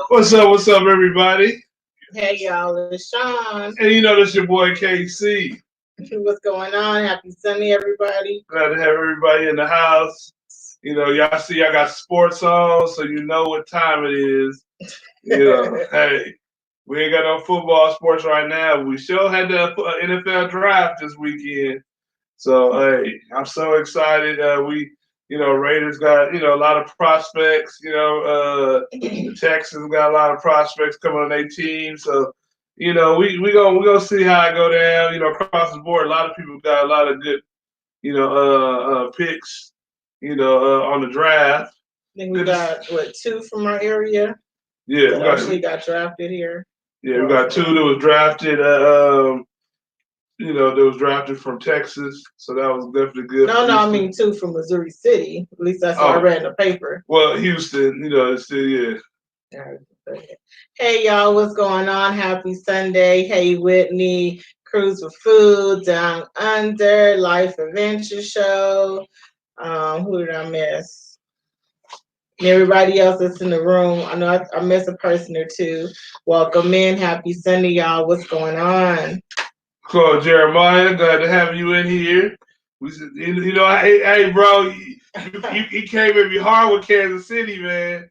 What's up, everybody? Hey y'all, it's Shawn. And you know this your boy KC. What's going on? Happy Sunday, everybody. Glad to have everybody in the house. You know, y'all see I got sports on, so you know what time it is. You know, hey, we ain't got no football sports right now. We sure had the NFL draft this weekend. So hey, I'm so excited. Raiders got a lot of prospects. The Texans got a lot of prospects coming on their team. So we gonna see how it go down. You know, across the board, a lot of people got a lot of good picks. On the draft. I think we got two from our area. Yeah, that actually got drafted here. Yeah, we got two that was drafted. That was drafted from Texas, so that was definitely good. No, I mean two from Missouri City. At least that's what I read in the paper. Well, Houston, it's still, yeah. Hey y'all, what's going on? Happy Sunday. Hey Whitney, Cruise for Food, Down Under, Life Adventure Show. Who did I miss? And everybody else that's in the room. I know I missed a person or two. Welcome in. Happy Sunday, y'all. What's going on? Cool, Jeremiah. Glad to have you in here. Hey, bro, you came in me hard with Kansas City, man.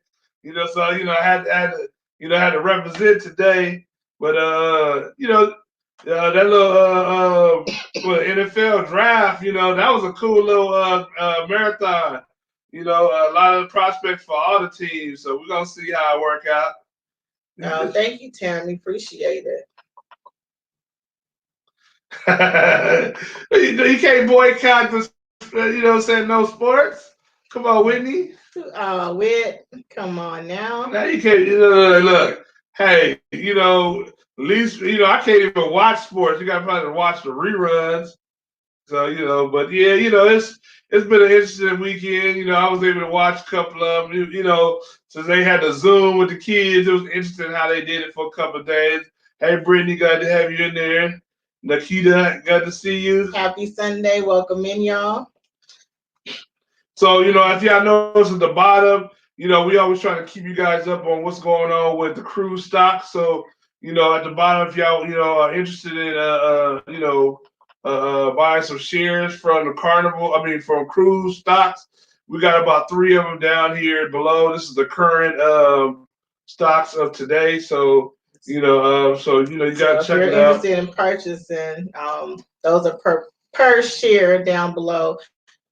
So I had to represent today. But that little NFL draft, that was a cool little marathon. A lot of prospects for all the teams. So we're gonna see how it work out. Thank you, Tammy. Appreciate it. You can't boycott the, no sports. Come on, Whitney. Whit, come on now. Now you can't. Look. Hey, at least I can't even watch sports. You got to probably watch the reruns. So but yeah, it's been an interesting weekend. I was able to watch a couple of them. Since they had the Zoom with the kids, it was interesting how they did it for a couple of days. Hey, Brittany, glad to have you in there. Nikita, glad to see you. Happy Sunday. Welcome in, y'all. So, if y'all notice at the bottom, we always try to keep you guys up on what's going on with the cruise stock. So, at the bottom, if y'all, are interested in, buying some shares from the from cruise stocks, we got about 3 of them down here below. This is the current stocks of today. So, you got to check it out. If you're interested in purchasing, those are per share down below.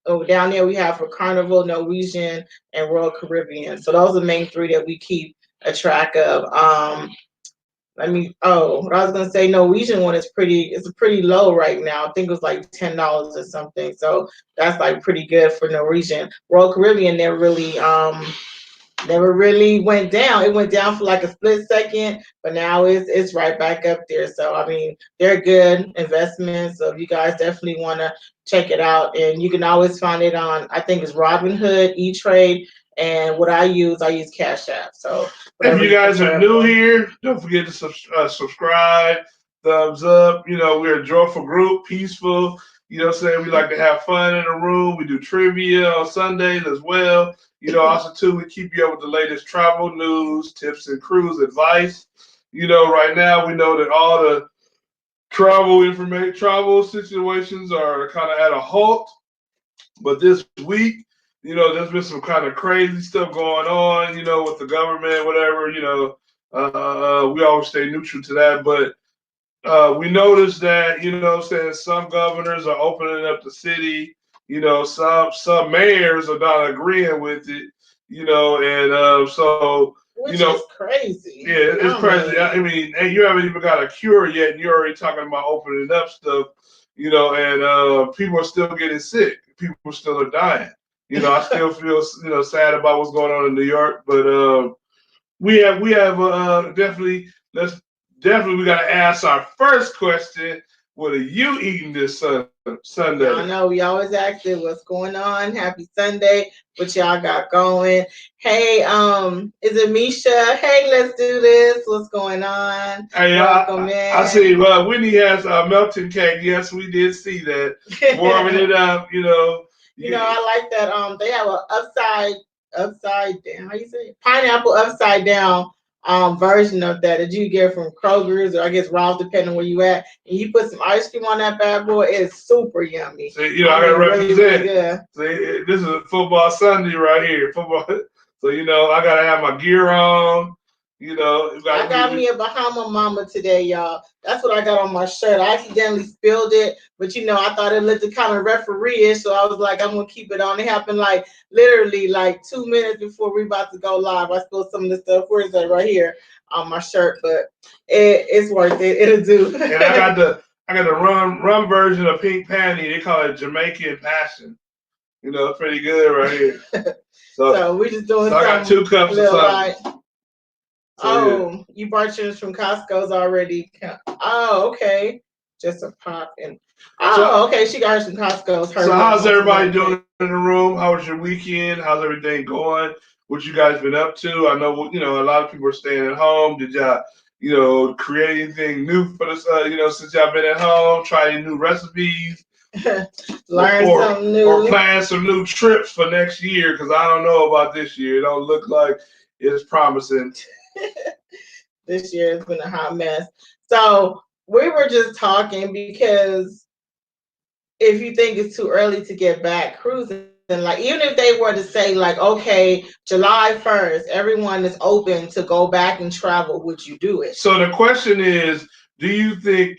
Oh, down there we have for Carnival, Norwegian, and Royal Caribbean. So those are the main 3 that we keep a track of. What I was gonna say, Norwegian one is pretty low right now. I think it was like $10 or something. So that's like pretty good for Norwegian. Royal Caribbean never really went down. It went down for like a split second, but now it's right back up there. So I mean, they're good investments. So you guys definitely want to check it out, and you can always find it on, I think it's Robinhood, E-Trade, and what I use Cash App. So if you guys are new here, don't forget to subscribe, thumbs up. We're a joyful group, peaceful. We like to have fun in the room. We do trivia on Sundays as well. Also too, we keep you up with the latest travel news, tips, and cruise advice. Right now we know that all the travel situations are kind of at a halt. But this week, there's been some kind of crazy stuff going on, with the government, whatever, we always stay neutral to that. But we noticed that, some governors are opening up the city, some mayors are not agreeing with it, so. Which is crazy. Yeah, it's crazy. I mean, you haven't even got a cure yet, and you're already talking about opening up stuff, and people are still getting sick. People still are dying. I still feel, sad about what's going on in New York, but we have definitely we got to ask our first question. What are you eating this Sunday? I know we always ask it, what's going on? Happy Sunday. What y'all got going? Hey, is it Misha? Hey, let's do this. What's going on? Hey, welcome in. I see. Whitney has a melting cake. Yes, we did see that. Warming it up. I like that. They have an upside down. How you say it? Pineapple upside down version of that you get from Kroger's or I guess Ralph, depending on where you at. And you put some ice cream on that bad boy, it's super yummy. See, I gotta represent. Really good. See, this is a football Sunday right here. Football. So I gotta have my gear on. I got me a Bahama Mama today, y'all. That's what I got on my shirt. I accidentally spilled it, but I thought it looked kind of referee-ish, so I was like, I'm gonna keep it on. It happened literally 2 minutes before we about to go live. I spilled some of the stuff. Where is that? Right here on my shirt, but it's worth it. It'll do. And I got the rum version of Pink Panty. They call it Jamaican Passion. It's pretty good right here. So we just doing. So I got 2 cups of something. You bought yours from Costco's already. Oh, okay. Just a pop and okay. She got hers from Costco's. So how's everybody doing in the room? How was your weekend? How's everything going? What you guys been up to? I know a lot of people are staying at home. Did y'all create anything new for this? Since y'all been at home, try any new recipes, learn something new, or plan some new trips for next year? Because I don't know about this year. It don't look like it's promising. This year has been a hot mess. So we were just talking because if you think it's too early to get back cruising, even if they were to say okay, July 1st, everyone is open to go back and travel, would you do it? So the question is, do you think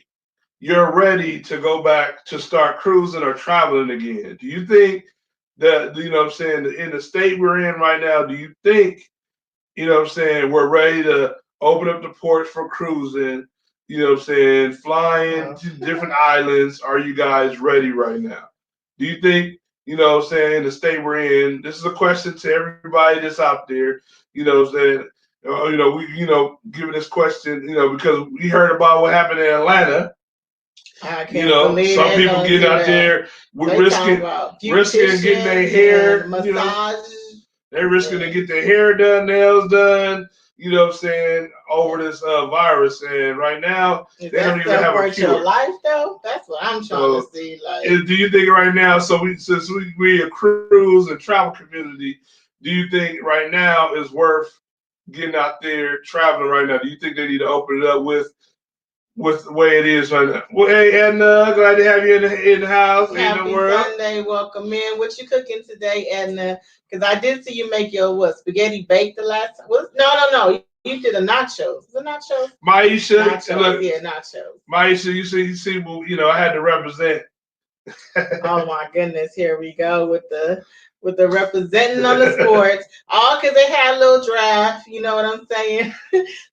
you're ready to go back to start cruising or traveling again? Do you think that, in the state we're in right now, do you think, we're ready to open up the ports for cruising, flying to different islands? Are you guys ready right now? Do you think, the state we're in, this is a question to everybody that's out there, we giving this question, because we heard about what happened in Atlanta. I can't believe some people getting out there with risking getting their hair, massage. They're risking to get their hair done, nails done, over this virus. And right now, they don't even have a cure. Your life, though? That's what I'm trying to see. Do you think right now, since we a cruise and travel community, do you think right now is worth getting out there traveling right now? Do you think they need to open it up with the way it is right now? Well, hey, Edna, glad to have you in the house. Happy Sunday, welcome in. What you cooking today, Edna? Because I did see you make your spaghetti baked the last time. No. You did a nachos. The nachos. Maisha, nachos. Maisha, you see, I had to represent. Oh my goodness, here we go with the representing on the sports. All because they had a little draft. You know what I'm saying?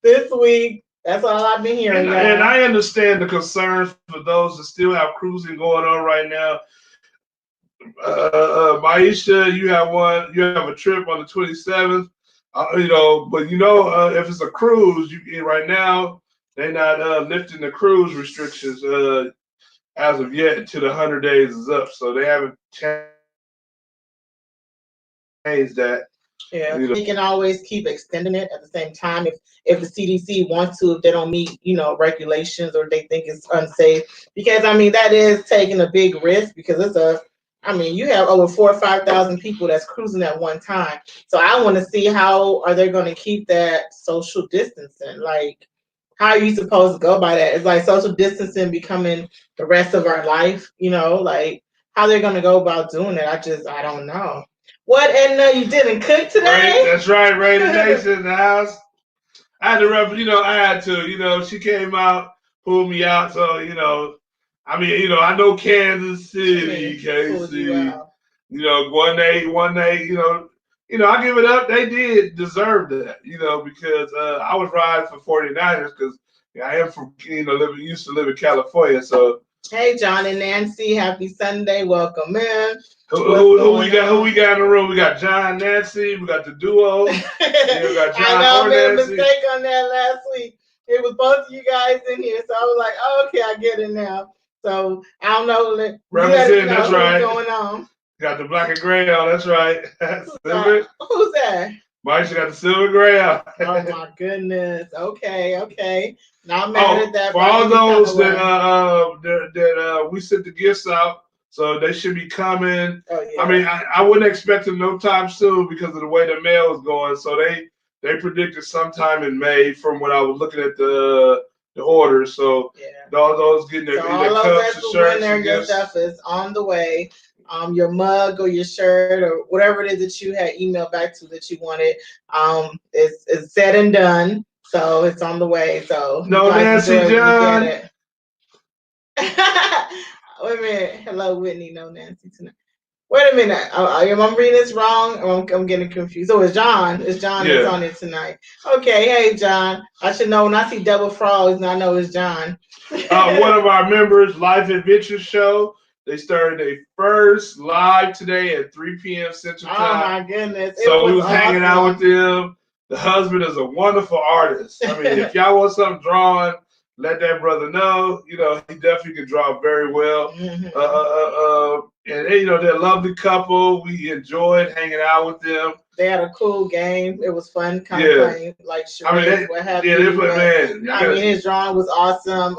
This week. That's all I've been hearing. And I understand the concerns for those that still have cruising going on right now. Maisha, you have a trip on the 27th. But if it's a cruise, right now they're not lifting the cruise restrictions as of yet until the 100 days is up. So they haven't changed that. Yeah, they can always keep extending it at the same time if the CDC wants to, if they don't meet, regulations or they think it's unsafe. Because that is taking a big risk because you have over 4,000 or 5,000 people that's cruising at one time. So I want to see how are they going to keep that social distancing? How are you supposed to go by that? It's social distancing becoming the rest of our life, how they're going to go about doing it. I don't know. What, and you didn't cook today? That's right, Ray the Nation in the house. I had to she came out, pulled me out, so, I know Kansas City, KC, one day, I give it up. They did deserve that, because I was riding for 49ers because I am from, used to live in California, so. Hey, John and Nancy, happy Sunday. Welcome in. Who we got in the room? We got John, Nancy. We got the duo. We got John. I know I made a mistake on that last week. It was both of you guys in here, so I was like, oh, okay, I get it now. So I don't know. Represent, that's right. What's going on? Got the black and gray on. That's right. Who's that? Maisha got the silver gray on. Oh my goodness. Okay. Not mad at that. For all those that we sent the gifts out. So they should be coming. Oh, yeah. I mean, I wouldn't expect them no time soon because of the way the mail is going. So they predicted sometime in May from when I was looking at the orders. So yeah. all those getting their, so all cups and shirts winter, and your gifts. stuff is on the way. Your mug or your shirt or whatever it is that you had emailed back to that you wanted, is said and done. So it's on the way. So No, Nancy John. Wait a minute. Hello, Whitney. No, Nancy tonight. Wait a minute. Am I reading this wrong? Or I'm getting confused. So it's John. It's John that's on it tonight. Okay. Hey, John. I should know when I see double frogs, and I know it's John. One of our members, Life Adventure Show. They started their first live today at 3 p.m. Central Time. Oh, my goodness. So we was hanging out with them. The husband is a wonderful artist. I mean, if y'all want something drawn, let that brother know. You know, he definitely can draw very well. Mm-hmm. And they, they're a lovely couple. We enjoyed hanging out with them. They had a cool game. It was fun, kind of playing like charades, what have you. I mean, his drawing was awesome.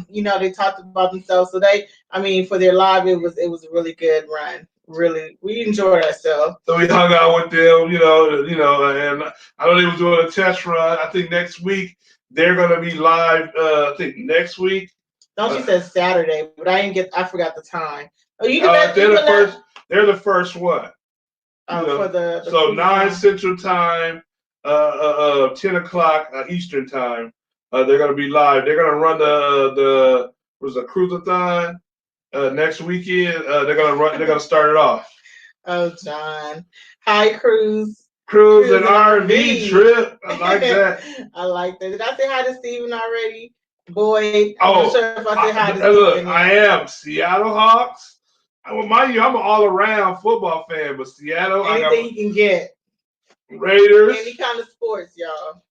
They talked about themselves. So for their live, it was a really good run. Really, we enjoyed ourselves. So we hung out with them, and I know they was doing a test run. I think next week they're gonna be live. I think next week. Don't you said Saturday, but I forgot the time. Oh, they're the first one. For the so 9 Central Time, 10 o'clock Eastern Time. They're gonna be live. They're gonna run the cruisathon next weekend. They're gonna start it off. Oh, John. Hi, Cruise and RV trip. I like that. I like that. Did I say hi to Steven already? Boy, I'm not sure if I said hi to Steven. Look, I am Seattle Hawks. Well, mind you, I'm an all-around football fan, but Seattle, anything you can get. Raiders, any kind of sports, y'all.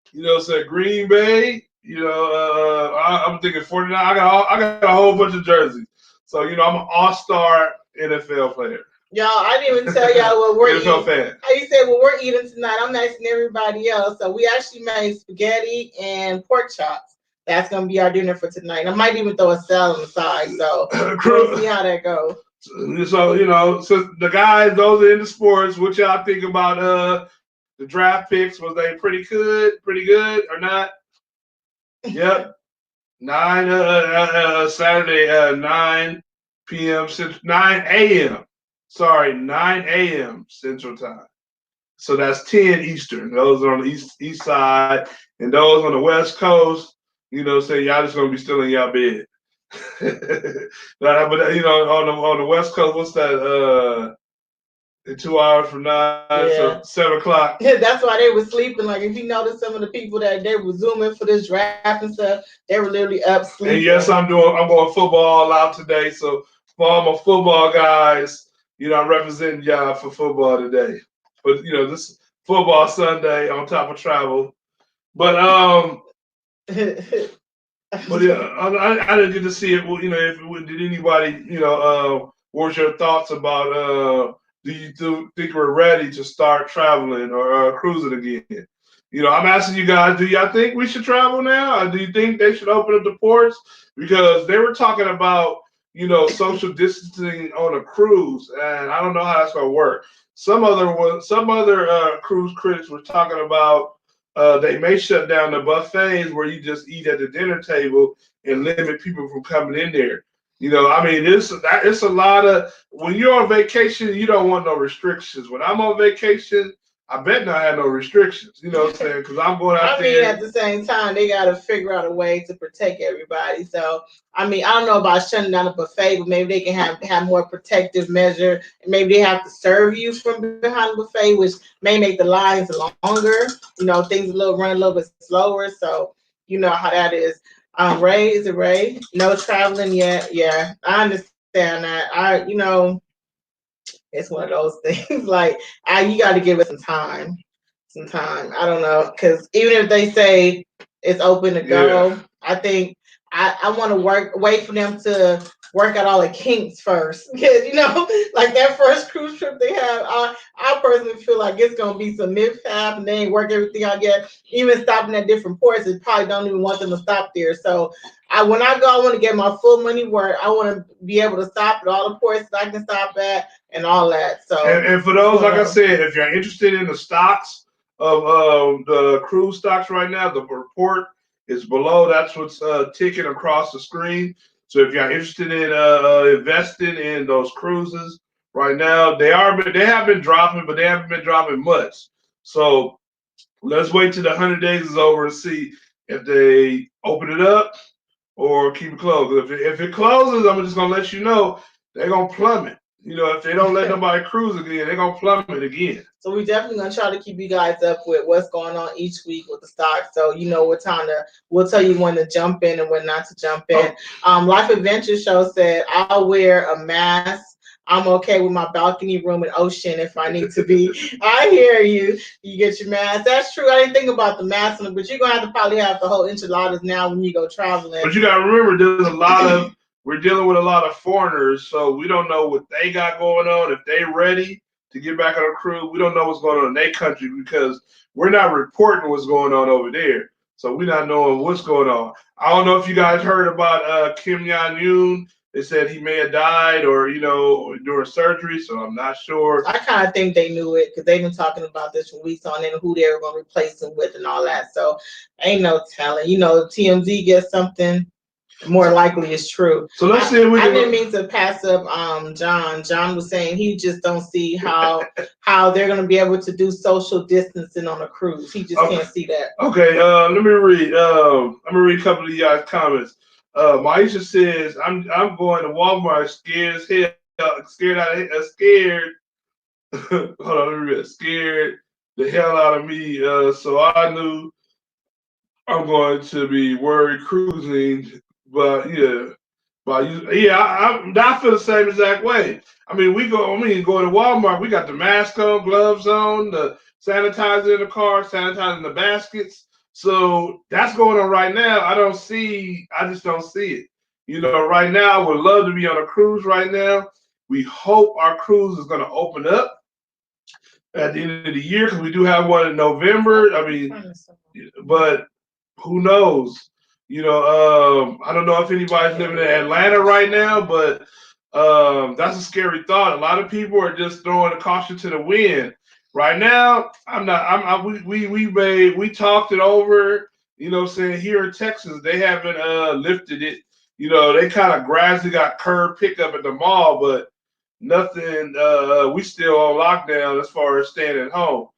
Green Bay. I'm thinking 49. I got a whole bunch of jerseys. So I'm an all-star NFL player. Y'all, I didn't even tell y'all what we're eating. NFL fan. You said what we're eating tonight. I'm asking everybody else. So we actually made spaghetti and pork chops. That's gonna be our dinner for tonight. I might even throw a salad on the side. So we'll see how that goes. So so the guys, those are into sports. What y'all think about the draft picks? Was they pretty good or not? Yep. 9 Saturday 9 p.m. 9 a.m. Sorry, 9 a.m. Central Time. So that's 10 Eastern. Those are on the east side, and those on the West Coast, say y'all just gonna be still in y'all bed. But on the West Coast, what's that? In 2 hours from now, so 7 o'clock. Yeah, that's why they were sleeping. Like if you notice some of the people that they were zooming for this draft and stuff, they were literally up sleeping. And yes, I'm going football out today. So for all my football guys, I'm representing y'all for football today. But this football Sunday on top of travel. But but yeah, I didn't get to see it. Well, did anybody, what was your thoughts about? Do you think we're ready to start traveling or cruising again? I'm asking you guys, do y'all think we should travel now? Or do you think they should open up the ports? Because they were talking about, social distancing on a cruise, and I don't know how that's gonna work. Some other cruise critics were talking about they may shut down the buffets where you just eat at the dinner table and limit people from coming in there. It's a lot of, when you're on vacation, you don't want no restrictions. When I'm on vacation, I bet not have no restrictions. You know what I'm saying? Because I'm going out there. At the same time, they got to figure out a way to protect everybody. So, I don't know about shutting down a buffet, but maybe they can have more protective measure. Maybe they have to serve you from behind the buffet, which may make the lines longer. Things run a little bit slower. So, you know how that is. Ray, is it Ray? No traveling yet. Yeah, I understand that. It's one of those things. Like, you got to give it some time. I don't know, because even if they say it's open to go, I think I want to wait for them to work out all the kinks first. Because, you know, like that first cruise trip they have, I personally feel like it's going to be some mishap and they ain't work everything out yet. Even stopping at different ports, they probably don't even want them to stop there. So when I go, I want to get my full money worth. I want to be able to stop at all the ports that I can stop at and all that. So, and for those, like I said, if you're interested in the stocks of the cruise stocks right now, the report is below. That's what's ticking across the screen. So if you're interested in investing in those cruises right now, they have been dropping, but they haven't been dropping much. So let's wait till the 100 days is over and see if they open it up or keep it closed. If it closes, I'm just gonna let you know they're gonna plummet. You know, if they don't let nobody cruise again, they're gonna plummet again. So we're definitely gonna try to keep you guys up with what's going on each week with the stock. So you know what time to. We'll tell you when to jump in and when not to jump in. Life Adventure Show said I'll wear a mask. I'm okay with my balcony room and ocean if I need to be. I hear you. You get your mask. That's true. I didn't think about the mask, but you're gonna have to probably have the whole enchiladas now when you go traveling. But you gotta remember, we're dealing with a lot of foreigners, so we don't know what they got going on. If they ready to get back on a cruise, we don't know what's going on in their country because we're not reporting what's going on over there. So we're not knowing what's going on. I don't know if you guys heard about Kim Jong-un. They said he may have died or, you know, during surgery, so I'm not sure. I kind of think they knew it because they've been talking about this for weeks on end, who they were going to replace him with and all that. So ain't no telling. You know, TMZ gets something, more likely it's true. So let's see if we I didn't mean to pass up John. John was saying he just don't see how they're going to be able to do social distancing on a cruise. He just can't see that. Okay, let me read. I'm gonna read a couple of you guys' comments. Maisha says, "I'm going to Walmart scared as hell, scared. Hold on, let me read. Scared the hell out of me. So I knew I'm going to be worried cruising, but yeah." I feel the same exact way. I mean, going to Walmart, we got the mask on, gloves on, the sanitizer in the car, sanitizing the baskets. So that's going on right now. I just don't see it. You know, right now, I would love to be on a cruise right now. We hope our cruise is going to open up at the end of the year because we do have one in November. I mean, but who knows? You know, I don't know if anybody's living in Atlanta right now, but that's a scary thought. A lot of people are just throwing a caution to the wind. Right now, we talked it over. You know, saying here in Texas they haven't lifted it. You know, they kind of gradually got curb pickup at the mall, but nothing. We still on lockdown as far as staying at home.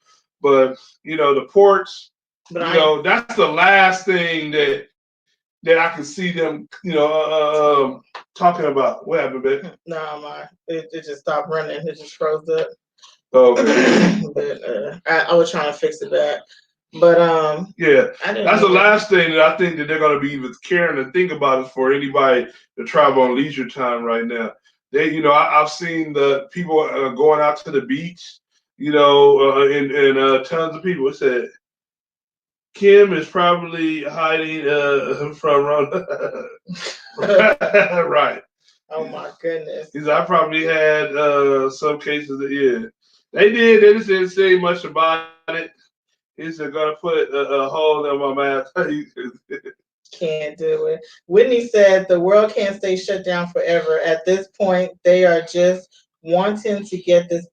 But you know, the ports. That's the last thing that I can see them, talking about. What happened, babe? No, it just stopped running. It just froze up. Okay. But I was trying to fix it back. But yeah, that's the last thing that I think that they're going to be even caring to think about is for anybody to travel on leisure time right now. I've seen the people going out to the beach, and tons of people. It said Kim is probably hiding from Ron. Right. Oh my goodness. He said, I probably had some cases of, They did. They just didn't say much about it. He said, gonna put a hole in my mouth. Can't do it. Whitney said the world can't stay shut down forever. At this point, they are just wanting to get this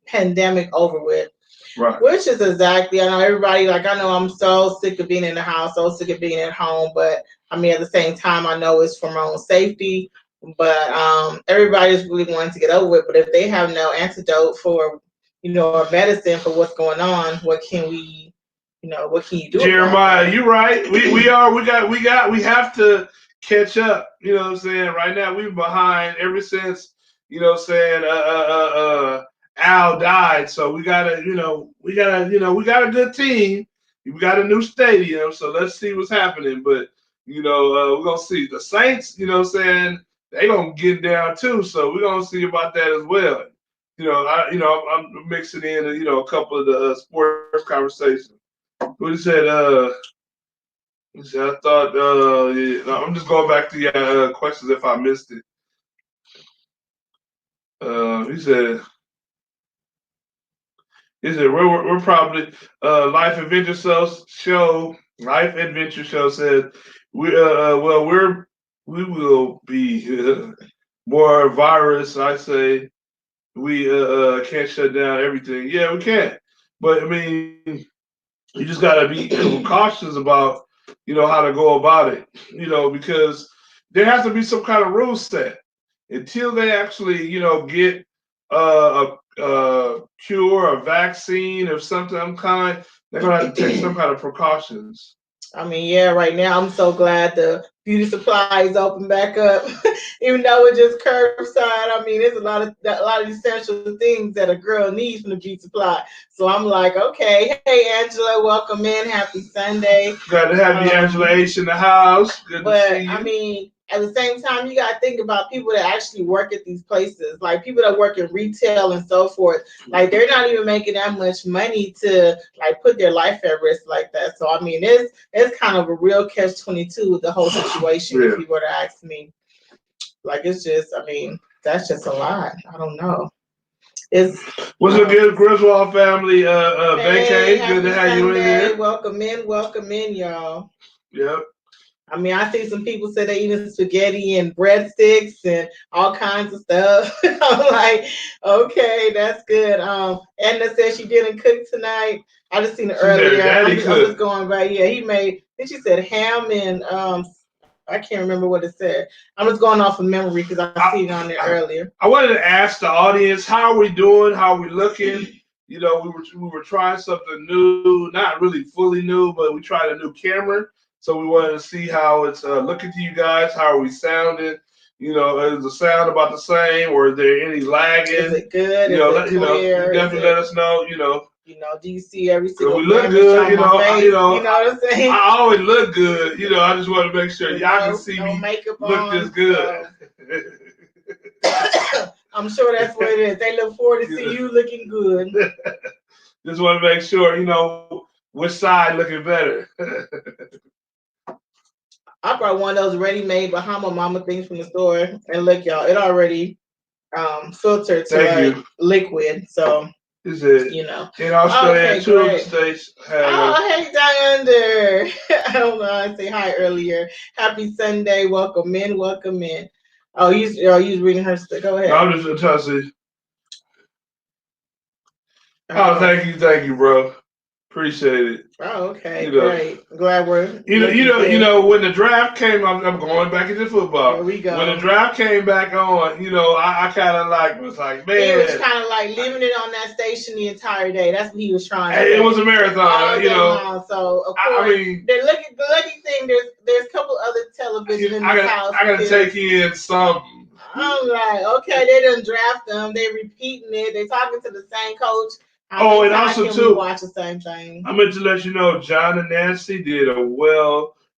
pandemic over with. Right. Which is exactly, I know everybody, I know I'm so sick of being in the house, so sick of being at home, but I mean, at the same time, I know it's for my own safety, but everybody's really wanting to get over it. But if they have no antidote for, or medicine for what's going on, what can you do? Jeremiah, you're right. We have to catch up. You know what I'm saying? Right now, we're behind ever since, Al died. So we got a good team. We got a new stadium. So let's see what's happening. But, we're going to see. The Saints, they're going to get down too. So we're going to see about that as well. I'm mixing in, a couple of the sports conversations. What he said, I thought, I'm just going back to your questions if I missed it. He said. We're probably Life Adventure Show said we will be more virus. I say we can't shut down everything. Yeah, we can't. But I mean, you just gotta be cautious about how to go about it. Because there has to be some kind of rule set until they actually get a cure, a vaccine of some kind. They're gonna have to take some kind of precautions. I mean, yeah, right now I'm so glad the beauty supply is open back up, even though it's just curbside. I mean, there's a lot of essential things that a girl needs from the beauty supply. So I'm like, okay, hey Angela, welcome in, happy Sunday. Glad to have you, Angela H, in the house. Good to see you. I mean, at the same time, you got to think about people that actually work at these places, like people that work in retail and so forth. Like they're not even making that much money to like put their life at risk like that. So I mean, it's kind of a real catch-22 with the whole situation. Yeah. If you were to ask me, like it's just, I mean, that's just a lot. I don't know. What's a good Griswold family? Vacay, good to have you in there. Welcome in, y'all. Yep. I mean, I see some people say they eating spaghetti and breadsticks and all kinds of stuff. I'm like, okay, that's good. Edna said she didn't cook tonight. I just seen it earlier. I'm just going by. Yeah, he made. I think she said ham and I can't remember what it said. I'm just going off of memory because I seen it on there earlier. I wanted to ask the audience, how are we doing? How are we looking? We were trying something new, not really fully new, but we tried a new camera. So we wanted to see how it's looking to you guys. How are we sounding? Is the sound about the same, or is there any lagging? Is it good? Is it clear? Definitely let us know. Do you see every single? We look good. You know what I'm saying? I always look good. I just want to make sure y'all can see me makeup look on, this good. So. I'm sure that's what it is. They look forward to see you looking good. Just want to make sure which side looking better. I brought one of those ready-made Bahama Mama things from the store, and look, y'all, it already filtered to liquid. So is it? In Australia, two of the states have. Hey, Diander. I don't know. I say hi earlier. Happy Sunday. Welcome in. Oh, you reading her stuff. Go ahead. No, I'm just trying to see. Oh, thank you, bro. Appreciate it. Oh, okay, great. Glad we're. When the draft came, I'm going back into football. There we go. When the draft came back on, I kind of was like, man. He was kind of like living it on that station the entire day. That's what he was trying to say. It was a marathon, long. So of course, the lucky thing, there's a couple other television in the house. I gotta take in something. I'm like, okay, they didn't draft them. They repeating it. They talking to the same coach. And also too, watch the same thing. I meant to let you know, John and Nancy did a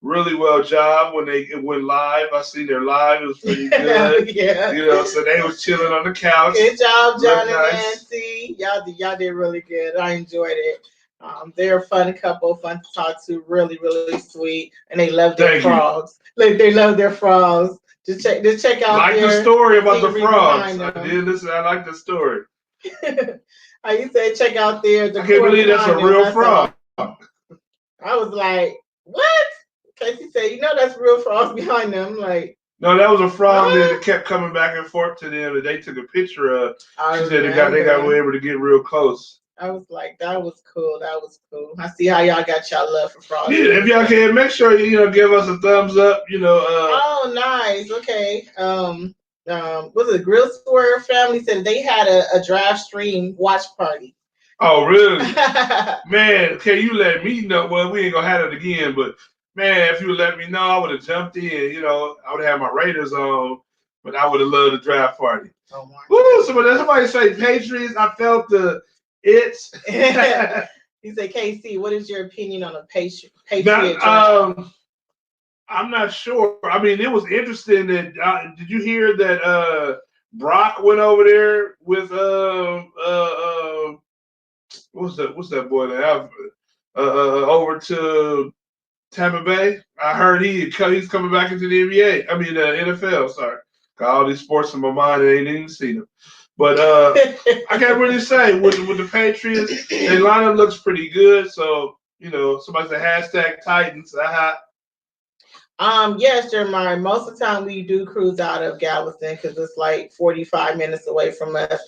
really well job when they went live. I seen their live; it was pretty good. Yeah. So they was chilling on the couch. Good job, John and Nancy. Y'all did really good. I enjoyed it. They're a fun couple, fun to talk to. Really, really sweet, and they love their frogs. Like they love their frogs. Just check out. The story about the frogs. I did listen. I like the story. You said check out there. I can't believe that's a real frog. I was like, what? Casey said, that's real frogs behind them. Like, no, that was a frog that kept coming back and forth to them that they took a picture of. She said they got able to get real close. I was like, that was cool. I see how y'all got y'all love for frogs. Yeah, if y'all can, make sure give us a thumbs up. Oh, nice. Okay. Was it Grill Square family said they had a draft stream watch party. Oh, really? Man, can you let me know? Well, we ain't gonna have it again, but man, if you would let me know, I would have jumped in. I would have my Raiders on, but I would have loved the draft party. Oh my! Woo! Somebody say Patriots. I felt the it's. He said, KC, what is your opinion on a Patriot draft? I'm not sure. I mean, it was interesting that did you hear that Brock went over there with what's that boy that over to Tampa Bay? I heard he's coming back into the NBA. I mean NFL. Sorry, got all these sports in my mind and ain't even seen them. But I can't really say with the Patriots, their lineup looks pretty good. So you know, somebody said hashtag Titans. Yes, Jeremiah. Most of the time we do cruise out of Galveston because it's like 45 minutes away from us.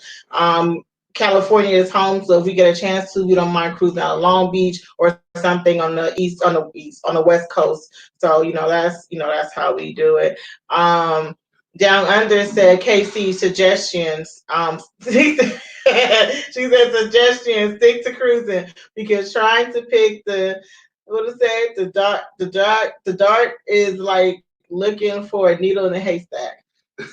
California is home, so if we get a chance to, we don't mind cruising out of Long Beach or something on the west coast. So that's how we do it. Down under said KC suggestions. She said suggestions. Stick to cruising because trying to pick the dart is like looking for a needle in a haystack.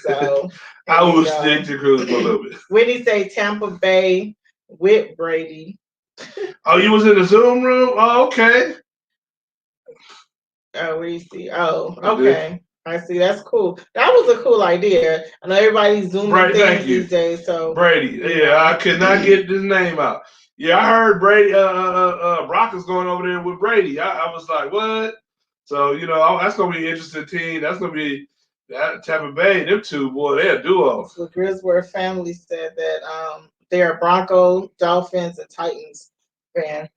So I will stick to cruise a little bit. Whitney say Tampa Bay with Brady. Oh, you was in the Zoom room? Oh, okay. Oh, we see. Oh, okay. I see. That's cool. That was a cool idea. I know everybody's zooming things these days. So Brady, yeah, I could not get his name out. Yeah, I heard Brady. Brock is going over there with Brady. I was like, what? So that's gonna be an interesting team. That's gonna be that Tampa Bay. Them two, boy, they're a duo. The Griswold family said that they're Bronco, Dolphins, and Titans fan.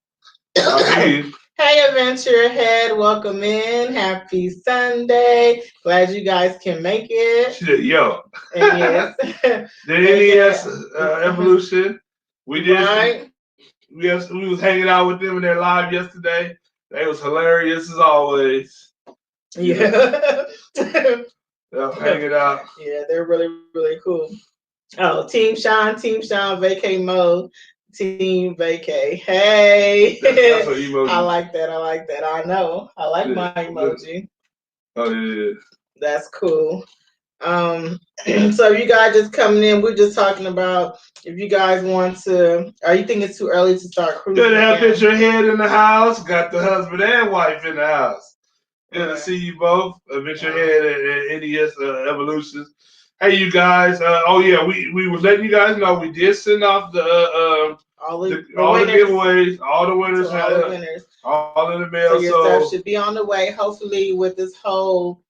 Hey, Adventure Head, welcome in. Happy Sunday. Glad you guys can make it. Yo. Yes. The NES Evolution. We did. Right. We was hanging out with them in their live yesterday. They was hilarious as always. Yeah. Hanging out. Yeah, they're really, really cool. Oh, Team Shawn, Vacay mode. Team Vacay. Hey. That's an emoji. I like that. I know. I like my emoji. Oh yeah. That's cool. So if you guys just coming in, we're just talking about if you guys want to, or you think it's too early to start cruising. Good to have Picture Head in the house. Got the husband and wife in the house. Good to see you both. Picture Head and NES Evolutions. Hey, you guys. We was letting you guys know we did send off the giveaways. All the winners all in the mail. So your stuff should be on the way. Hopefully, with this whole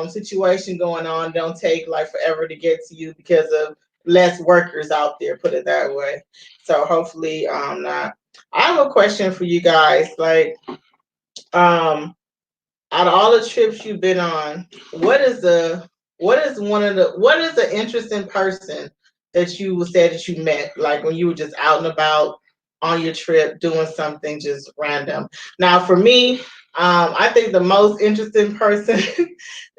situation going on, don't take like forever to get to you because of less workers out there. Put it that way. So hopefully, not. I have a question for you guys. Like, out of all the trips you've been on, what is an interesting person that you would say that you met, like when you were just out and about on your trip doing something just random? Now, for me, I think the most interesting person,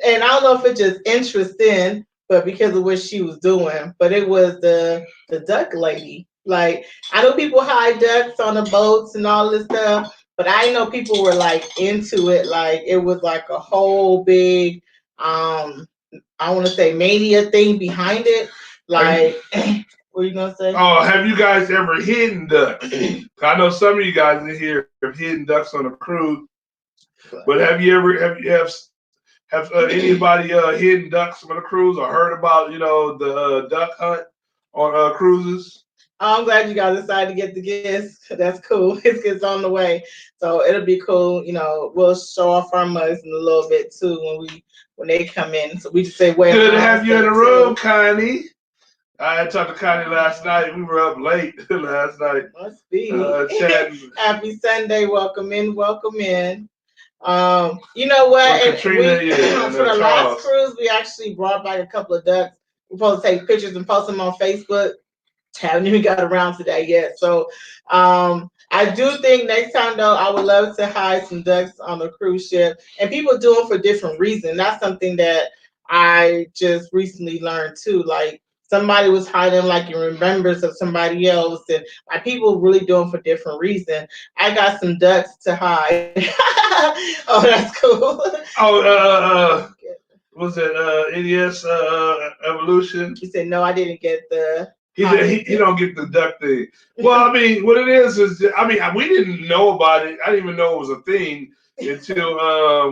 and I don't know if it's just interesting, but because of what she was doing, but it was the duck lady. Like, I know people hide ducks on the boats and all this stuff, but I know people were like into it. Like, it was like a whole big, I want to say mania thing behind it. Like, what are you gonna say? Oh, have you guys ever hidden ducks? I know some of you guys in here have hidden ducks on a cruise, but have anybody hidden ducks on a cruise or heard about the duck hunt on cruises? I'm glad you guys decided to get the gifts. That's cool. It's on the way, so it'll be cool. We'll show off our mugs in a little bit too when they come in. So we just say, "Wait." Good to have you in the room, Connie. I had talked to Connie last night. We were up late last night. Must be. Chatting. Happy Sunday. Welcome in. You know what? And Katrina, for the last cruise, we actually brought back a couple of ducks. We're supposed to take pictures and post them on Facebook. Haven't even got around to that yet. So I do think next time though, I would love to hide some ducks on the cruise ship. And people do it for different reasons. That's something that I just recently learned too. Like, somebody was hiding like in remembrance of somebody else, and like people really doing for different reasons. I got some ducks to hide. Oh, that's cool. Oh, was it NES Evolution? He said no, I didn't get the. He don't get the duck thing. Well, I mean, what it is we didn't know about it. I didn't even know it was a thing until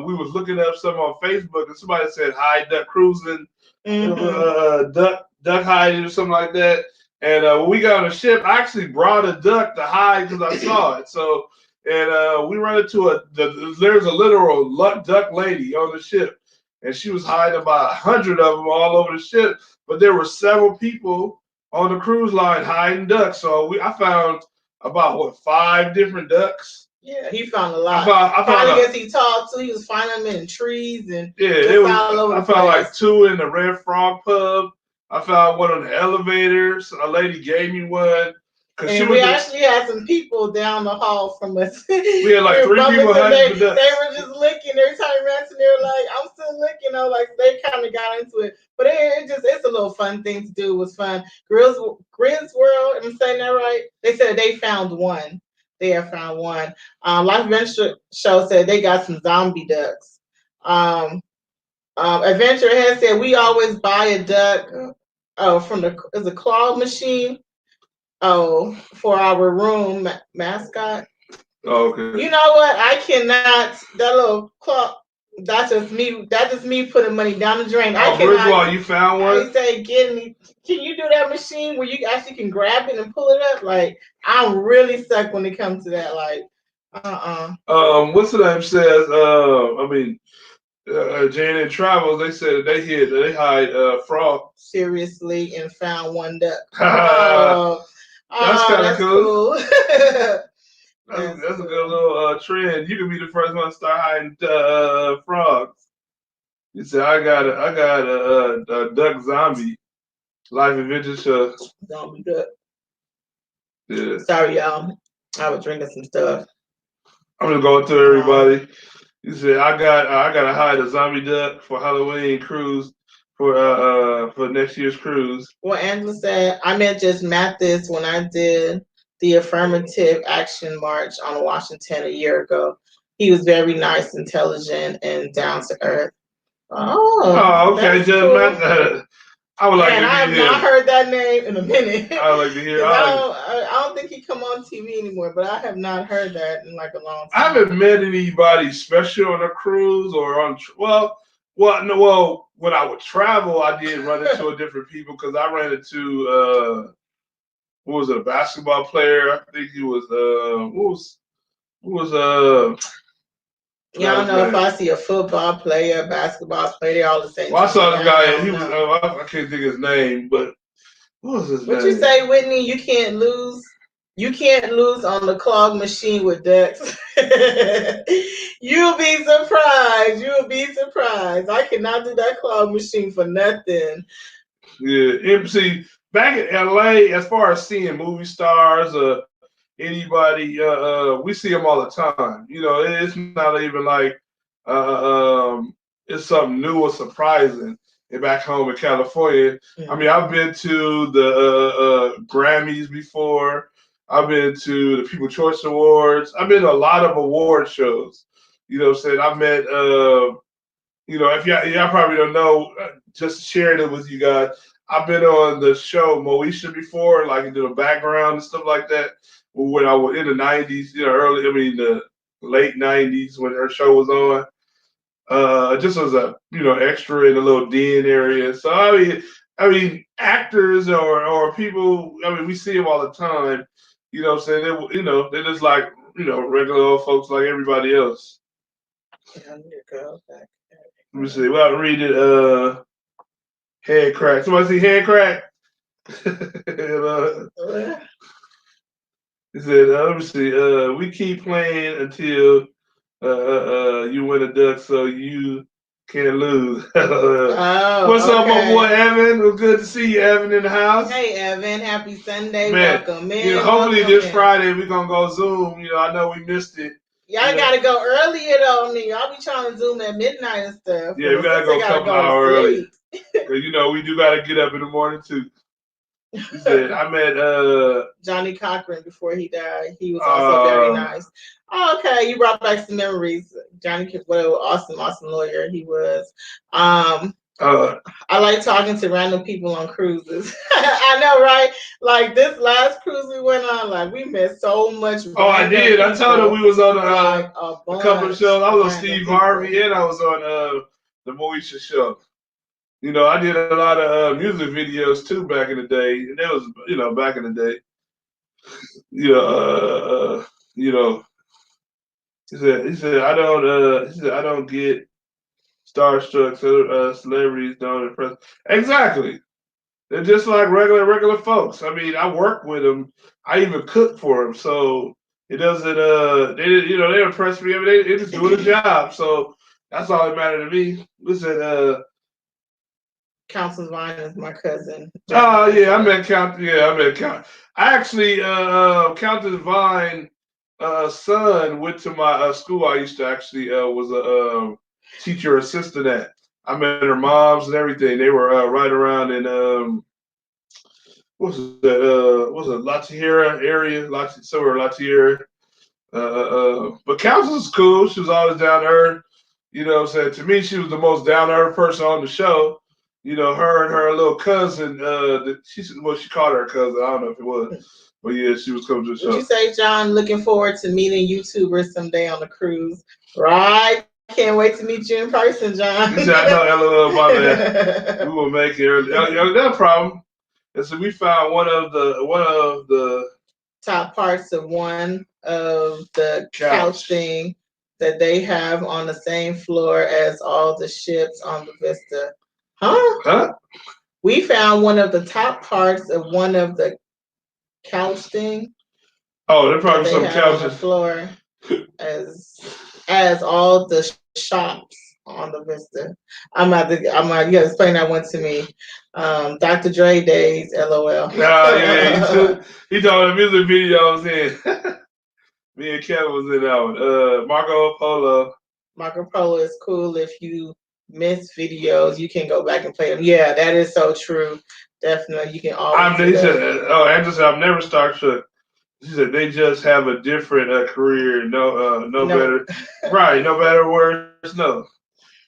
we was looking up something on Facebook and somebody said hide duck cruising, duck hiding or something like that. And when we got on the ship, I actually brought a duck to hide because I saw it. So, and we run into there's a literal duck lady on the ship, and she was hiding about 100 of them all over the ship. But there were several people on the cruise line hiding ducks. So I found about what 5 different ducks. Yeah, he found a lot. I Probably because he talked to. He was finding them in trees and it was. all over I the found place. like 2 in the Red Frog pub. I found one on the elevators. A lady gave me one. And we actually had some people down the hall from us. We had like 3 people hunting for ducks. They were just licking every time we ran to. They were like, "I'm still licking." I was like, they kind of got into it, but it's a little fun thing to do. It was fun. Grizz World, am I saying that right? They said they found one. They have found one. Life Adventure Show said they got some zombie ducks. Adventure Head said we always buy a duck. From the claw machine. Oh, for our room mascot. Oh, okay. You know what? I cannot. That little clock. That's just me. That's just me putting money down the drain. I cannot. Griswold, you found one? I say, get me. Can you do that machine where you actually can grab it and pull it up? Like, I'm really stuck when it comes to that. Like, What's the name says? J&N Travels. They said they hide frog. Seriously, and found one duck. That's kind of cool. That's a good little trend. You can be the first one to start hiding frogs. You said I got a duck zombie life adventure show. Zombie duck. Yeah. Sorry, y'all. I was drinking some stuff. I'm just going to everybody. You said I gotta hide a zombie duck for Halloween cruise for next year's cruise. Well, Angela said I meant just Mathis when I did the affirmative action march on Washington a year ago. He was very nice, intelligent, and down to earth. Oh, okay, just cool. Mathis. I would like to hear. I have not heard that name in a minute. I would like to hear. I don't think he come on TV anymore, but I have not heard that in like a long time. I haven't met anybody special on a cruise or on. Well, when I would travel, I did run into different people because I ran into what was it, a basketball player? I think he was who was Yeah, I don't know if I see a football player, basketball player, they all the same. Well, I saw this guy. He was I can't think of his name, but what was his name? What you say, Whitney? You can't lose. You can't lose on the clog machine with ducks. You'll be surprised. You'll be surprised. I cannot do that clog machine for nothing. Yeah, see, back in LA, as far as seeing movie stars or anybody, we see them all the time. You know, it's not even like it's something new or surprising. And back home in California, I mean, I've been to the Grammys before. I've been to the People's Choice Awards. I've been to a lot of award shows. You know what I'm saying? I've met, you know, if y'all probably don't know, just sharing it with you guys, I've been on the show Moesha before, like into the background and stuff like that. When I was in the 90s, you know, the late 90s when her show was on. Just as a extra in a little den area. So I mean actors or people. I mean we see them all the time. You know, what I'm saying they're just like regular old folks like everybody else. Yeah, I need to go back. Let me see. Well, I read it. Head crack. Somebody see head crack? He said, let me see. We keep playing until you win a duck, so you can't lose. What's up, my boy Evan? It was good to see you, Evan, in the house. Hey, Evan. Happy Sunday. Man, welcome in. Hopefully this Friday we're going to go Zoom. I know we missed it. Y'all got to go earlier, though. I mean, y'all be trying to Zoom at midnight and stuff. Yeah, we got to go a couple hours early. Because, we do got to get up in the morning, too. He said, I met Johnny Cochran before he died. He was also very nice. Oh, okay, you brought back some memories. Johnny, awesome lawyer he was. I like talking to random people on cruises. I know, right? Like this last cruise we went on, like we met so much. Oh, I did. I told her we was on a couple of shows. I was on Steve Harvey and I was on the Moesha show. I did a lot of music videos too back in the day, and that was back in the day. He said I don't get starstruck, so celebrities don't impress. Exactly. They're just like regular folks. I mean, I work with them. I even cook for them. So it doesn't. They impress me. I mean, they just doing a job. So that's all that matters to me. Listen, Council's Vine is my cousin. Oh yeah, I met Count. Yeah, I met Count. I actually, Countess Vine, son went to my school. I used to actually was a teacher assistant at. I met her moms and everything. They were right around in what was that? Was it La Tierra area? Somewhere La Tierra. But Countess was cool. She was always down to earth. You know what I'm saying? To me, she was the most down to earth person on the show. You know, her and her little cousin, she called her cousin. I don't know if it was. But yeah, she was coming to the show. Would you say, John, looking forward to meeting YouTubers someday on the cruise? Right. Can't wait to meet you in person, John. He said, I know, LOL, my man. We will make it. No problem. And so we found one of the top parts of one of the couch thing that they have on the same floor as all the ships on the Vista. Huh? We found one of the top parts of one of the couch thing. Oh, they're probably some couches on the floor as all the shops on the Vista. You gotta explain that one to me. Dr. Dre days, LOL. Yeah. He told the music video I was in. Me and Kevin was in that one. Marco Polo. Marco Polo is cool. If you miss videos, you can go back and play them. Yeah, that is so true. Definitely, you can always. Angela said, I'm never starstruck. She said they just have a different career. No better, right? No better words. No.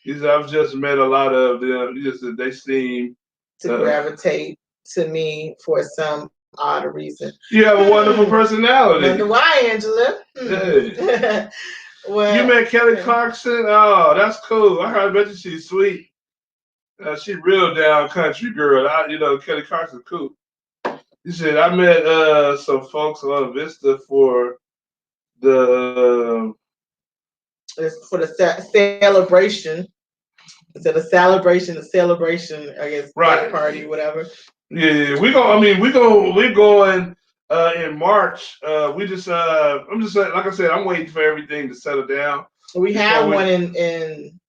He said I've just met a lot of them. He just said they seem to gravitate to me for some odd reason. You have a wonderful personality. Wonder why, Angela? Hey. Well, you met Kelly Clarkson? Oh, that's cool. I bet she's sweet. She real down country girl. Kelly Clarkson's cool. He said I met some folks on Vista for the celebration. Instead of celebration, I guess, right? Party, whatever. Yeah, we're going in March. I'm just like I said, I'm waiting for everything to settle down. We have one in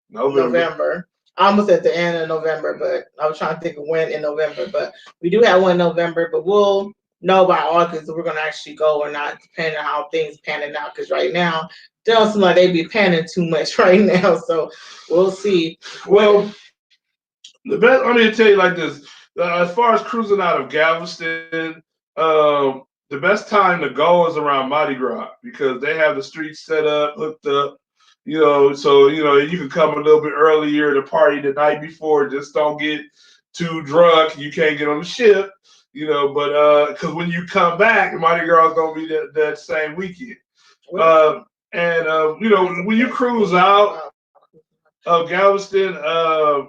November. Almost at the end of November, but I was trying to think of when in November. But we do have one in November, but we'll know by August if we're going to actually go or not, depending on how things panning out. Because right now, it don't seem like they be panning too much right now. So we'll see. Well, the best. I'm going to tell you like this. As far as cruising out of Galveston, the best time to go is around Mardi Gras because they have the streets set up, hooked up. So you can come a little bit earlier to party the night before. Just don't get too drunk. You can't get on the ship, But because when you come back, Mardi Gras is gonna be that same weekend. When you cruise out of Galveston,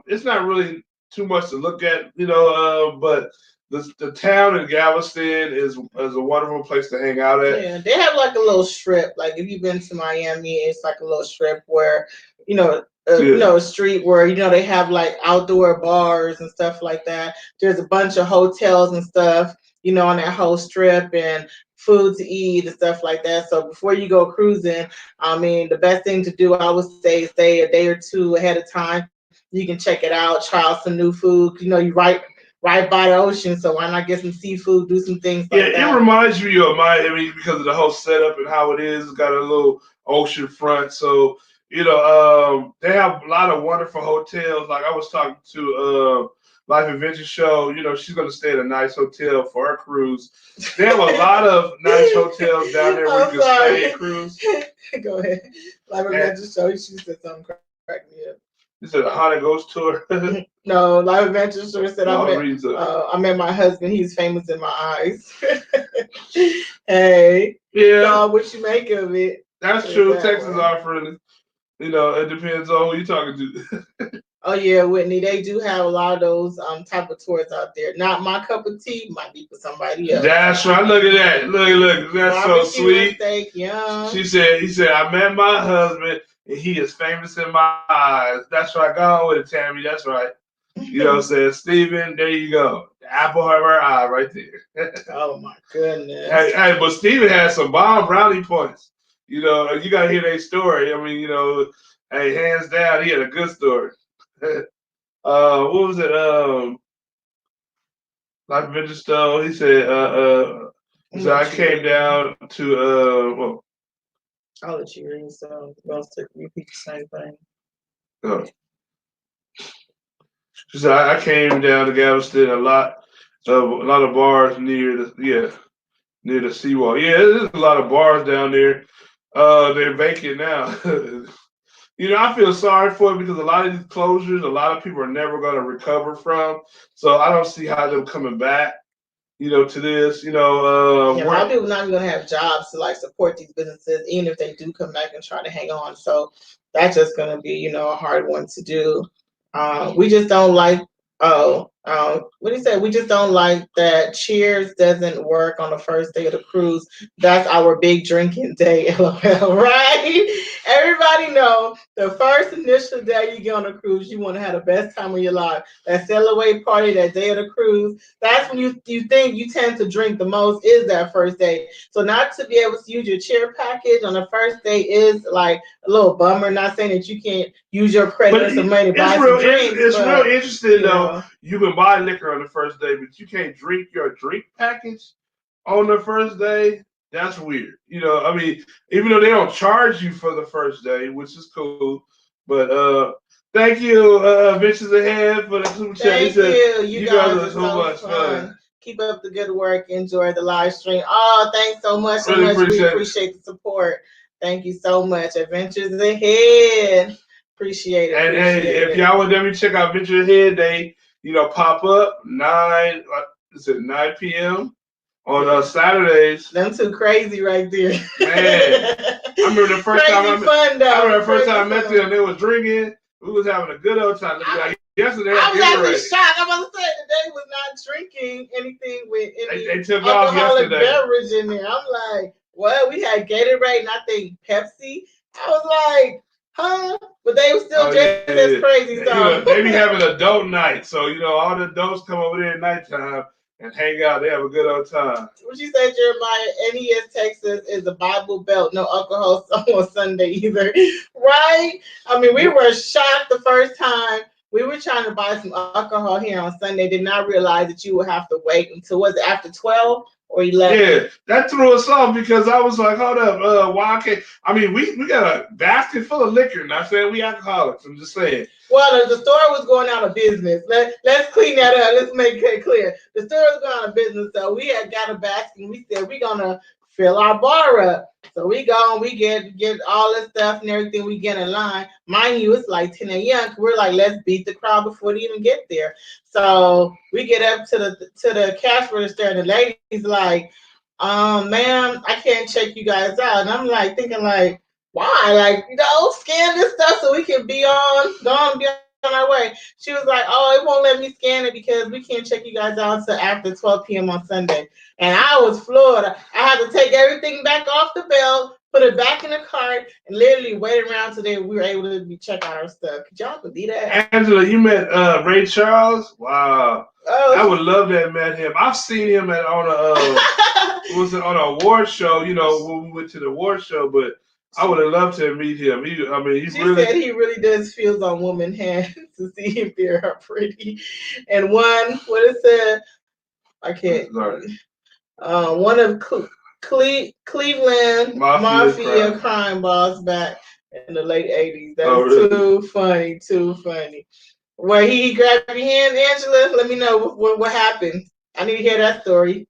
it's not really too much to look at, but the town in Galveston is a wonderful place to hang out at. Yeah, they have like a little strip. Like if you've been to Miami, it's like a little strip where a street where they have like outdoor bars and stuff like that. There's a bunch of hotels and stuff, on that whole strip and food to eat and stuff like that. So before you go cruising, I mean, the best thing to do, I would say, is stay a day or two ahead of time. You can check it out, try out some new food. You right by the ocean, so why not get some seafood, do some things like that? Yeah, it reminds me of Miami because of the whole setup and how it is. It's got a little ocean front, so they have a lot of wonderful hotels. Like I was talking to Life Adventure Show, she's gonna stay at a nice hotel for her cruise. They have a lot of nice hotels down there where you can stay and cruise. Go ahead. Life Adventure Show, she said something cracked me up. You said a haunted ghost tour? No, Life Adventure Tour said I met my husband. He's famous in my eyes. Hey. Yeah. What you make of it? That's true. Texas offering, it depends on who you're talking to. Oh yeah, Whitney. They do have a lot of those type of tours out there. Not my cup of tea. Might be for somebody else. That's right. Look at that. Look. That's so sweet. Steak, yeah. He said, I met my husband. And he is famous in my eyes. That's right. Go on with it, Tammy. That's right. You know what I'm saying? Steven, there you go. apple of her eye right there. Oh my goodness. Hey, but Steven had some bomb brownie points. You know, you gotta hear their story. I mean, you know, hey, hands down, he had a good story. What was it? Like Vintage Stone, he said, so I came down to well, I'll let you read, so most to repeat the same thing. She said I came down to Galveston a lot of bars near the seawall. Yeah, there's a lot of bars down there. They're vacant now. You know, I feel sorry for it because a lot of these closures, a lot of people are never going to recover from. So I don't see how them coming back, you know, to this. You know, a lot of people not even going to have jobs to like support these businesses, even if they do come back and try to hang on. So that's just going to be, you know, a hard one to do. We just don't like. What do you say? We just don't like that Cheers doesn't work on the first day of the cruise. That's our big drinking day, LOL, right? Everybody know the first initial day you get on a cruise, you want to have the best time of your life. That sail away party, that day of the cruise, that's when you think you tend to drink the most is that first day. So not to be able to use your cheer package on the first day is like a little bummer. Not saying that you can't use your credit or some money to buy some drinks. It's real interesting though. You can buy liquor on the first day, but you can't drink your drink package on the first day. That's weird. You know, I mean, even though they don't charge you for the first day, which is cool. But thank you, Ventures Ahead, for the super chat. Thank you. You guys are so much fun. Keep up the good work. Enjoy the live stream. Oh, thanks so much. So really much. We appreciate the support. Thank you so much. Adventures Ahead. Appreciate it. And if y'all would let me check out Ventures Ahead, they pop up 9 p.m. on Saturdays. Them two crazy right there. Man, I remember the first time I met them, they was drinking. We was having a good old time. Yesterday, I was actually shocked. I'm about to say that they was not drinking anything with any they took off alcoholic yesterday. beverage in there. I'm like, what? We had Gatorade and I think Pepsi. I was like, huh? But they were still just as crazy. So they be having adult night. So all the adults come over there at nighttime and hang out. They have a good old time. What you say, Jeremiah? NES Texas is a Bible Belt. No alcohol on Sunday either. Right? I mean, we were shocked the first time. We were trying to buy some alcohol here on Sunday. Did not realize that you would have to wait until, was it after 12 or 11? Yeah, that threw us off because I was like, hold up, why can't? I mean, we got a basket full of liquor. Not saying we alcoholics. I'm just saying. Well, the store was going out of business. Let's clean that up. Let's make it clear. The store was going out of business, so we had got a basket. And we said we're gonna fill our bar up. So we go and we get all this stuff and everything. We get in line. Mind you, it's like 10 a.m. We're like, let's beat the crowd before they even get there. So we get up to the cash register, and the lady's like, ma'am, I can't check you guys out. And I'm like thinking like, why? Like, scan this stuff so we can be on our way. She was like, oh, it won't let me scan it because we can't check you guys out until after 12 p.m. on Sunday. And I was floored. I had to take everything back off the belt, put it back in the cart, and literally wait around till we were able to check out our stuff. Could y'all believe that? Angela, you met Ray Charles? Wow. Oh, I would love to have met him. I've seen him on an award show, when we went to the award show, but I would have loved to meet him. She said he really does feel on women's hands to see if they're pretty. And one, what it said, I can't. One of Cleveland Mafia crime boss back in the late 80s. That's too funny. Where he grabbed your hand, Angela? Let me know what happened. I need to hear that story.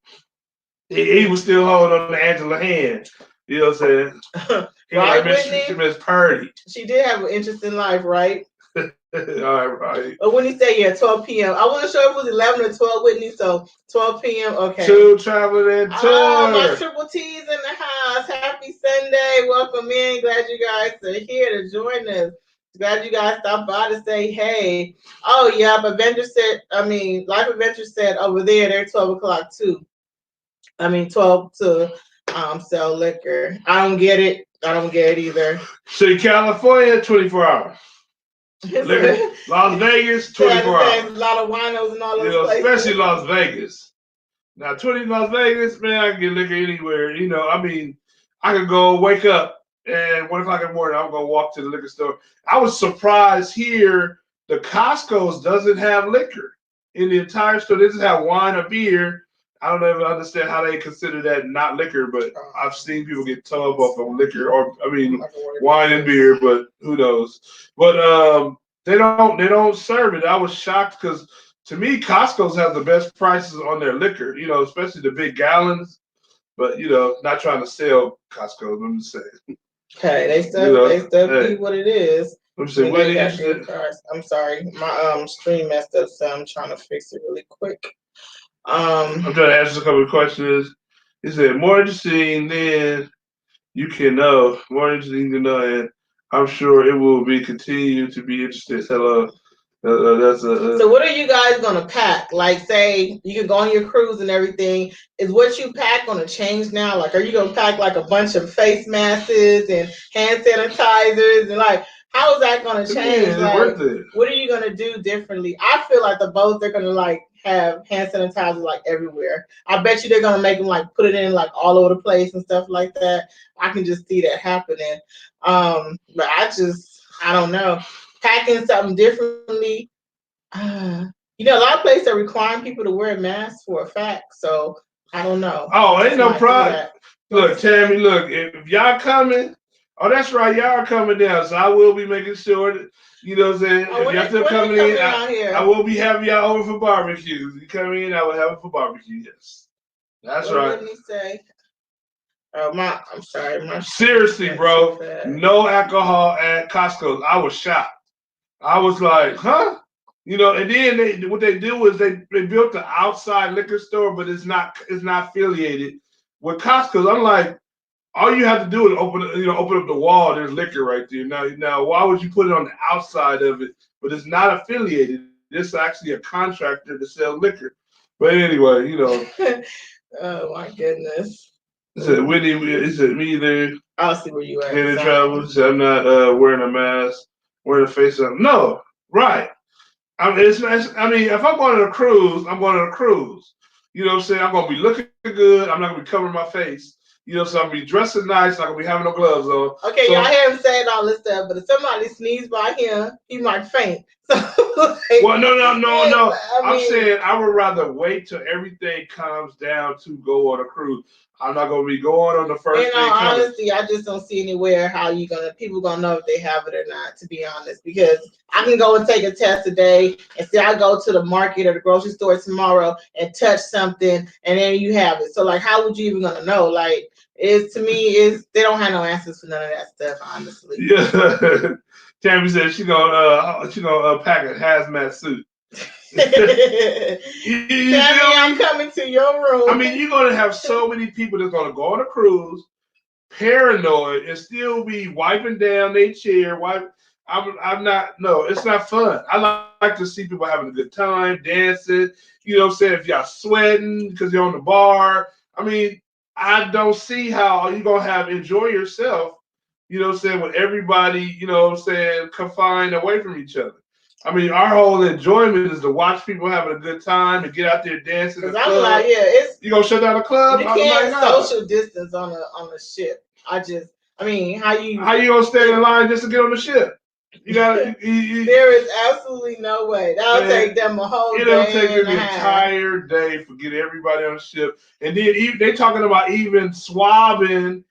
He was still holding on to Angela's hand. You know what I'm saying? Right, Whitney? Miss Purdy. She did have an interesting life, right? All right. But when you say 12 p.m., I wasn't sure if it was 11 or 12, Whitney. So 12 p.m. Okay. 2 traveling and tour. My triple T's in the house. Happy Sunday. Welcome in. Glad you guys are here to join us. Glad you guys stopped by to say hey. Oh yeah, but Life Adventure said over there they're 12 o'clock too. 12 to sell liquor. I don't get it. I don't get it either. So California, 24 hours. Liquor, Las Vegas, 24 hours. A lot of winos and all those places. Especially Las Vegas. Now, 20 Las Vegas, man, I can get liquor anywhere. I mean, I could go wake up and 1 o'clock in the morning, I'm gonna walk to the liquor store. I was surprised here. The Costco's doesn't have liquor in the entire store. They just have wine or beer. I don't ever understand how they consider that not liquor, but I've seen people get tub off on liquor, or wine and beer, but who knows? But they don't serve it. I was shocked because to me, Costco's have the best prices on their liquor, especially the big gallons. But not trying to sell Costco, I'm just saying. Okay, they still be what it is. I'm saying, I'm sorry, my screen messed up, so I'm trying to fix it really quick. I'm trying to answer a couple of questions. He said, more interesting than you can know, more interesting to know, and I'm sure it will be continue to be interesting. Hello. So what are you guys gonna pack? Like, say you can go on your cruise and everything. Is what you pack gonna change now? Like, are you gonna pack like a bunch of face masks and hand sanitizers and like? How is that gonna change? Yeah, like, worth it. What are you gonna do differently? I feel like the boats are gonna like have hand sanitizer like everywhere. I bet you they're gonna make them like put it in like all over the place and stuff like that. I can just see that happening. But I don't know. Packing something differently. A lot of places are requiring people to wear masks for a fact. So I don't know. Oh, ain't no problem. Look, Tammy, if y'all coming, that's right, y'all are coming down. So I will be making sure that, what I'm saying? If y'all still coming in, I will be having y'all over for barbecues. You come in, I will have it for barbecue, yes. That's right. What did he say? I'm sorry. Seriously, bro, no alcohol at Costco. I was shocked. I was like, huh? And then what they do is they built the outside liquor store, but it's not affiliated with Costco. I'm like, all you have to do is open up the wall. There's liquor right there. Now, why would you put it on the outside of it? But it's not affiliated. This is actually a contractor to sell liquor. But anyway, Oh my goodness. Is it Whitney? Is it me there? I'll see where you at. Canon travel. I'm not wearing a mask, wearing a face up. No, right. I mean, if I'm going on a cruise, I'm going on a cruise. You know what I'm saying? I'm going to be looking good. I'm not going to be covering my face. So I'm going to be dressing nice. I'm not going to be having no gloves on. Okay, y'all hear him saying all this stuff, but if somebody sneezes by him, he might faint. So, well, no. I'm saying I would rather wait till everything calms down to go on a cruise. I'm not gonna be going on the first day. Honestly, I just don't see anywhere how people gonna know if they have it or not, to be honest. Because I can go and take a test today and say I go to the market or the grocery store tomorrow and touch something and then you have it. So like, how would you even gonna know? Like, they don't have no answers for none of that stuff, honestly. Yeah. Tammy said she gonna pack a hazmat suit. Tammy, I'm coming to your room. I mean, you're gonna have so many people that's gonna go on a cruise, paranoid, and still be wiping down their chair. I'm not. No, it's not fun. I like to see people having a good time, dancing. You know what I'm saying? If y'all sweating because you're on the bar, I mean, I don't see how you're gonna enjoy yourself. You know what I'm saying? With everybody, confined away from each other. I mean, our whole enjoyment is to watch people having a good time and get out there dancing. Because I'm like, you gonna shut down the club? You can't social distance on a ship. How you gonna stand in line just to get on the ship? You gotta. There is absolutely no way. That'll take them a whole day. It'll take them the entire day to get everybody on the ship, and then they talking about even swabbing,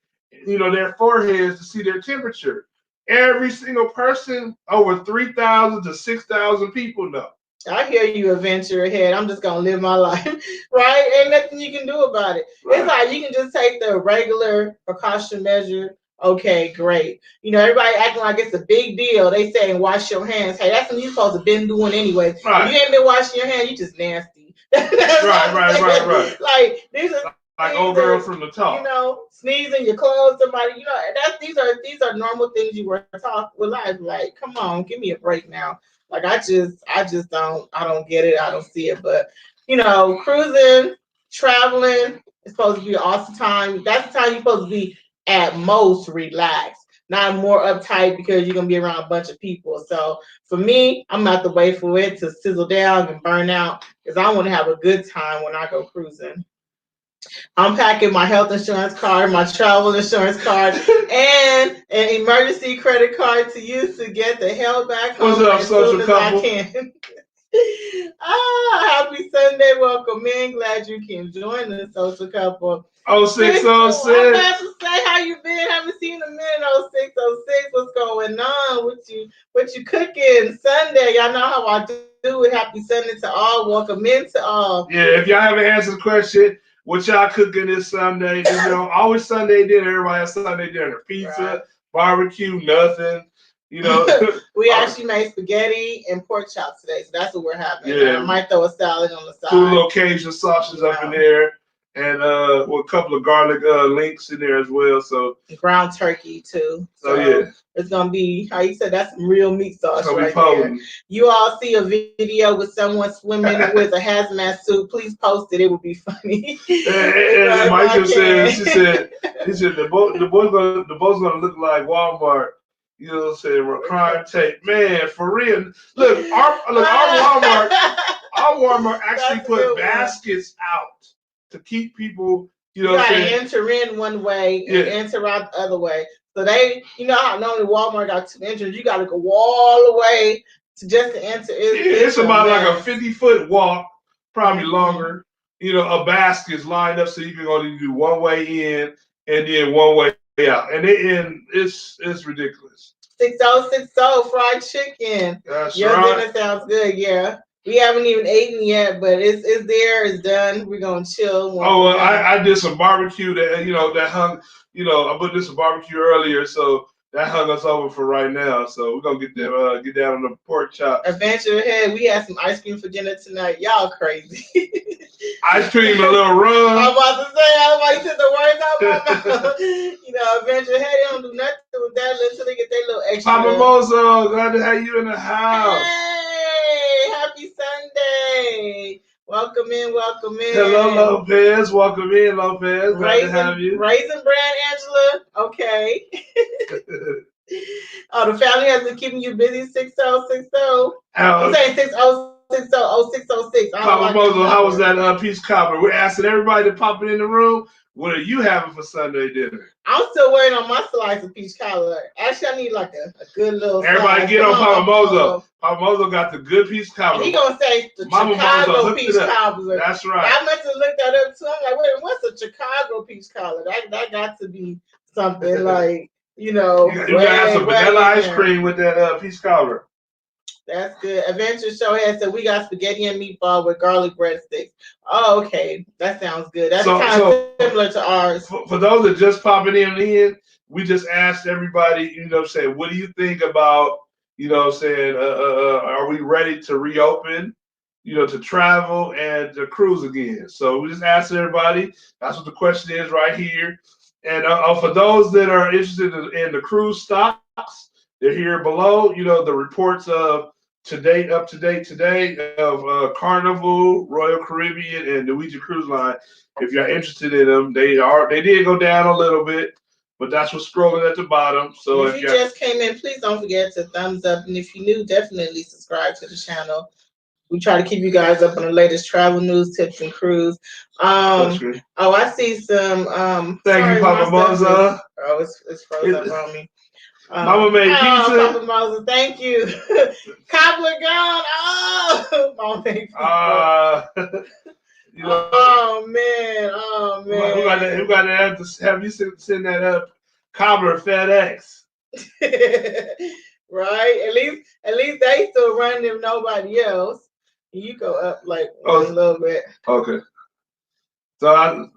their foreheads to see their temperature. Every single person, over 3,000 to 6,000 people know. I hear you, adventure ahead. I'm just gonna live my life, right? Ain't nothing you can do about it. Right. It's like you can just take the regular precaution measure. Okay, great. Everybody acting like it's a big deal. They saying wash your hands. Hey, that's what you're supposed to been doing anyway. Right. If you ain't been washing your hands, you just nasty. Right. Like these are. Like old girl from the top. Sneezing your clothes, somebody, these are normal things you were taught with life. Like, come on, give me a break now. Like I just don't get it. I don't see it. But cruising, traveling is supposed to be an awesome time. That's the time you're supposed to be at most relaxed. not more uptight because you're gonna be around a bunch of people. So for me, I'm about to wait for it to sizzle down and burn out because I want to have a good time when I go cruising. I'm packing my health insurance card, my travel insurance card, and an emergency credit card to use to get the hell back home as soon as I can. Happy Sunday. Welcome in. Glad you can join the social couple. 0606. I'm about to say how you been. Haven't seen a minute. 0606. What's going on? What you cooking Sunday? Y'all know how I do it. Happy Sunday to all. Welcome in to all. Yeah, if y'all haven't answered the question, what y'all cooking this Sunday? You know, always Sunday dinner. Everybody has Sunday dinner. Pizza, right. Barbecue, nothing. You know, we actually made spaghetti and pork chops today, so that's what we're having. Yeah, I might throw a salad on the side. 2 little Cajun sausages up in there, and with a couple of garlic links in there as well. So ground turkey too. So yeah, it's gonna be how you said that's some real meat sauce right there. You all see a video with someone swimming with a hazmat suit? Please post it. It would be funny. And Michael said, he said the boat's gonna look like Walmart. You know what I'm saying? We're crime tape. Man, for real. Look, our Walmart actually put baskets out to keep people, you know what I'm saying? Enter in one way and enter out the other way. So they, you know how normally Walmart got 2 entrances, you gotta go all the way to just to enter. It's about like a 50-foot walk, probably longer. You know, a basket's lined up so you can only do one way in and then one way out. And it's ridiculous. 6060 fried chicken. That's Your right. dinner sounds good, yeah. We haven't even eaten yet, but it's there, it's done. We're gonna chill. I did some barbecue that hung, I put this some barbecue earlier, so that hung us over for right now. So we're gonna get down on the pork chops. Adventure ahead. We had some ice cream for dinner tonight. Y'all crazy. Ice cream, a little rum. I'm about to say, I took the words out my mouth. Adventure ahead. They don't do nothing with that until they get their little extra. Papa Mozo, glad to have you in the house. Hey, happy Sunday. Welcome in. Hello, Lopez. Welcome in, Lopez. Glad to have you. Raisin Brand, Angela. Okay. Oh, the family has been keeping you busy. 6060. I'm saying 60606. Papa Mozo, how was that peach cobbler? We're asking everybody to pop it in the room. What are you having for Sunday dinner? I'm still waiting on my slice of peach cobbler. Actually, I need like a good little Everybody slice. Get on Papa Mozo. Papa Mozo got the good peach cobbler. He gonna say the Mama Chicago Mozo, peach cobbler. That's right. I meant to look that up too. I'm like, wait, what's a Chicago peach cobbler? That got to be something like, you gotta have some vanilla ice cream with that peach cobbler. That's good. Adventure Show has said we got spaghetti and meatball with garlic breadsticks. Oh, okay. That sounds good. That's kind of similar to ours. For those that just popping in, we just asked everybody, what do you think about, are we ready to reopen, to travel and to cruise again? So we just asked everybody. That's what the question is right here. And for those that are interested in the cruise stocks, they're here below. The reports of up to date today of Carnival, Royal Caribbean, and Norwegian Cruise Line. If you're interested in them, they did go down a little bit, but that's what's scrolling at the bottom. So if you just came in, please don't forget to thumbs up, and if you're new, definitely subscribe to the channel. We try to keep you guys up on the latest travel news, tips, and cruise. I see some. Thank you, Papa Moza. It's frozen up on me. Mama made pizza. Papa Moses, thank you. Cobbler gone. Oh, Mama made pizza. Oh man. Who got to have you send that up? Cobbler FedEx. Right. At least they still running if nobody else. You go up like a little bit. Okay. So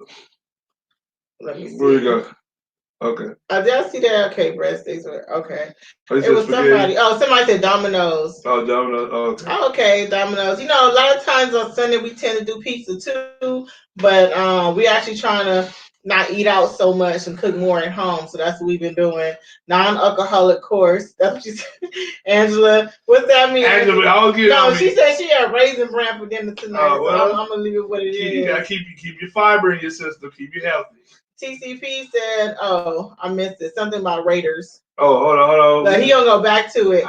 let me see. Where we go? Okay. I did see that. Okay, breadsticks. Okay. It was somebody. Somebody said Domino's. Oh, Domino's. Oh, okay. Okay, Domino's. A lot of times on Sunday we tend to do pizza too, but we actually trying to not eat out so much and cook more at home. So that's what we've been doing. Non-alcoholic course. That's what she said. Angela, what's that mean? Angela, she said she had Raisin Bran for dinner tonight. So I'm gonna leave it what it is. You gotta keep your fiber in your system. Keep you healthy. TCP said, I missed it. Something about Raiders. Oh, hold on. But he gonna go back to it.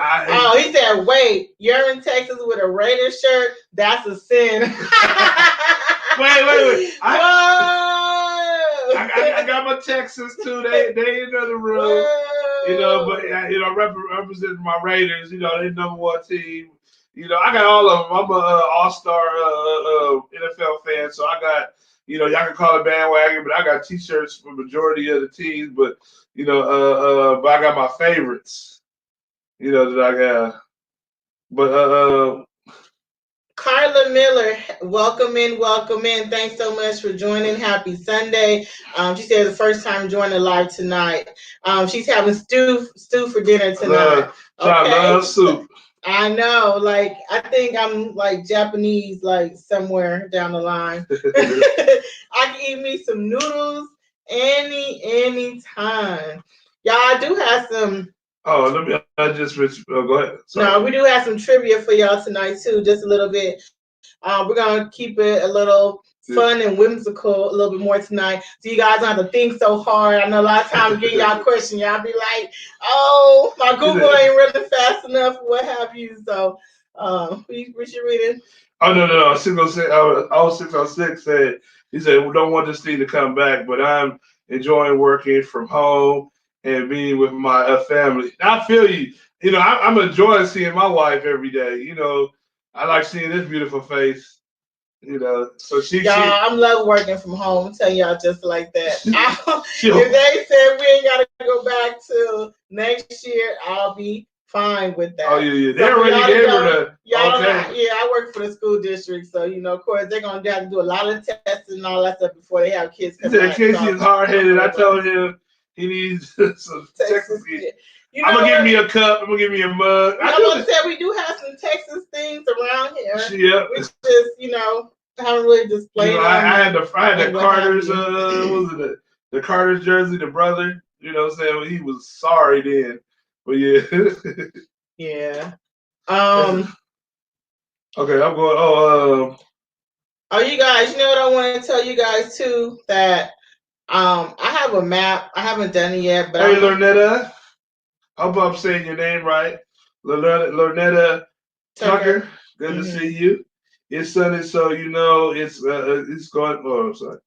He said, "Wait, you're in Texas with a Raiders shirt? That's a sin." wait. I got my Texans too. They in the room. Whoa. You know, but representing my Raiders. You know, they #1 team. You know, I got all of them. I'm a all-star NFL fan, so I got. You know, y'all can call it bandwagon, but I got T-shirts for the majority of the teams. But you know, but I got my favorites. You know that I got. But Carla Miller, welcome in. Thanks so much for joining. Happy Sunday. She said the first time joining live tonight. She's having stew for dinner tonight. I love soup. I know, like I think I'm like Japanese, like somewhere down the line. I can eat me some noodles any time. Y'all, I do have some. Oh, let me. Go ahead. Sorry. No, we do have some trivia for y'all tonight too, just a little bit. We're gonna keep it a little fun and whimsical a little bit more tonight, so you guys don't have to think so hard. I know a lot of times getting y'all question, y'all be like, "Oh, my Google ain't running fast enough," what have you. So, what you reading? Oh no. 606 said he said we don't want this thing to come back, but I'm enjoying working from home and being with my family. I feel you. You know, I'm enjoying seeing my wife every day. You know, I like seeing this beautiful face. You know, so I'm love working from home. I'm telling y'all just like that. If they said we ain't gotta go back till next year, I'll be fine with that. Oh yeah. They already gave her the I work for the school district, so you know, of course, they're gonna have to do a lot of tests and all that stuff before they have kids come back. Casey is hard headed. I told him he needs some Texas. You know, I'm gonna give me a cup. I'm gonna give me a mug. I'm gonna say we do have some Texas things around here. Yep. Which just, you know, haven't really displayed. I had the Carter's. What was it? The Carter's jersey. The brother. You know, what I'm saying he was sorry then, but yeah. Yeah. Okay, I'm going. Oh, you guys. You know what I want to tell you guys too, that I have a map. I haven't done it yet, but hey, Lornetta. I hope I'm saying your name right. Lornetta Tucker. Good to see you. It's sunny, so you know it's going. Oh, I'm sorry.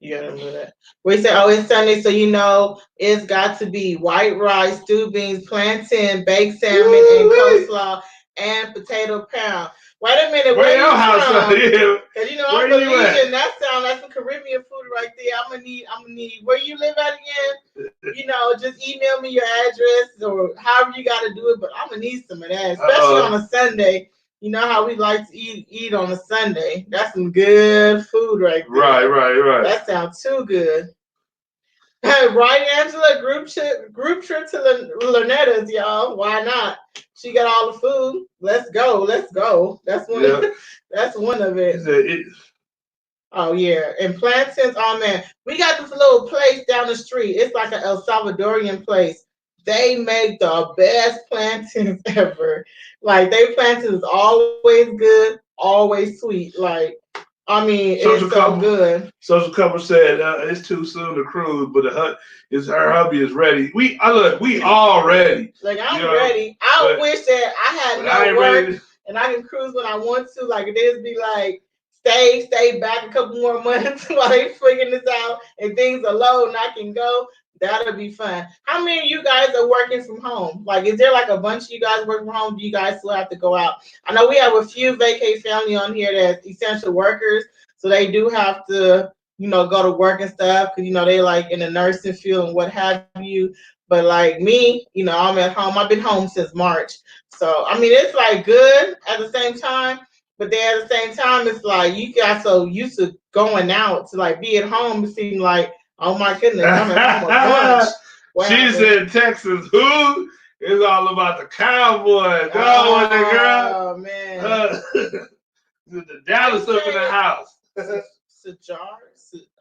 You gotta know that. We say, oh, it's sunny, so you know it's got to be white rice, stewed beans, plantain, baked salmon, and coleslaw, and potato pound. Wait a minute, where your house from? Because you know I'm Belizean. That sounds like some Caribbean food right there. I'm gonna need. Where you live at again? You know, just email me your address or however you got to do it. But I'm gonna need some of that, especially on a Sunday. You know how we like to eat on a Sunday. That's some good food right there. Right. That sounds too good. Right, Angela? Group trip to Lornetta's, y'all. Why not? She got all the food. Let's go. That's one. Yeah. That's one of it. Oh yeah, and plantains. Oh man, we got this little place down the street. It's like an El Salvadorian place. They make the best plantains ever. Like their plantains is always good, always sweet. Like I mean, it's so good. Social couple said it's too soon to cruise, but her hubby is ready. We all ready. Like I'm ready. I wish that I had no work and I can cruise when I want to. Like it just be like stay back a couple more months while they figuring this out and things are low and I can go. That'll be fun. How many of you guys are working from home? Like, is there like a bunch of you guys work from home? Do you guys still have to go out? I know we have a few Vacay family on here that's essential workers, so they do have to, you know, go to work and stuff because, you know, they like in the nursing field and what have you. But like me, you know, I'm at home. I've been home since March. So, I mean, it's like good at the same time. But then at the same time, it's like you got so used to going out to like be at home. It seemed like, oh my goodness, I'm at home a bunch. She's in Texas. Who is all about the Cowboys? Oh man. The Dallas up in the house. Sajar?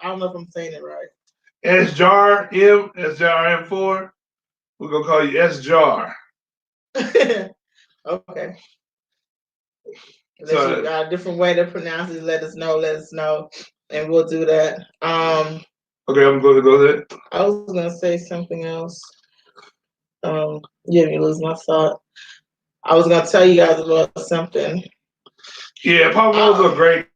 I don't know if I'm saying it right. S-Jar M, S-Jar M4. We're gonna call you S-Jar. Okay. Unless you got a different way to pronounce it, let us know, and we'll do that. Okay, I'm going to go ahead. I was gonna say something else. Yeah, me lose my thought. I was gonna tell you guys about something. Yeah, Papa was a great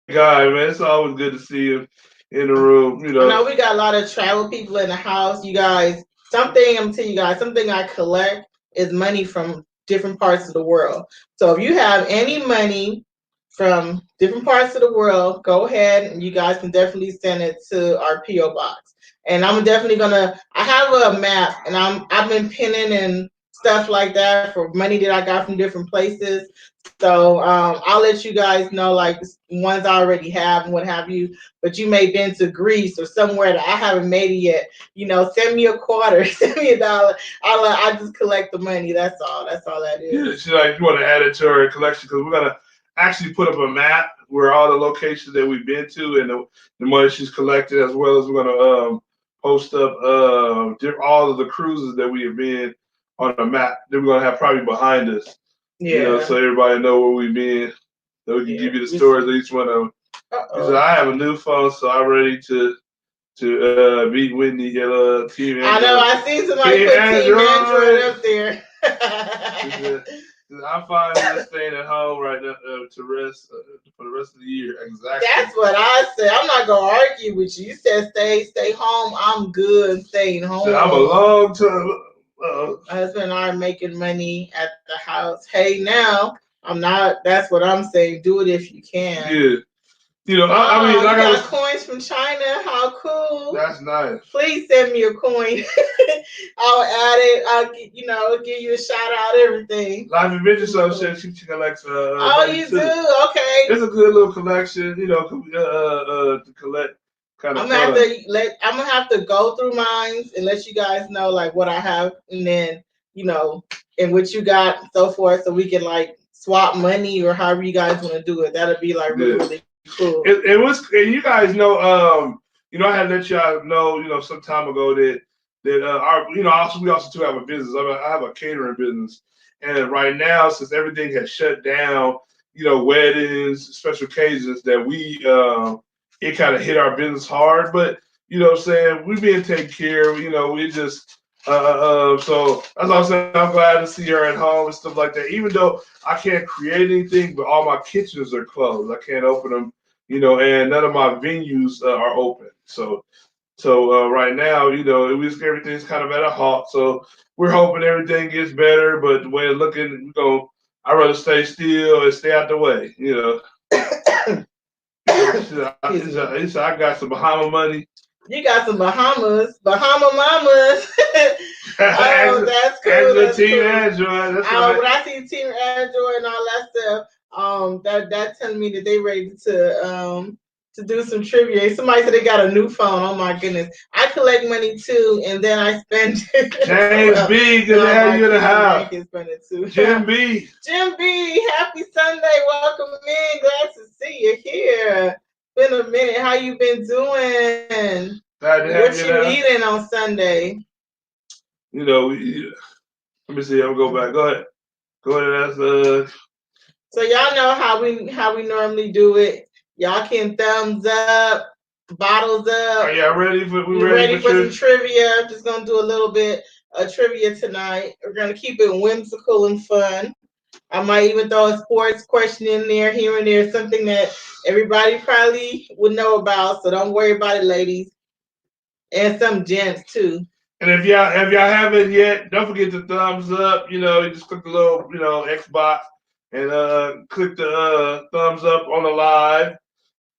guy, man. It's always good to see him in the room. You I know, know we got a lot of travel people in the house. You guys, something I'm telling you guys, something I collect is money from different parts of the world. So if you have any money from different parts of the world, go ahead and you guys can definitely send it to our PO box. And I'm definitely gonna. I have a map, and I've been pinning and stuff like that for money that I got from different places. So I'll let you guys know like ones I already have and what have you. But you may have been to Greece or somewhere that I haven't made it yet. You know, send me a quarter, send me $1. I just collect the money. That's all. That's all that is. yeah, she's like, you want to add it to our collection because we're gonna actually put up a map where all the locations that we've been to and the money she's collected, as well as we're gonna post up all of the cruises that we have been on a map that we're gonna have probably behind us. Yeah. You know, so everybody know where we've been. So we can give you the stories of each one of them. He said, I have a new phone, so I'm ready to beat Whitney at Team Android. I know, I seen somebody put Team Android up there. I'm fine just staying at home right now to rest for the rest of the year. Exactly. That's what I said. I'm not gonna argue with you. You said stay home. I'm good staying home. So I'm a long time. My husband and I are making money at the house. Hey, now I'm not. That's what I'm saying. Do it if you can. Yeah. You know, I mean, like I got coins from China. How cool! That's nice. Please send me a coin. I'll add it. I'll give you a shout out. Everything. Life Adventure Show said she collects. Oh, you do? Okay. It's a good little collection. You know, to collect. Kind of. I'm gonna have to go through mine and let you guys know like what I have, and then and what you got, and so forth, so we can like swap money or however you guys want to do it. That'll be like really cool. It was, and you guys know, I had let y'all know, some time ago that we also too have a business. I have a catering business, and right now since everything has shut down, weddings, special occasions, that we it kind of hit our business hard, but what I'm saying, we being taken care of. We just. So that's what I'm saying. I'm glad to see her at home and stuff like that. Even though I can't create anything, but all my kitchens are closed. I can't open them, and none of my venues are open. So right now, everything's kind of at a halt. So we're hoping everything gets better. But the way it's looking, I'd rather stay still and stay out the way. I got some Bahama money. You got some Bahama mamas. Oh, that's cool. That's Team cool. Android. That's right. When I see Team Android and all that stuff, that tells me that they ready to do some trivia. Somebody said they got a new phone. Oh my goodness. I collect money too, and then I spend it. James B, good to have you in the house. Jim B. Jim B, happy Sunday. Welcome in. Glad to see you here. Been a minute. How you been doing? What you eating on Sunday? Let me see. I'm gonna go back. Go ahead. That's So y'all know how we normally do it. Y'all can thumbs up, bottles up. Are y'all ready for? We ready for some trivia. Just gonna do a little bit of trivia tonight. We're gonna keep it whimsical and fun. I might even throw a sports question in there, here and there, something that everybody probably would know about. So don't worry about it, ladies, and some gents too. And if y'all haven't yet, don't forget the thumbs up. You just click the little Xbox and click the thumbs up on the live.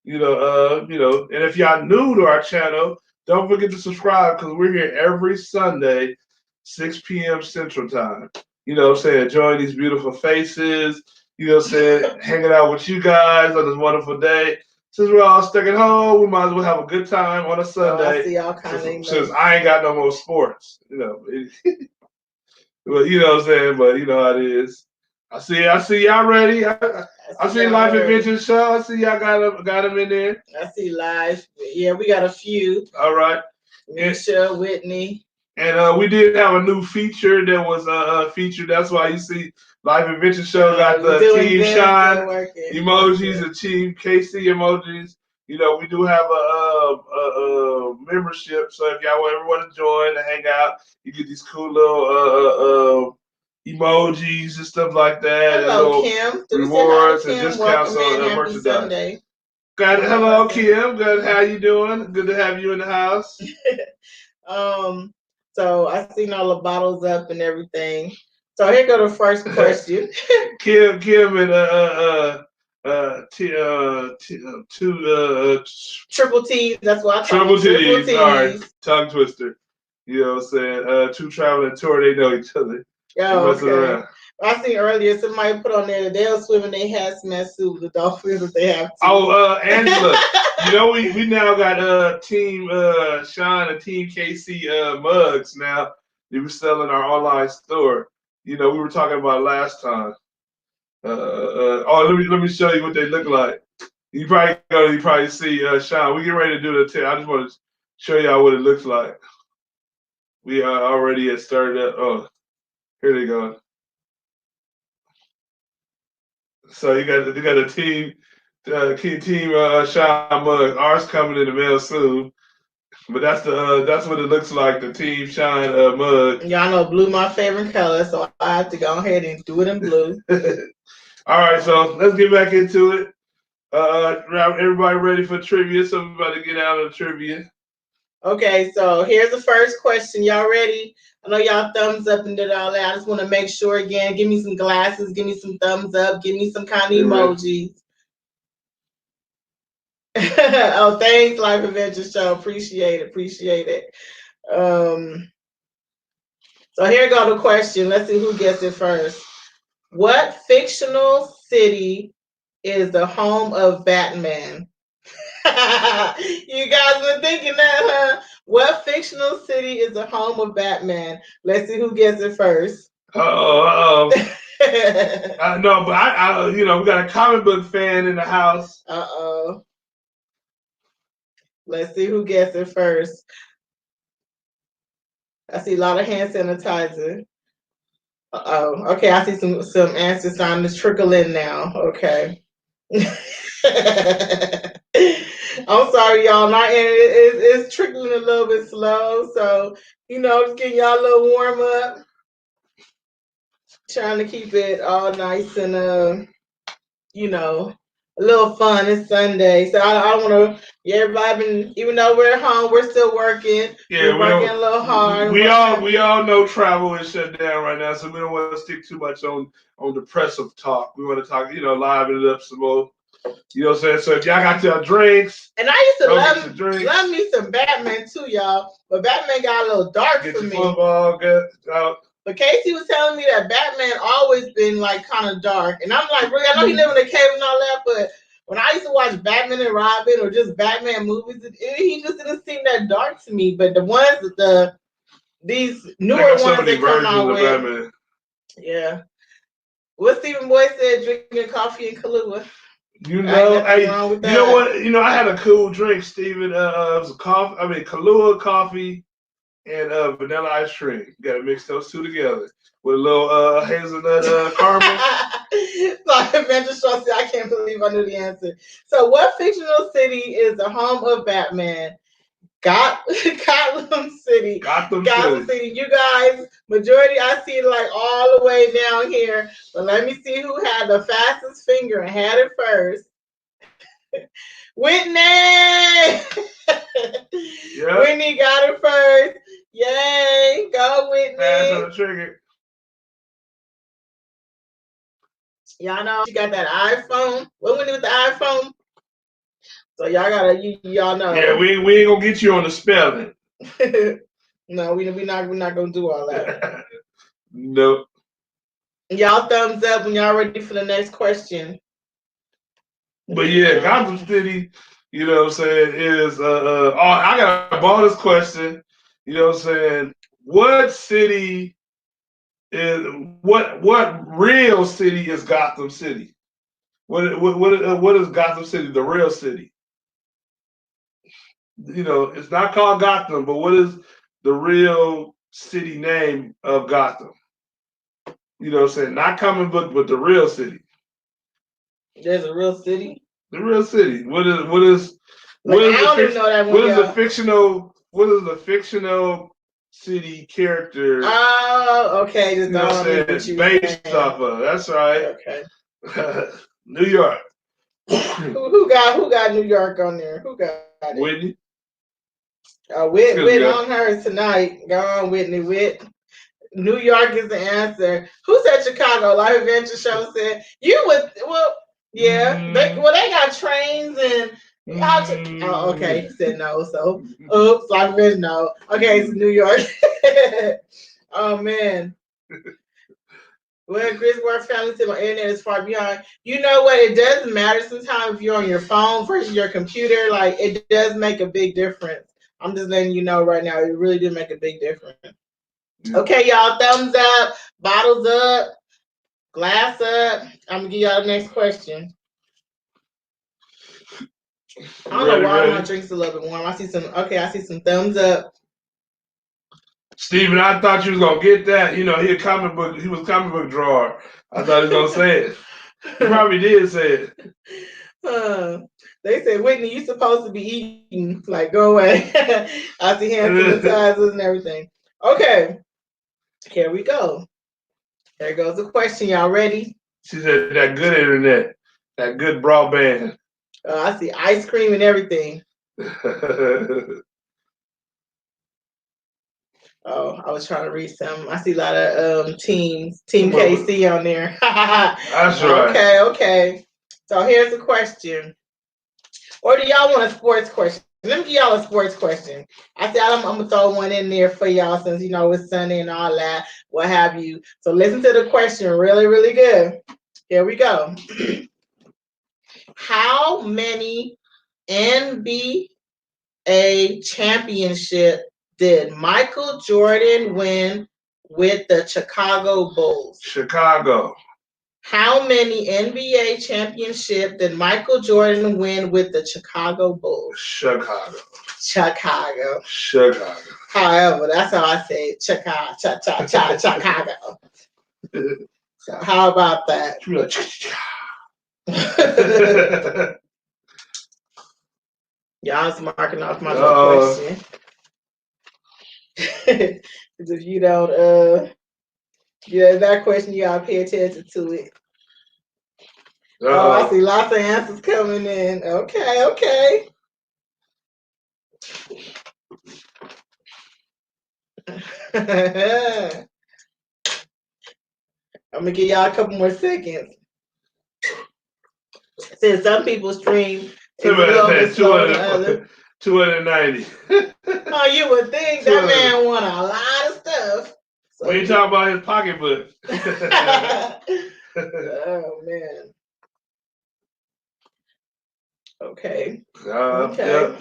And if y'all new to our channel, don't forget to subscribe because we're here every Sunday, 6 p.m. Central Time. Enjoying these beautiful faces, hanging out with you guys on this wonderful day. Since we're all stuck at home, we might as well have a good time on a Sunday. I see y'all since I ain't got no more sports, Well, what I'm saying, but you know how it is. I see y'all ready. I see Life Adventure Show. I see y'all got them in there. I see live. Yeah, we got a few. All right. Michelle, Whitney. And we did have a new feature that was featured. That's why you see Life Adventure Show got the Team Shawn emojis and Team KC emojis. You know, we do have a membership, so if y'all ever want to join and hang out, you get these cool little emojis and stuff like that, and Hello, little Kim. Do we say hi to rewards and Kim? discounts Welcome in. on Happy merchandise. Sunday. Hello, Kim. Good. How you doing? Good to have you in the house. So I seen all the bottles up and everything. So here go the first question. Kim and triple T's. That's what I call triple them. Triple T's. Sorry, T's. tongue twister. You know what I'm saying? Two traveling tour. They know each other. Oh, okay. I seen earlier somebody put on there that they'll swim in their hazmat suit with the dolphins if they have to. Oh, Angela. You know, we now got Team Shawn and Team KC mugs now. They were selling our online store. You know, we were talking about last time. Let me show you what they look like. You probably see Shawn. We get ready to do the test. I just want to show y'all what it looks like. We already had started up. Oh, here they go. So you got a team Shawn mug. Ours coming in the mail soon. But that's what it looks like, the Team Shine mug. Y'all know blue my favorite color, so I have to go ahead and do it in blue. All right, so let's get back into it. Everybody ready for trivia? So we're about to get out of the trivia. Okay, so here's the first question. Y'all ready? I know y'all thumbs up and did all that. I just want to make sure again. Give me some glasses. Give me some thumbs up. Give me some kind of emojis. Oh, thanks, Life Adventure Show. Appreciate it. So here go the question. Let's see who gets it first. What fictional city is the home of Batman? You guys been thinking that, huh? What fictional city is the home of Batman? Let's see who gets it first. No, but I we got a comic book fan in the house. Let's see who gets it first. I see a lot of hand sanitizer. Okay, I see some answers starting to trickle in now. Okay. I'm sorry, y'all. It's trickling a little bit slow, so just getting y'all a little warm up. Trying to keep it all nice and a little fun. It's Sunday, so I don't want to. Everybody even though we're at home, we're still working. Yeah, we're working a little hard. We all know travel is shut down right now, so we don't want to stick too much on depressive talk. We want to talk, liven it up some more. You know what I'm saying? So if y'all got your drinks, and I used to love me some Batman too, y'all. But Batman got a little dark for me. Football, But Casey was telling me that Batman always been like kind of dark, and I'm like, really? I know he live in a cave and all that, but when I used to watch Batman and Robin or just Batman movies, he just didn't seem that dark to me. But the ones these newer ones they come out with, Batman. Yeah. What Stephen Boy said, drinking coffee in Kahlua. You know what? I had a cool drink, Stephen. It was Kahlua coffee and vanilla ice cream. You gotta mix those two together with a little hazelnut caramel. Like Adventure Show said, I can't believe I knew the answer. So, what fictional city is the home of Batman? Gotham City. Gotham City. You guys, majority I see it like all the way down here. But let me see who had the fastest finger and had it first. Whitney! Yep. Whitney got it first. Yay! Go, Whitney. Fast on the trigger. Y'all know she got that iPhone. What Whitney with the iPhone? So y'all know. Yeah, we ain't gonna get you on the spelling. No, we're not gonna do all that. Nope. Y'all thumbs up when y'all ready for the next question. But yeah, Gotham City, you know what I'm saying, is I got a bonus question. You know what I'm saying? What city is what real city is Gotham City? What is Gotham City, the real city? It's not called Gotham, but what is the real city name of Gotham? You know what I'm saying? Not comic book, but the real city. There's a real city? The real city. What is Like, I don't even know that one. What is the fictional city character? Oh, okay. You know what I'm saying? Based off of. That's right. Okay. New York. who got New York on there? Who got it? Whitney. Whit on her tonight. Go on, Whitney. Whit. New York is the answer. Who said Chicago? Life Adventure Show said you would. Well, yeah. They got trains and. Oh, okay. He said no. So, oops. Life Adventure, no. Okay, it's New York. Oh man. Well, Chris Work family said my internet is far behind. You know what? It doesn't matter sometimes if you're on your phone versus your computer. Like, it does make a big difference. I'm just letting you know right now. It really did make a big difference. Yeah. Okay, y'all. Thumbs up, bottles up, glass up. I'm gonna give y'all the next question. I don't know why my drink's a little bit warm. I see some. Okay, I see some thumbs up. Steven, I thought you was gonna get that. You know, he was comic book drawer. I thought he was gonna say it. He probably did say it. They said, Whitney, you supposed to be eating. Like, go away. I see hand sanitizers and everything. Okay. Here we go. There goes the question. Y'all ready? She said that good internet. That good broadband. I see ice cream and everything. Oh, I was trying to read some. I see a lot of Team KC on there. That's right. Okay. So here's the question. Or do y'all want a sports question? Let me give y'all a sports question. I said I'm gonna throw one in there for y'all since you know it's sunny and all that, what have you. So listen to the question really, really good. Here we go. How many NBA championship did Michael Jordan win with the Chicago Bulls? Chicago. How many NBA championship did Michael Jordan win with the Chicago Bulls? Chicago. However, that's how I say it. Chicago. So how about that? Y'all's marking off my question. Because if you don't that question, you gotta pay attention to it. Oh, I see lots of answers coming in. Okay. I'm gonna give y'all a couple more seconds. Since some people stream is a little bit slower than others. 290. Oh, you would think that man won a lot of stuff. So when you talk about his pocketbook. Oh man. Okay. Yep.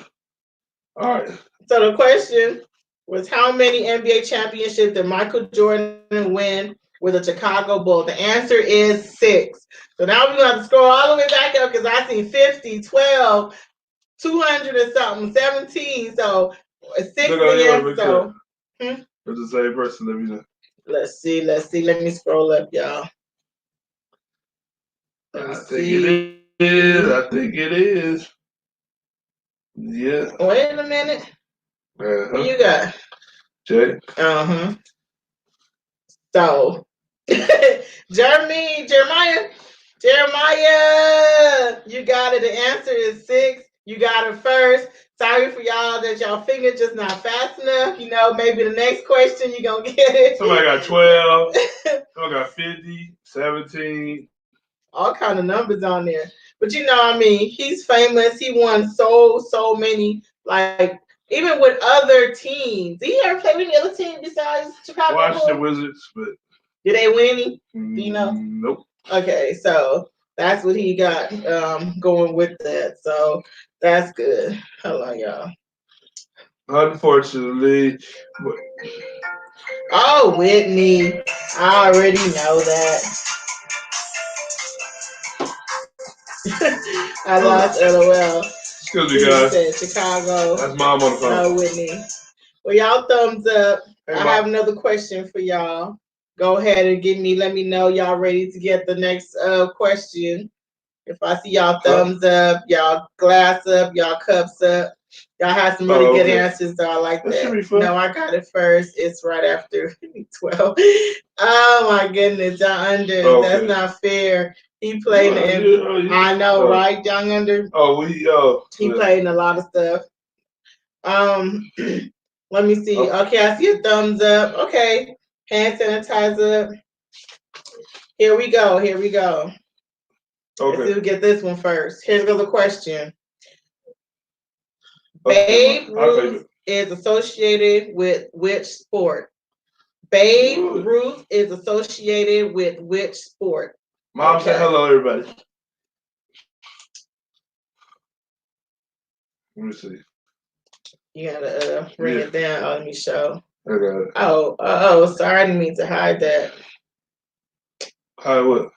All right. So the question was, how many NBA championships did Michael Jordan win with the Chicago Bulls? The answer is 6. So now we're going to scroll all the way back up because I see 50, 12, 200 or something, 17. So 6 again. So it's the same person. Let me know. Let's see. Let me scroll up, y'all. I think it is. Yeah. Wait a minute. What you got? Jay. So, Jeremiah, you got it. The answer is 6. You got it first. Sorry for y'all that y'all finger just not fast enough. You know, maybe the next question you're going to get it. Somebody got 12. Somebody got 50, 17. All kind of numbers on there. But you know, I mean, he's famous. He won so many, like, even with other teams. Did he ever play with any other team besides Chicago? Washington Wizards, but did they win any? Do you know? Nope. Okay, so that's what he got going with that. So that's good. Hold on, y'all. Unfortunately. Oh, Whitney. I already know that. I lost LOL. Excuse me, guys. Said Chicago. That's Mom on the phone. Oh, Whitney. Well, y'all thumbs up. Hey, I have another question for y'all. Go ahead and let me know y'all ready to get the next question. If I see y'all thumbs up, y'all glass up, y'all cups up, y'all have some really good answers, so I like that. Should be fun. No, I got it first. It's right after 12. Oh my goodness, Young Under. Okay. That's not fair. He played in I know, right, Young Under? He played in a lot of stuff. Let me see. Okay, I see a thumbs up. Okay, hand sanitizer. Here we go. Here we go. Okay. Let's see if we get this one first. Here's the question. Babe Ruth is associated with which sport? Babe Ruth is associated with which sport? Mom, say hello, everybody. Let me see. You gotta bring it down. Let me show. I got it. Oh, sorry, I didn't mean to hide that. Hide what?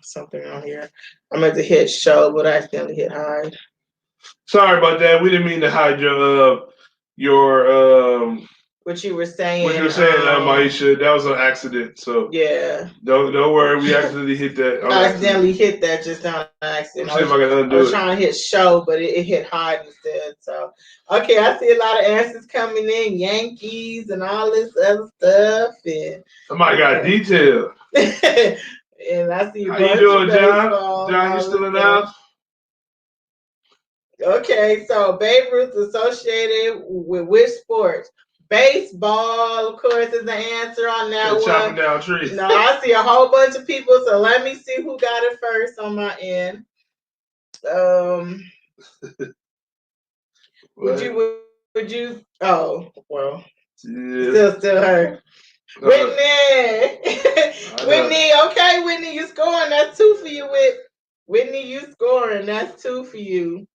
Something on here. I meant to hit show, but I accidentally hit hide. Sorry about that. We didn't mean to hide your what you were saying. What you were saying, Maisha, that was an accident. So yeah. Don't worry, we accidentally hit that. I accidentally hit that just on accident. I was trying to hit show, but it hit hide instead. So okay, I see a lot of answers coming in, Yankees and all this other stuff. And somebody got detail. And I see how you doing, John? John, you still in the house? Okay, so Babe Ruth associated with which sports? Baseball, of course, is the answer on that one. Chopping down trees. No, I see a whole bunch of people, so let me see who got it first on my end. Would you? Oh, well, yeah. Still her. Whitney, Whitney, okay, Whitney, you scoring. That's 2 for you, Whitney, you scoring. That's 2 for you.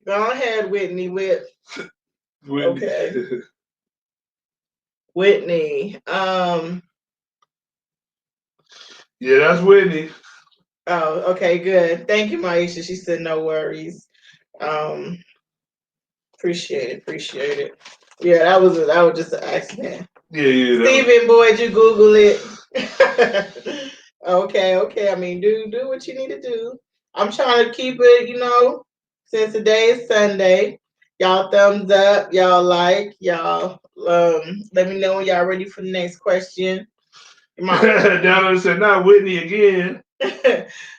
Go ahead, Whitney. Okay. Whitney. Yeah, that's Whitney. Oh, okay, good. Thank you, Maisha. She said no worries. Appreciate it. Yeah, that was just an accident. Yeah. Steven, boy, did you Google it? Okay. I mean, do what you need to do. I'm trying to keep it, since today is Sunday. Y'all thumbs up, y'all like, y'all let me know when y'all ready for the next question. Down said, not Whitney again.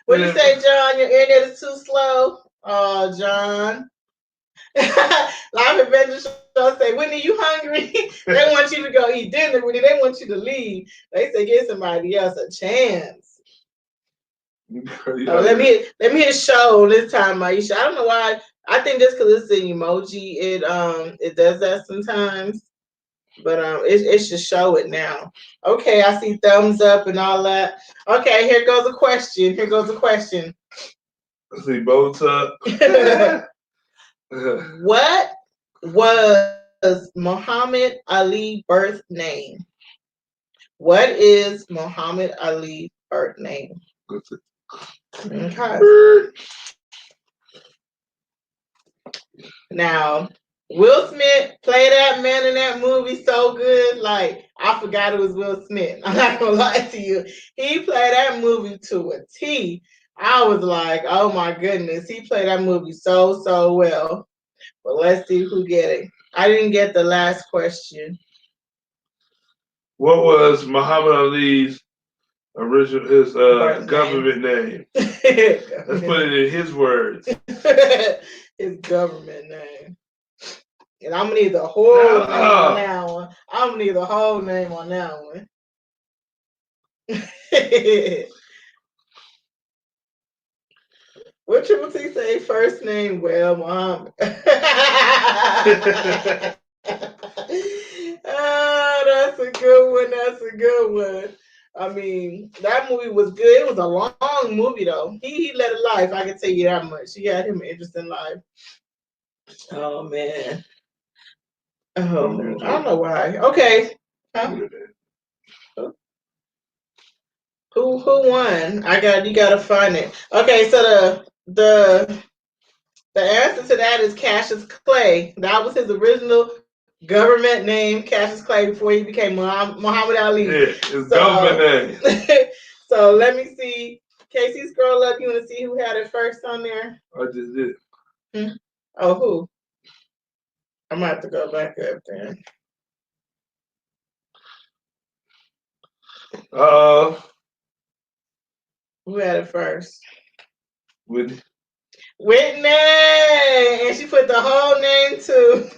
What you say, John? Your internet is too slow. Oh, John. Live Adventure Show say, Whitney, you hungry? They want you to go eat dinner, Whitney. They want you to leave. They say, give somebody else a chance. Let me hit show this time, Maisha. I don't know why. I think just because it's an emoji, it does that sometimes. But it should show it now. Okay, I see thumbs up and all that. Okay, here goes a question. I see both up. What was Muhammad Ali's birth name? What is Muhammad Ali's birth name? Okay. Now, Will Smith played that man in that movie so good. Like, I forgot it was Will Smith. I'm not going to lie to you. He played that movie to a T. I was like, oh my goodness. He played that movie so well. But let's see who get it. I didn't get the last question. What was Muhammad Ali's government name? Let's put it in his words. His government name. And I'm gonna need the whole name on that one. What Triple T say? First name, well, Muhammad. Oh, that's a good one. I mean, that movie was good. It was a long movie, though. He led a life, I can tell you that much. He had him an interesting life. Oh, man. Oh, I don't know why. Okay. Huh? Who won? You gotta find it. Okay, so the answer to that is Cassius Clay. That was his original government name, Cassius Clay, before he became Muhammad Ali. Yeah, his government name. So let me see Casey, scroll up. You want to see who had it first on there? I just did. Oh, who? I'm gonna have to go back up there. Who had it first? Whitney. And she put the whole name too.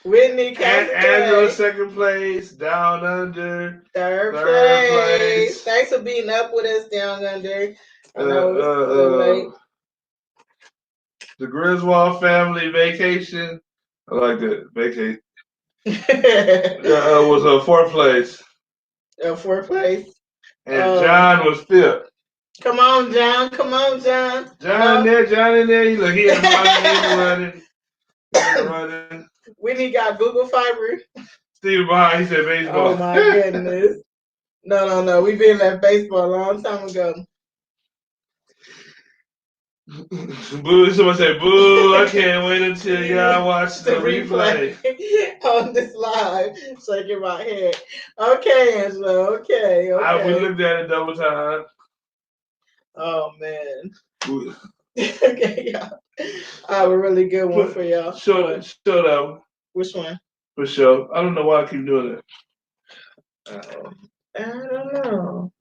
Whitney Angela, second place. Down Under, third place. Thanks for being up with us, Down Under. I know it's a little late. The Griswold family vacation. I like that. Vacation. Was a fourth place. Fourth place. And John was fifth. Come on, John. Come on, John. John in there. He running. Whitney got Google Fiber. Steve behind, he said baseball. Oh my goodness. No. We've been at baseball a long time ago. Boo, someone said, boo, I can't wait until y'all watch the replay. On this live, shaking my head. Okay, Angela, okay. We looked at it double time. Oh, man. Okay, y'all. I have a really good one for y'all. Show that. Which one? For sure. I don't know why I keep doing it. I don't know.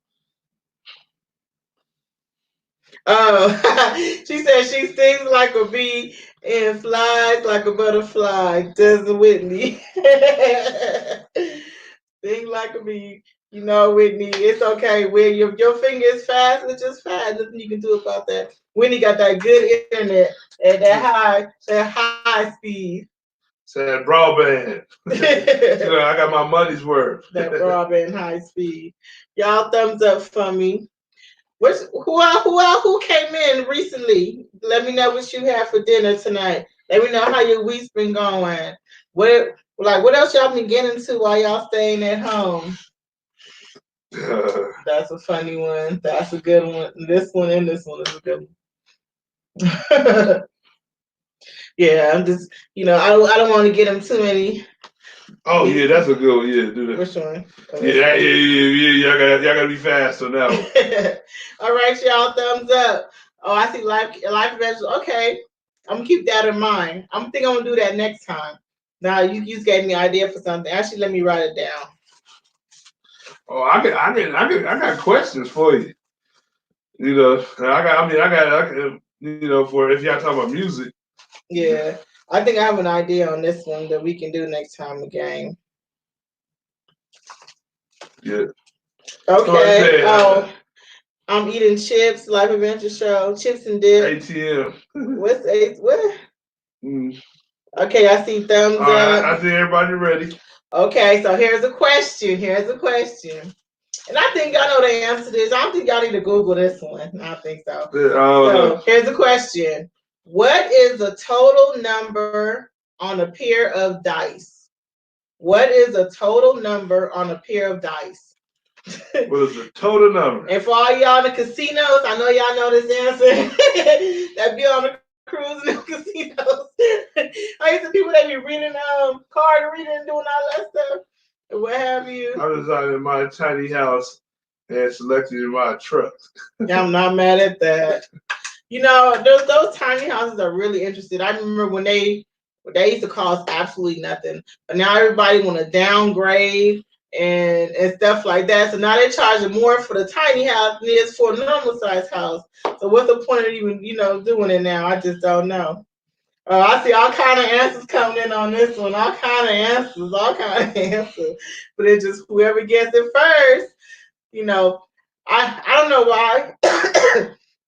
Oh, she said she stings like a bee and flies like a butterfly. Does Whitney. Sting like a bee. You know, Whitney, it's okay. When your finger is fast, it's just fast. Nothing you can do about that. Whitney got that good internet at that high speed. Said broadband. I got my money's worth. That broadband high speed. Y'all thumbs up for me. Who came in recently? Let me know what you had for dinner tonight. Let me know how your week's been going. What else y'all been getting into while y'all staying at home? That's a funny one. That's a good one. This one is a good one. Yeah, I'm just, I don't want to get them too many. Oh yeah, that's a good one. Yeah, do that. Which one? Yeah. Y'all gotta be fast on that one. All right, y'all, thumbs up. Oh, I see life events. Okay, I'm gonna keep that in mind. I'm gonna do that next time. Now you just gave me an idea for something. Actually, let me write it down. Oh, I got questions for you. I got for if y'all talking about music. Yeah, I think I have an idea on this one that we can do next time again. Yeah. Okay. I'm eating chips, Life Adventure Show, chips and dip. ATM. What? Okay, I see thumbs up. I see everybody ready. Okay, so here's a question. And I think y'all know the answer to this. I don't think y'all need to Google this one. I don't think so. Here's a question. What is the total number on a pair of dice? What is a total number on a pair of dice? What is the total number? And for all y'all in the casinos, I know y'all know this answer. That be on the cruise in the casinos. I used to people that be reading card reading and doing all that stuff. And what have you? I was out in my tiny house and selected my truck. Yeah, I'm not mad at that. Those tiny houses are really interesting. I remember when they used to cost absolutely nothing, but now everybody want to downgrade and stuff like that. So now they're charging more for the tiny house than it is for a normal size house. So what's the point of even doing it now? I just don't know. I see all kind of answers coming in on this one. All kind of answers. But it's just whoever gets it first. I don't know why.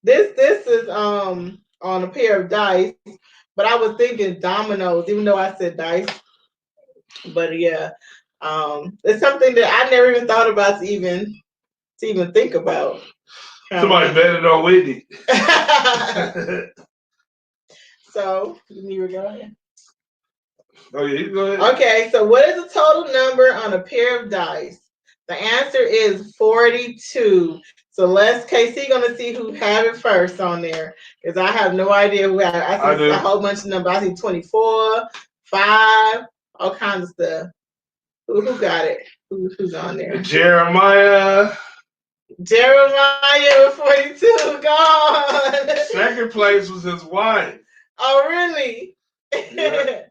This is on a pair of dice, but I was thinking dominoes, even though I said dice. But yeah, it's something that I never even thought about to even think about. Somebody betted on Whitney. So you go ahead. Oh yeah, you go ahead. Okay, so what is the total number on a pair of dice? The answer is 42. So KC gonna see who have it first on there, because I have no idea who have it. I see a whole bunch of numbers. I see 24, 5, all kinds of stuff. Who got it? Who's on there? Jeremiah. Jeremiah with 42 gone. Second place was his wife. Oh, really? Yeah.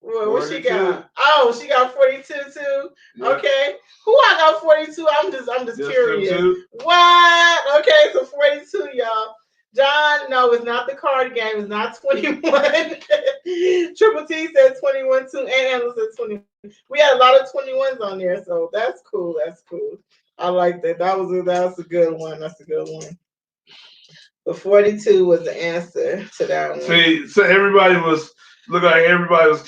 Well, what she got? Oh, she got 42 too. Yeah. Okay. Who I got 42? I'm just curious. What? Okay, so 42, y'all. John, no, it's not the card game. It's not 21. Triple T said 21 too, and Angela said 21. We had a lot of 21s on there, so that's cool. That's cool. I like that. That was a good one. That's a good one. But 42 was the answer to that one. See, so everybody was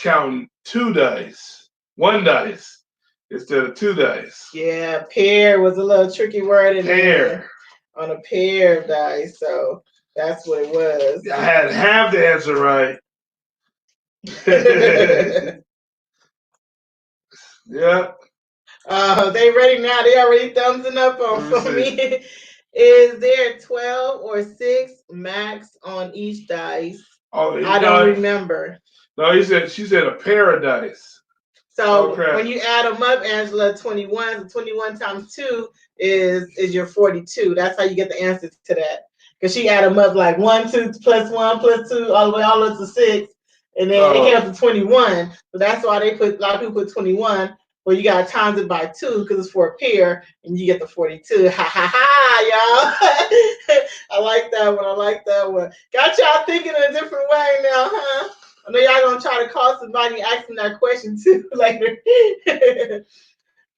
counting 2 dice, 1 dice instead of 2 dice. Yeah, pair was a little tricky word in pair. There on a pair of dice, so that's what it was. I had half the answer right. Yeah. They ready now. They already thumbsing up on for me. Is there 12 or 6 max on each dice? Oh, I don't remember. No, she said a pair of dice. So when you add them up, Angela, 21. 21 times 2 is your 42. That's how you get the answer to that. Because she add them up like 1, 2 plus 1 plus 2 all the way all up to 6, and then it came up to 21. So that's why a lot of people put 21. Well, you gotta times it by 2 because it's for a pair, and you get the 42. Ha ha ha, y'all! I like that one. I like that one. Got y'all thinking in a different way now, huh? I know y'all gonna try to call somebody asking that question too later.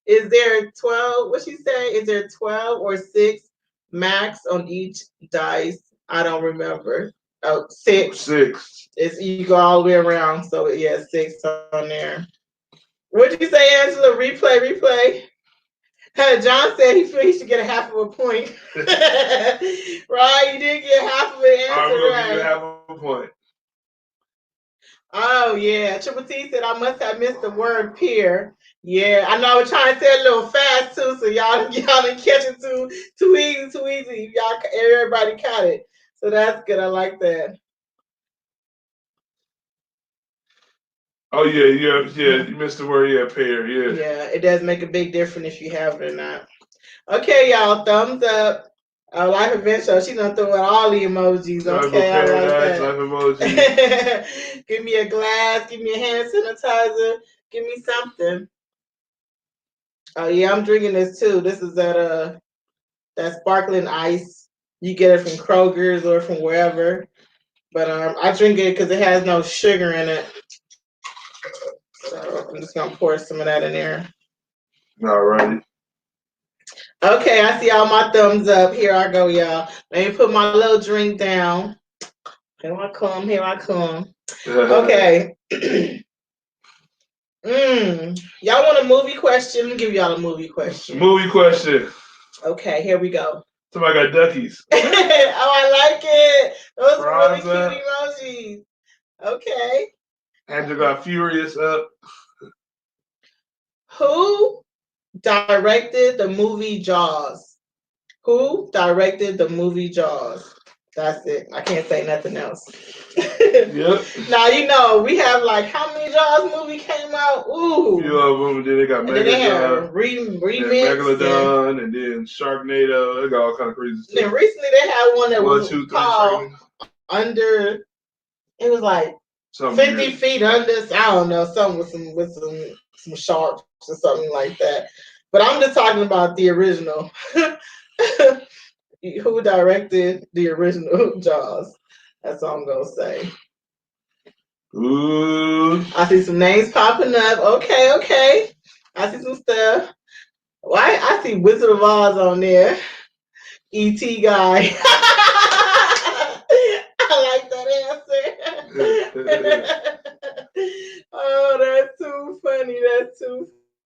Is there 12? What she say? Is there 12 or 6 max on each dice? I don't remember. Oh, 6. 6. It's you go all the way around. So yeah, 6 on there. What did you say, Angela? Replay. John said he feel he should get a half of a point. Right? You did get half of an answer right. Give you half of a point. Oh yeah, Triple T said I must have missed the word peer. Yeah, I know I was trying to say it a little fast too, so y'all didn't catch it too easy. Everybody caught it, so that's good. I like that. Oh yeah, you missed the word, pair, yeah. Yeah, it does make a big difference if you have it or not. Okay, y'all, thumbs up. Life Event Show. She's gonna throw out all the emojis. Okay, I like that. Life emoji. Give me a glass. Give me a hand sanitizer. Give me something. Oh yeah, I'm drinking this too. This is that sparkling ice. You get it from Kroger's or from wherever. But I drink it because it has no sugar in it. So I'm just gonna pour some of that in there. All right. Okay, I see all my thumbs up. Here I go, y'all. Let me put my little drink down. Here I come. Okay. Y'all want a movie question? Let me give y'all a movie question. Movie question. Okay, here we go. Somebody got duckies. Oh, I like it. Those are really cute emojis. Okay. Andrew got furious up. Who directed the movie Jaws? That's it. I can't say nothing else. Yep. Now we have like how many Jaws movie came out? Ooh. A few of them. Then they got Megalodon, Megalodon, and then Sharknado. They got all kind of crazy stuff. Then recently they had one that was called Under. It was like 50 feet under. I don't know, something with some sharks or something like that. But I'm just talking about the original. Who directed the original Jaws? That's all I'm gonna say. Ooh. I see some names popping up. Okay. I see some stuff. Why? I see Wizard of Oz on there. E.T. guy. I like that answer. Oh, that's too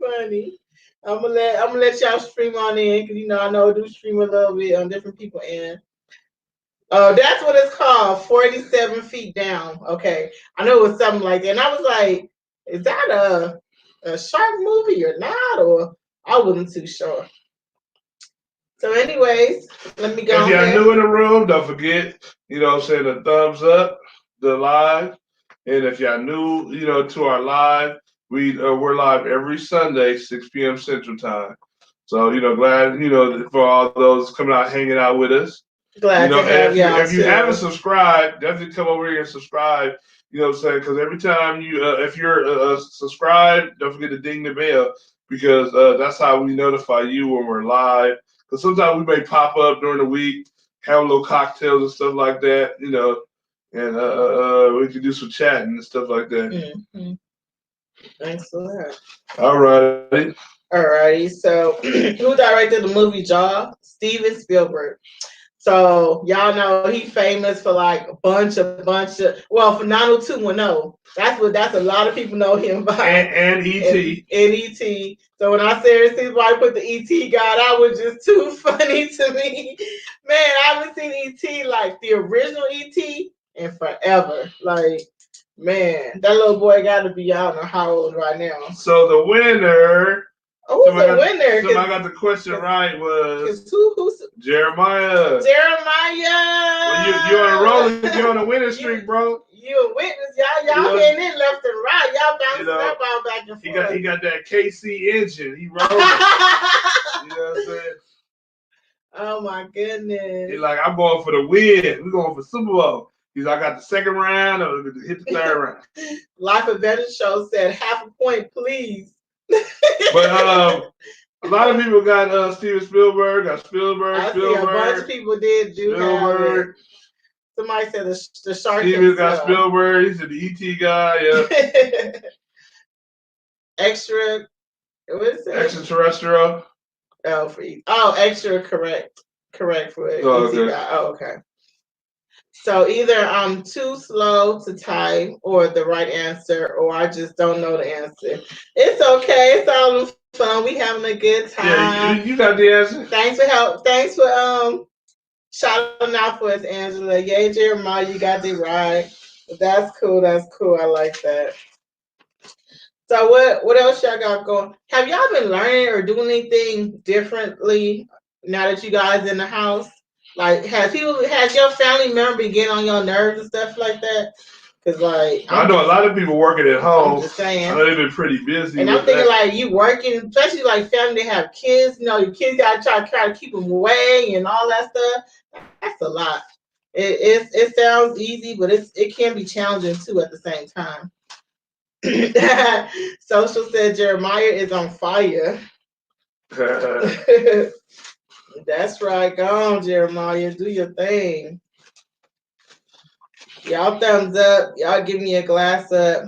funny. I'm gonna let y'all stream on in because I know I do stream a little bit on different people end. Oh, that's what it's called, 47 feet down. Okay, I know it was something like that, and I was like, is that a shark movie or not? Or I wasn't too sure. So, anyways, let me go. If you're new in the room, don't forget, the thumbs up, the live, and if you're new, to our live, we're live every Sunday, 6 p.m. Central Time. So, glad, for all those coming out, hanging out with us. Glad to have y'all. If you haven't subscribed, definitely come over here and subscribe. You know what I'm saying? Because every time if you're subscribed, don't forget to ding the bell because that's how we notify you when we're live. Because sometimes we may pop up during the week, have a little cocktails and stuff like that, and we can do some chatting and stuff like that. Mm-hmm. Thanks for that. All right. Alrighty, so who directed the movie Jaws? Steven Spielberg. So y'all know he's famous for like a bunch of for 90210. That's a lot of people know him by. And E.T. And E.T. So when I seriously why I put the E.T. guy, that was just too funny to me. Man, I haven't seen E.T. like the original E.T. in forever. Like, man, that little boy got to be out in how old right now. So the winner. Who's the winner? Somebody got the question right was who's Jeremiah. Well, you're on a roll. You're on a winning streak, bro. You a witness, y'all hitting it left and right. Y'all bouncing that ball back and forth. He got that KC engine. He rolling. You know what I'm saying? Oh my goodness. He's like, I'm going for the win. We're going for Super Bowl. He's like, I got the second round or hit the third round. Life Advantage Show said 0.5 point, please. But a lot of people got Steven Spielberg, got Spielberg. I see a bunch of people did do Spielberg. Have it. Somebody said the shark. Steven got Spielberg. He's the ET guy. Yeah. Extra. What is it? Extraterrestrial. Extra correct for ET okay. guy. Oh, okay. So either I'm too slow to type or the right answer, or I just don't know the answer. It's okay. It's all fun. We having a good time. Yeah, you got the answer. Thanks for help. Thanks for shouting out for us, Angela. Yay, Jeremiah, you got it right. That's cool. That's cool. I like that. So what else y'all got going? Have y'all been learning or doing anything differently now that you guys in the house? Like, has your family member been getting on your nerves and stuff like that? Because, like, I know a lot of people working at home. I'm just saying. I know they've been pretty busy. And I'm thinking, like, you working, especially like family that have kids. You know, your kids got to try to keep them away and all that stuff. That's a lot. It sounds easy, but it can be challenging too at the same time. Social said Jeremiah is on fire. That's right. Go on, Jeremiah. Do your thing. Y'all thumbs up. Y'all give me a glass up.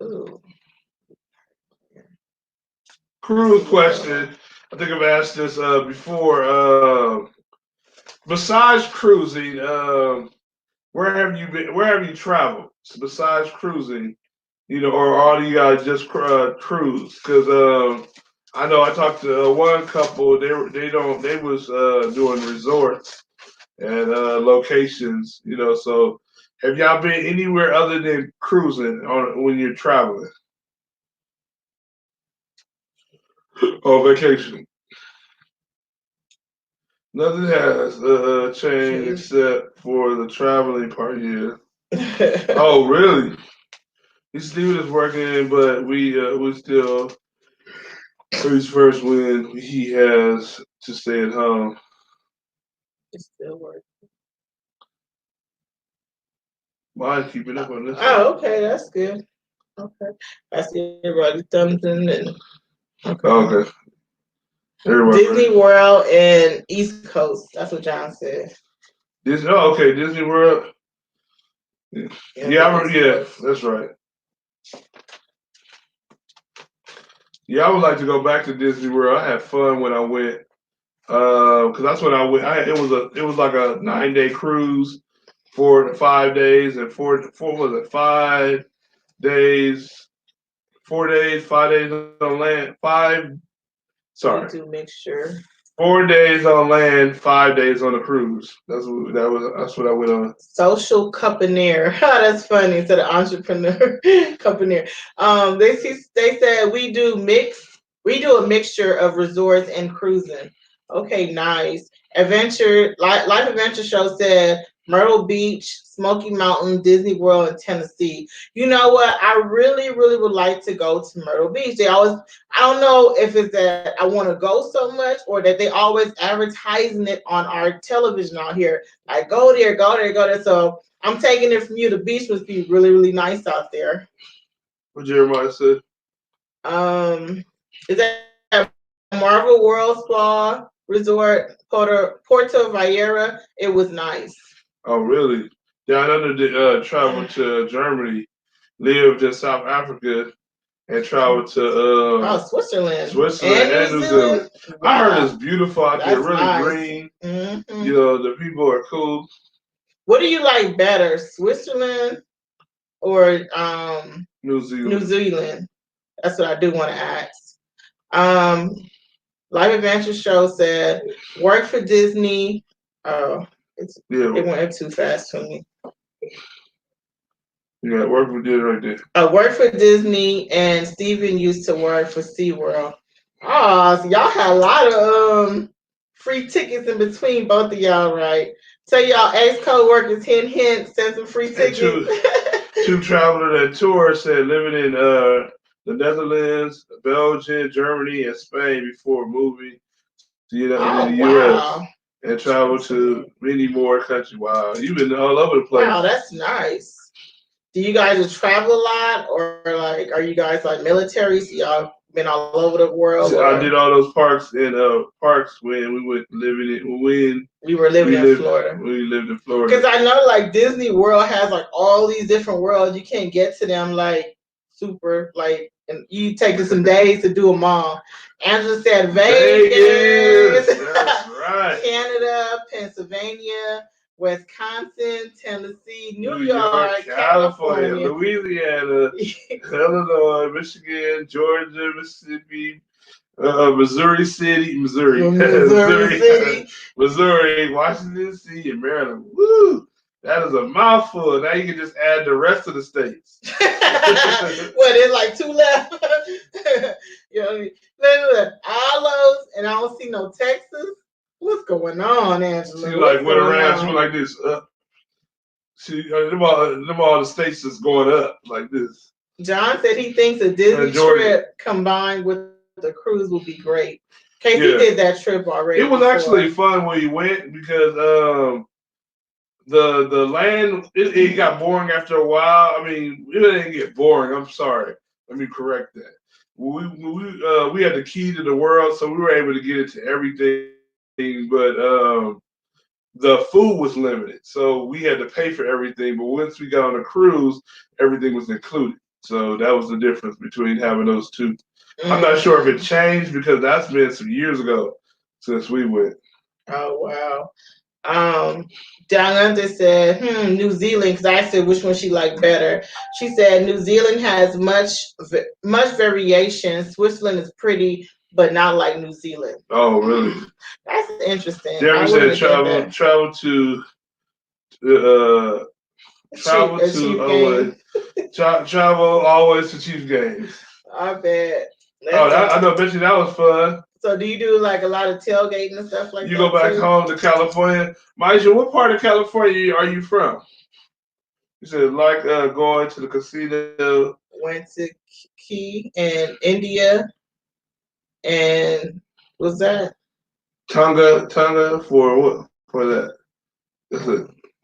Ooh. Cruise question. I think I've asked this before. Besides cruising, where have you been? Where have you traveled besides cruising? Or all you guys just cruise? Because I know I talked to one couple. They was doing resorts and locations. So have y'all been anywhere other than cruising when you're traveling? On vacation. Nothing has changed except for the traveling part. Yeah. Oh, really? Steven is working, but we still. His first win, he has to stay at home. It's still working. Why keep it up on this? Oh, okay, that's good. Okay, I see everybody thumbs in. Okay. Disney World and East Coast. That's what John said. Okay, Disney World. Yeah, that's right. Yeah, I would like to go back to Disney World. I had fun when I went, because that's when I went. It was like a 9-day cruise, 4 to 5 days, and 5 days, 4 days, 5 days on land. 4 days on land, 5 days on a cruise. That's what I went on. Social couponeer. That's funny. Instead of entrepreneur, couponeer. They said we do a mixture of resorts and cruising. Okay, nice. Life Adventure Show said Myrtle Beach, Smoky Mountain, Disney World, and Tennessee. You know what? I really, really would like to go to Myrtle Beach. They always, I don't know if it's that I want to go so much or that they always advertising it on our television out here. Like, go there, go there, go there. So I'm taking it from you. The beach must be really, really nice out there. What Jeremiah said? Is that Marvel World Spa Resort, Porto Valera? It was nice. Oh, really? Yeah, I know that traveled to Germany, lived in South Africa, and traveled to Switzerland and New Zealand. Wow. I heard it's beautiful out there, really nice. green. Mm-hmm. You know, the people are cool. What do you like better, Switzerland or New Zealand? New Zealand. That's what I do want to ask. Live Adventure Show said, work for Disney. Oh, it went too fast for me. Yeah, work for Disney right there. Work for Disney, and Steven used to work for SeaWorld. Oh, so y'all had a lot of free tickets in between both of y'all, right? Tell y'all ex-co-workers, hint, send some free tickets. Two travelers that tour said living in the Netherlands, Belgium, Germany, and Spain before moving to the U.S. and travel to many more countries. Wow, you've been all over the place. Wow, that's nice. Do you guys just travel a lot, or like, are you guys like military? So y'all been all over the world? I did all those parks when we went living in we were living in Florida. We lived in Florida. Because I know like Disney World has like all these different worlds. You can't get to them like super like, and you take some days to do them all. Angela said Vegas. That's right. Canada, Pennsylvania, Wisconsin, Tennessee, New York, California, Louisiana, Illinois, Michigan, Georgia, Mississippi, Missouri City, Missouri, Washington D.C., and Maryland. Woo! That is a mouthful. Now you can just add the rest of the states. What, there's like 2 left? You know what I mean? Look, all those, and I don't see no Texas. What's going on, Angela? She like went around. She went like this. Them all the states just going up like this. John said he thinks a Disney trip combined with the cruise will be great. Casey did that trip already. It was actually fun when you went because the land it got boring after a while. I mean, it didn't get boring. I'm sorry. Let me correct that. We had the key to the world, so we were able to get into everything. But the food was limited, so we had to pay for everything. But once we got on a cruise, everything was included. So that was the difference between having those two. I'm not sure if it changed because that's been some years ago since we went. Oh wow. Down Under said, New Zealand, because I said which one she liked better. She said New Zealand has much variation. Switzerland is pretty, but not like New Zealand. Oh, really? That's interesting. Jeremy said travel to always to Chiefs games. I bet. I know. Bet you that was fun. So do you do like a lot of tailgating and stuff like that? You go back home to California. Maisha, what part of California are you from? You said like going to the casino. Went to Key in India, and what's that? Tonga for what? For that?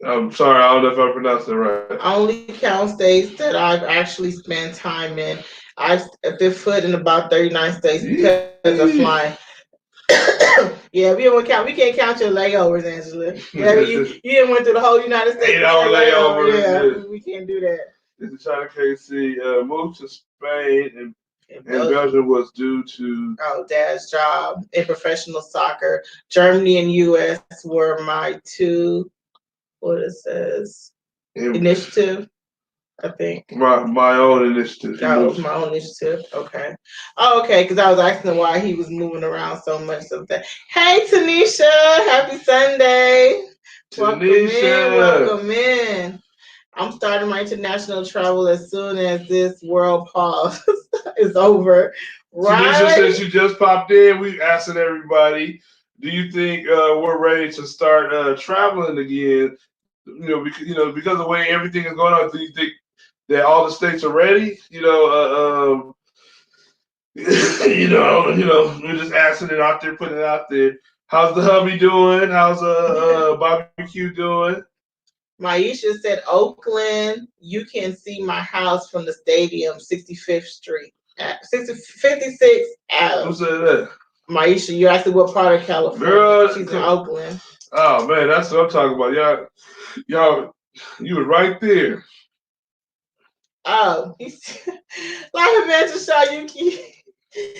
I'm sorry, I don't know if I pronounced it right. I only count states that I've actually spent time in. I've been foot in about 39 states because of flying. Yeah, we can't count your layovers, Angela. You didn't went through the whole United States. 8-hour layover. Yeah, we can't do that. This is China KC. Moved to Spain and Belgium was due to Dad's job in professional soccer. Germany and US were my 2. What it says? Initiative. I think. My own initiative. That was my own initiative. Okay. Oh, okay, because I was asking why he was moving around so much. Hey, Tanisha. Happy Sunday. Welcome in. I'm starting my international travel as soon as this world pause is over. Right? Tanisha, since you just popped in, we asking everybody, do you think we're ready to start traveling again because of the way everything is going on, do you think that all the states are ready? We're just asking it out there, putting it out there. How's the hubby doing? How's barbecue doing? Maisha said, Oakland, you can see my house from the stadium, 65th Street, 56 Ave. Who said that? Maisha, you asked what part of California? Girl, she's in Oakland. Oh man, that's what I'm talking about. Y'all, you were right there. Oh, like a mental shot,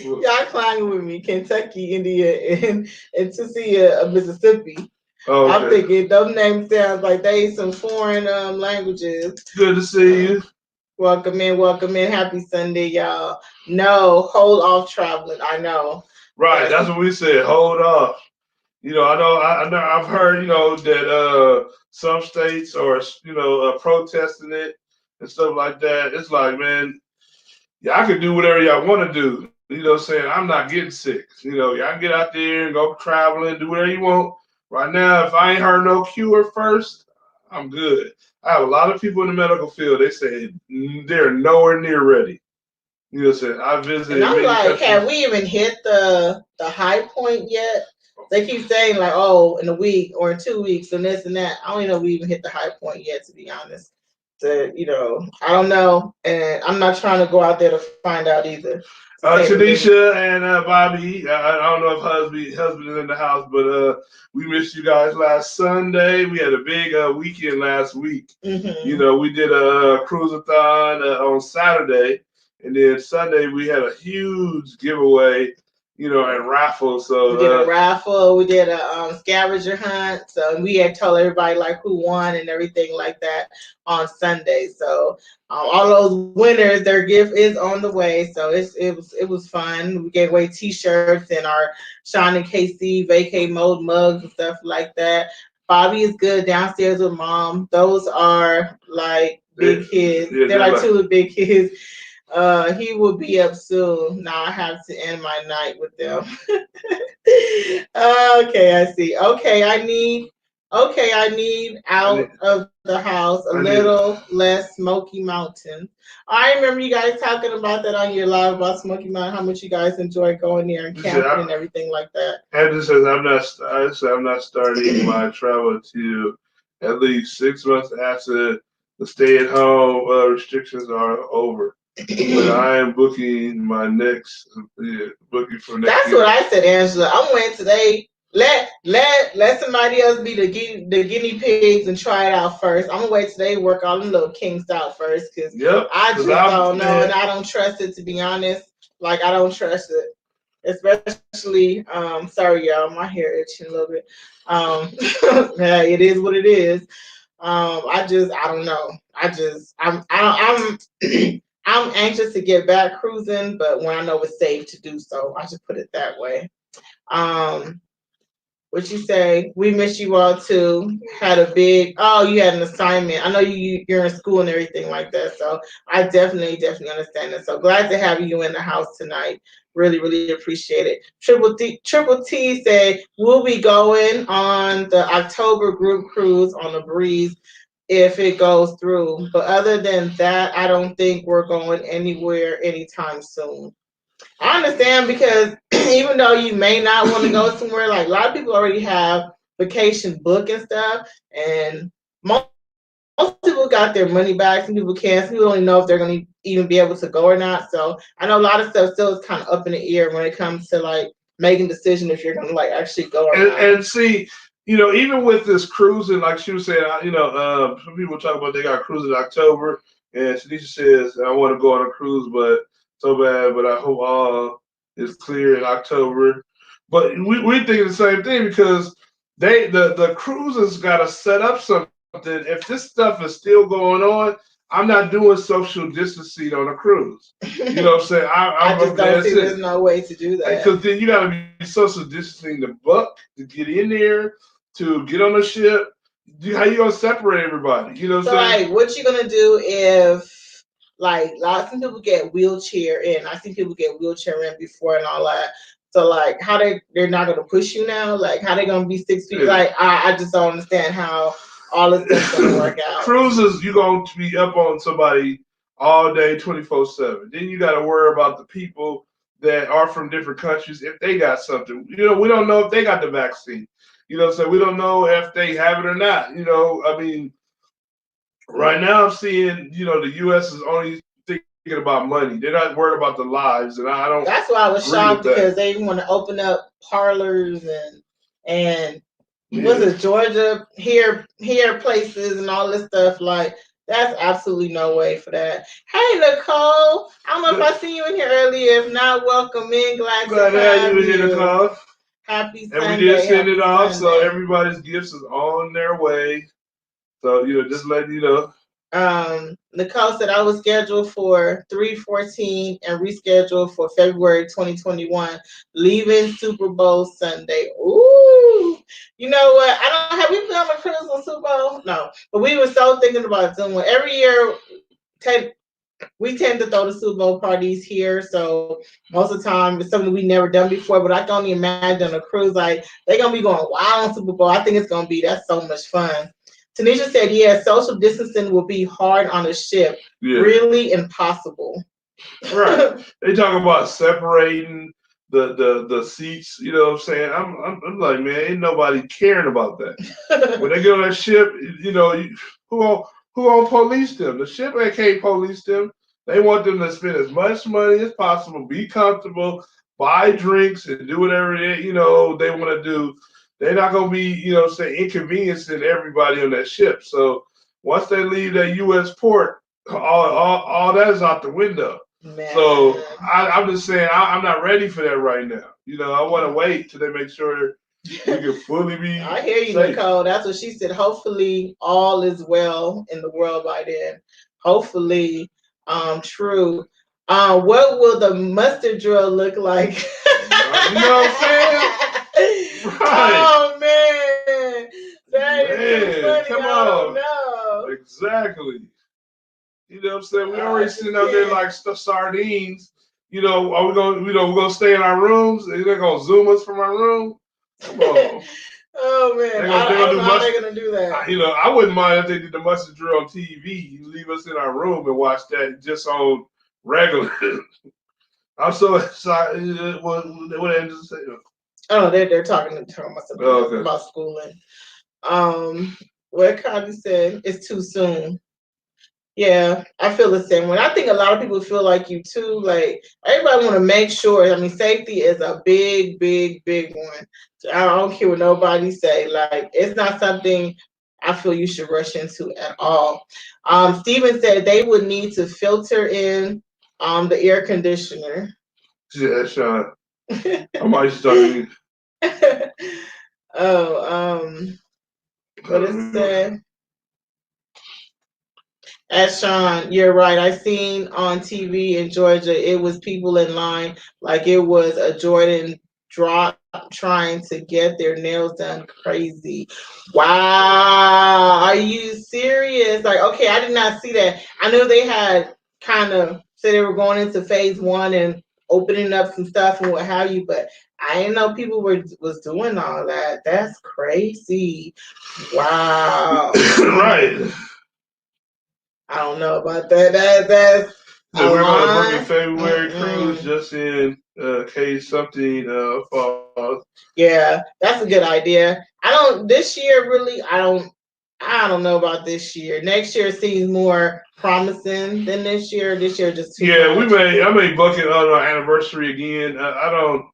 y'all climbing with me, Kentucky, India, and to see Mississippi. Oh, okay. I'm thinking those names sound like they some foreign languages. Good to see you. Welcome in. Happy Sunday, y'all. No, hold off traveling. I know. Right, that's what we said. Hold off. I know. I've heard. That some states are protesting it and stuff like that. It's like, man, y'all can do whatever y'all want to do. Saying I'm not getting sick. Y'all can get out there and go traveling, do whatever you want. Right now, if I ain't heard no cure first, I'm good. I have a lot of people in the medical field. They say they're nowhere near ready. Saying I visited. And I'm like, have we even hit the high point yet? They keep saying like, oh, in a week or in 2 weeks and this and that. I don't even know if we even hit the high point yet, to be honest. I don't know, and I'm not trying to go out there to find out either. Tanisha and Bobby, I don't know if husband is in the house, but we missed you guys last Sunday. We had a big weekend last week. Mm-hmm. We did a cruise-a-thon on Saturday, and then Sunday we had a huge giveaway, and raffle. So we did a raffle. We did a scavenger hunt. So we had told everybody like who won and everything like that on Sunday. So all those winners, their gift is on the way. So it was fun. We gave away T-shirts and our Shawn and KC Vacay mode mugs and stuff like that. Bobby is good downstairs with mom. Those are like big kids. They're like two of the big kids. He will be up soon. Now I have to end my night with them. Okay, I see. Okay, I need out of the house a little less Smoky Mountain. I remember you guys talking about that on your live about Smoky Mountain, how much you guys enjoy going there and camping and everything like that. Andrew says I'm not starting my travel until at least 6 months after the stay-at-home restrictions are over. But I am booking my next booking for next That's year. What I said, Angela. I'm waiting today. Let somebody else be the guinea pigs and try it out first. I'm gonna wait today, work all them little kinks out first, because I just don't know, and I don't trust it, to be honest. Like I don't trust it, especially. Sorry, y'all, my hair itching a little bit. Yeah, it is what it is. I don't know. I'm anxious to get back cruising, but when I know it's safe to do so, I just put it that way. What you say? We miss you all too. Had a big. Oh, you had an assignment. I know you're in school and everything like that. So I definitely understand that. So glad to have you in the house tonight. Really, really appreciate it. Triple T said we'll be going on the October group cruise on the Breeze if it goes through. But other than that, I don't think we're going anywhere anytime soon. I understand, because even though you may not want to go somewhere, like a lot of people already have vacation book and stuff, and most people got their money back. Some people can't. Some people don't even know if they're going to even be able to go or not. So I know a lot of stuff still is kind of up in the air when it comes to like making a decision if you're going to like actually go or not. And see, even with this cruising, like she was saying, some people talk about they got cruising in October, and Tanisha says, I want to go on a cruise, but so bad, but I hope all is clear in October. But we're thinking the same thing, because the cruisers got to set up something. If this stuff is still going on, I'm not doing social distancing on a cruise. You know what I'm saying? I just don't see there's no way to do that. Because then you got to be social distancing the book to get in there, to get on the ship. How you gonna separate everybody? You know what I'm saying? Like, what you gonna do if, like, lots of people get wheelchair in? I think people get wheelchair in before and all that. So, like, how they're not gonna push you now? Like, how they gonna be 6 feet? Yeah. Like, I just don't understand how all this stuff's gonna work out. Cruises, you're going to be up on somebody all day, 24/7. Then you got to worry about the people that are from different countries if they got something. We don't know if they got the vaccine. So we don't know if they have it or not. I mean, right now I'm seeing, the U.S. is only thinking about money. They're not worried about the lives, and I don't. That's why I was shocked because they want to open up parlors and what's it, Georgia hair places and all this stuff. Like, that's absolutely no way for that. Hey, Nicole. I don't know if I see you in here earlier. If not, welcome in. Glad to have you. Here, Nicole. Happy Sunday. And we did send it off, so everybody's gifts is on their way. So, just letting you know. Nicole said I was scheduled for 3/14 and rescheduled for February 2021, leaving Super Bowl Sunday. Ooh, you know what? Have we been on a cruise on Super Bowl? No, but we were so thinking about doing every year. We tend to throw the Super Bowl parties here, so most of the time it's something we never done before. But I can only imagine a cruise, like they're gonna be going wild on Super Bowl. I think that's so much fun. Tanisha said, yeah, social distancing will be hard on a ship. Yeah. Really impossible. Right. They talk about separating the seats, you know what I'm saying? I'm like, man, ain't nobody caring about that. When they get on that ship, who gonna police them? The ship can't police them. They want them to spend as much money as possible, be comfortable, buy drinks, and do whatever they want to do. They're not gonna be, inconveniencing everybody on that ship. So once they leave that U.S. port, all that is out the window. Man. So I'm just saying I'm not ready for that right now. I want to wait till they make sure we can fully be. I hear you, safe. Nicole. That's what she said. Hopefully, all is well in the world by then. Hopefully, true. What will the mustard drill look like? You know what I'm saying? Right. Oh man, that is too funny. Come I don't know. Exactly. You know what I'm saying? We already sitting out there like sardines. Are we gonna we're gonna stay in our rooms? Are they gonna zoom us from our room? Come on. Oh man, I don't know how they're gonna do that. I wouldn't mind if they did the mustard drill on TV. You leave us in our room and watch that just on regular. I'm so excited. What Andrew say? Oh, they're talking about schooling. What Connie said, it's too soon. Yeah, I feel the same way. I think a lot of people feel like you too. Like everybody want to make sure. I mean, safety is a big, big, big one. So I don't care what nobody say. Like it's not something I feel you should rush into at all. Steven said they would need to filter in the air conditioner. Yeah, Shawn. I might start. What it said? As Shawn, you're right. I seen on TV in Georgia, it was people in line like it was a Jordan drop trying to get their nails done. Crazy. Wow. Are you serious? Like, okay, I did not see that. I know they had kind of said they were going into phase 1 and opening up some stuff and what have you, but I didn't know people was doing all that. That's crazy. Wow. Right. I don't know about that. That's so we're going to book a February cruise just in case something falls. Yeah, that's a good idea. This year really, I don't know about this year. Next year seems more promising than this year. This year just too much. I may book it on our anniversary again. I don't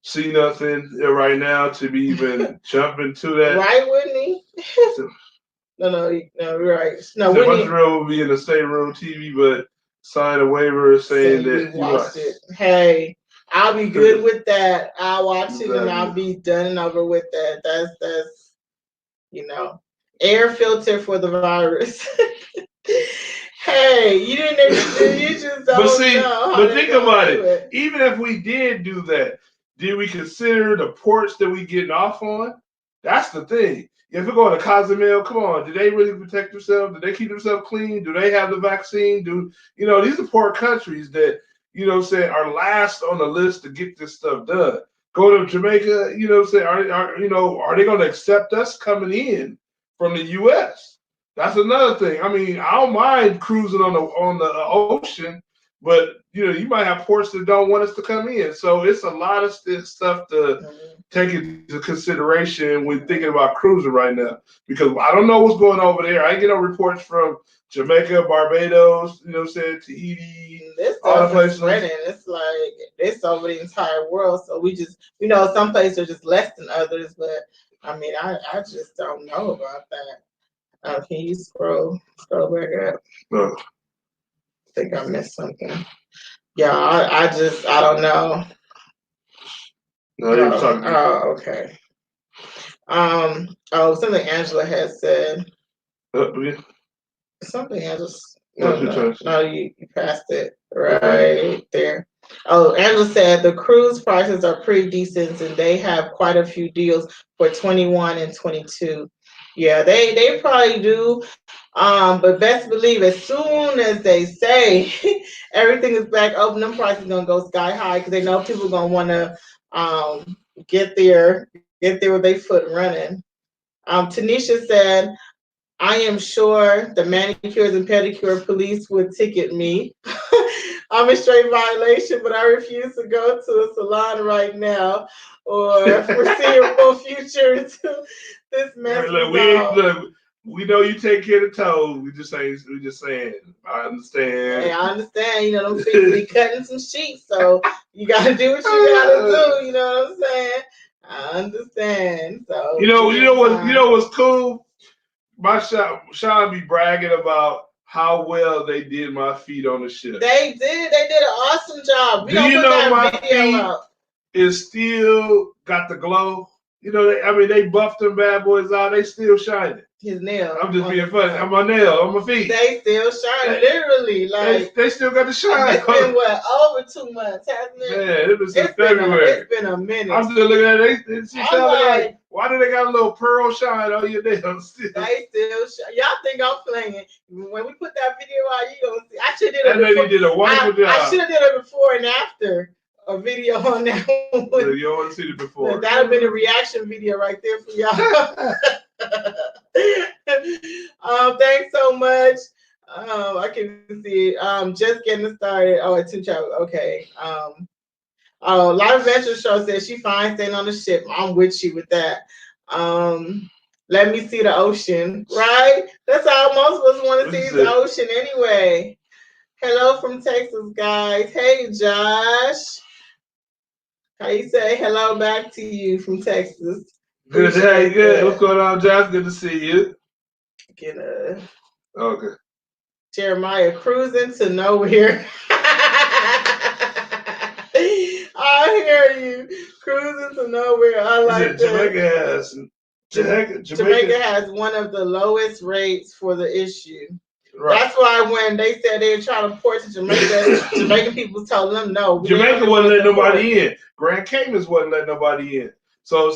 see nothing right now to be even jumping to that. Right, Whitney? No, you're right. No, so Whitney will be in the stateroom TV, but sign a waiver saying that you watched it. Hey, I'll be good with that. I'll watch it and I'll be done and over with that. That's air filter for the virus. Hey, you didn't. You just don't know. But think about it. Even if we did do that, did we consider the ports that we getting off on? That's the thing. If we go to Cozumel, come on, do they really protect themselves? Do they keep themselves clean? Do they have the vaccine? These are poor countries that, are last on the list to get this stuff done. Go to Jamaica, are they going to accept us coming in from the U.S. That's another thing. I mean, I don't mind cruising on the ocean, but you might have ports that don't want us to come in. So it's a lot of stuff to take into consideration when thinking about cruising right now, because I don't know what's going on over there. I get no reports from Jamaica, Barbados, Tahiti, this all the stuff is places. spreading. It's like it's over the entire world. So we just, some places are just less than others, but I mean, I just don't know about that. Can you scroll back up? No. I think I missed something. Yeah, I don't know. No, you were talking. Oh, okay. Something Angela had said. Yeah. Something else. No, you passed it right there. Oh, Angela said the cruise prices are pretty decent, and they have quite a few deals for 21 and 22. Yeah, they probably do. But best believe as soon as they say everything is back open, them prices gonna go sky high because they know people are gonna want to get there with their foot running. Tanisha said, I am sure the manicures and pedicure police would ticket me. I'm a straight violation, but I refuse to go to a salon right now or foreseeable future until this mess is Look, we know you take care of the toes. We just saying. I understand. Hey, I understand. Them feet be cutting some sheets, so you gotta do what you gotta do. You know what I'm saying? I understand. So what's cool? My Shawn be bragging about how well they did my feet on the ship. They did an awesome job. Do you know my feet is still got the glow? They buffed them bad boys out. They still shining. His nail. I'm just being funny. On my nail, on my feet. They still shine, literally. Like they still got the shine. It's been over 2 months, hasn't it? Man, it was in February. It's been a minute. I'm still looking at it. She sounded like, why do they got a little pearl shine on your nails? They still shine. Y'all think I'm playing? When we put that video out, you gonna see. I should have did it. That lady did a wonderful job. I should have did it before and after. A video on that one. Yeah, you don't want to see it before. That'd have been a reaction video right there for y'all. Thanks so much. I can see it. Just getting started. Oh, at 2 chapters. Okay. Live Adventure Show says she fine staying on the ship. I'm with you with that. Let me see the ocean. Right? That's how most of us want to see the ocean anyway. Hello from Texas, guys. Hey, Josh. How you say hello back to you from Texas? Good day, good. What's going on, Josh? Good to see you. Okay. Jeremiah cruising to nowhere. I hear you. Cruising to nowhere. I like that. Jamaica has one of the lowest rates for the issue. Right. That's why when they said they were trying to port to Jamaica, Jamaican people told them no. Jamaica wasn't letting nobody in. Grand Caymans wasn't letting nobody in. So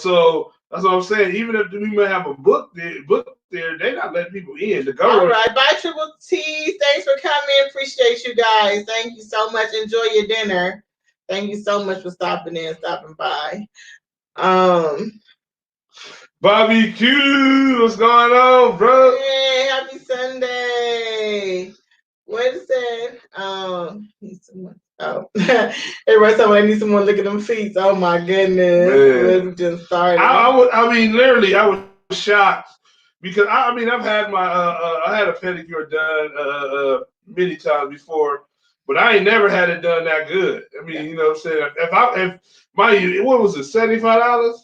that's what I'm saying. Even if we may have a book there, they're not letting people in. The government. All right, bye, Triple T. Thanks for coming. Appreciate you guys. Thank you so much. Enjoy your dinner. Thank you so much for stopping by. Bobby Q, what's going on, bro? Hey, happy Sunday. What is that? Need someone. Oh, everybody talking I need someone look at them feet. Oh my goodness. Let's just start. Literally, I was shocked because I've had my I had a pedicure done many times before, but I ain't never had it done that good. You know what I'm saying? What was it, $75?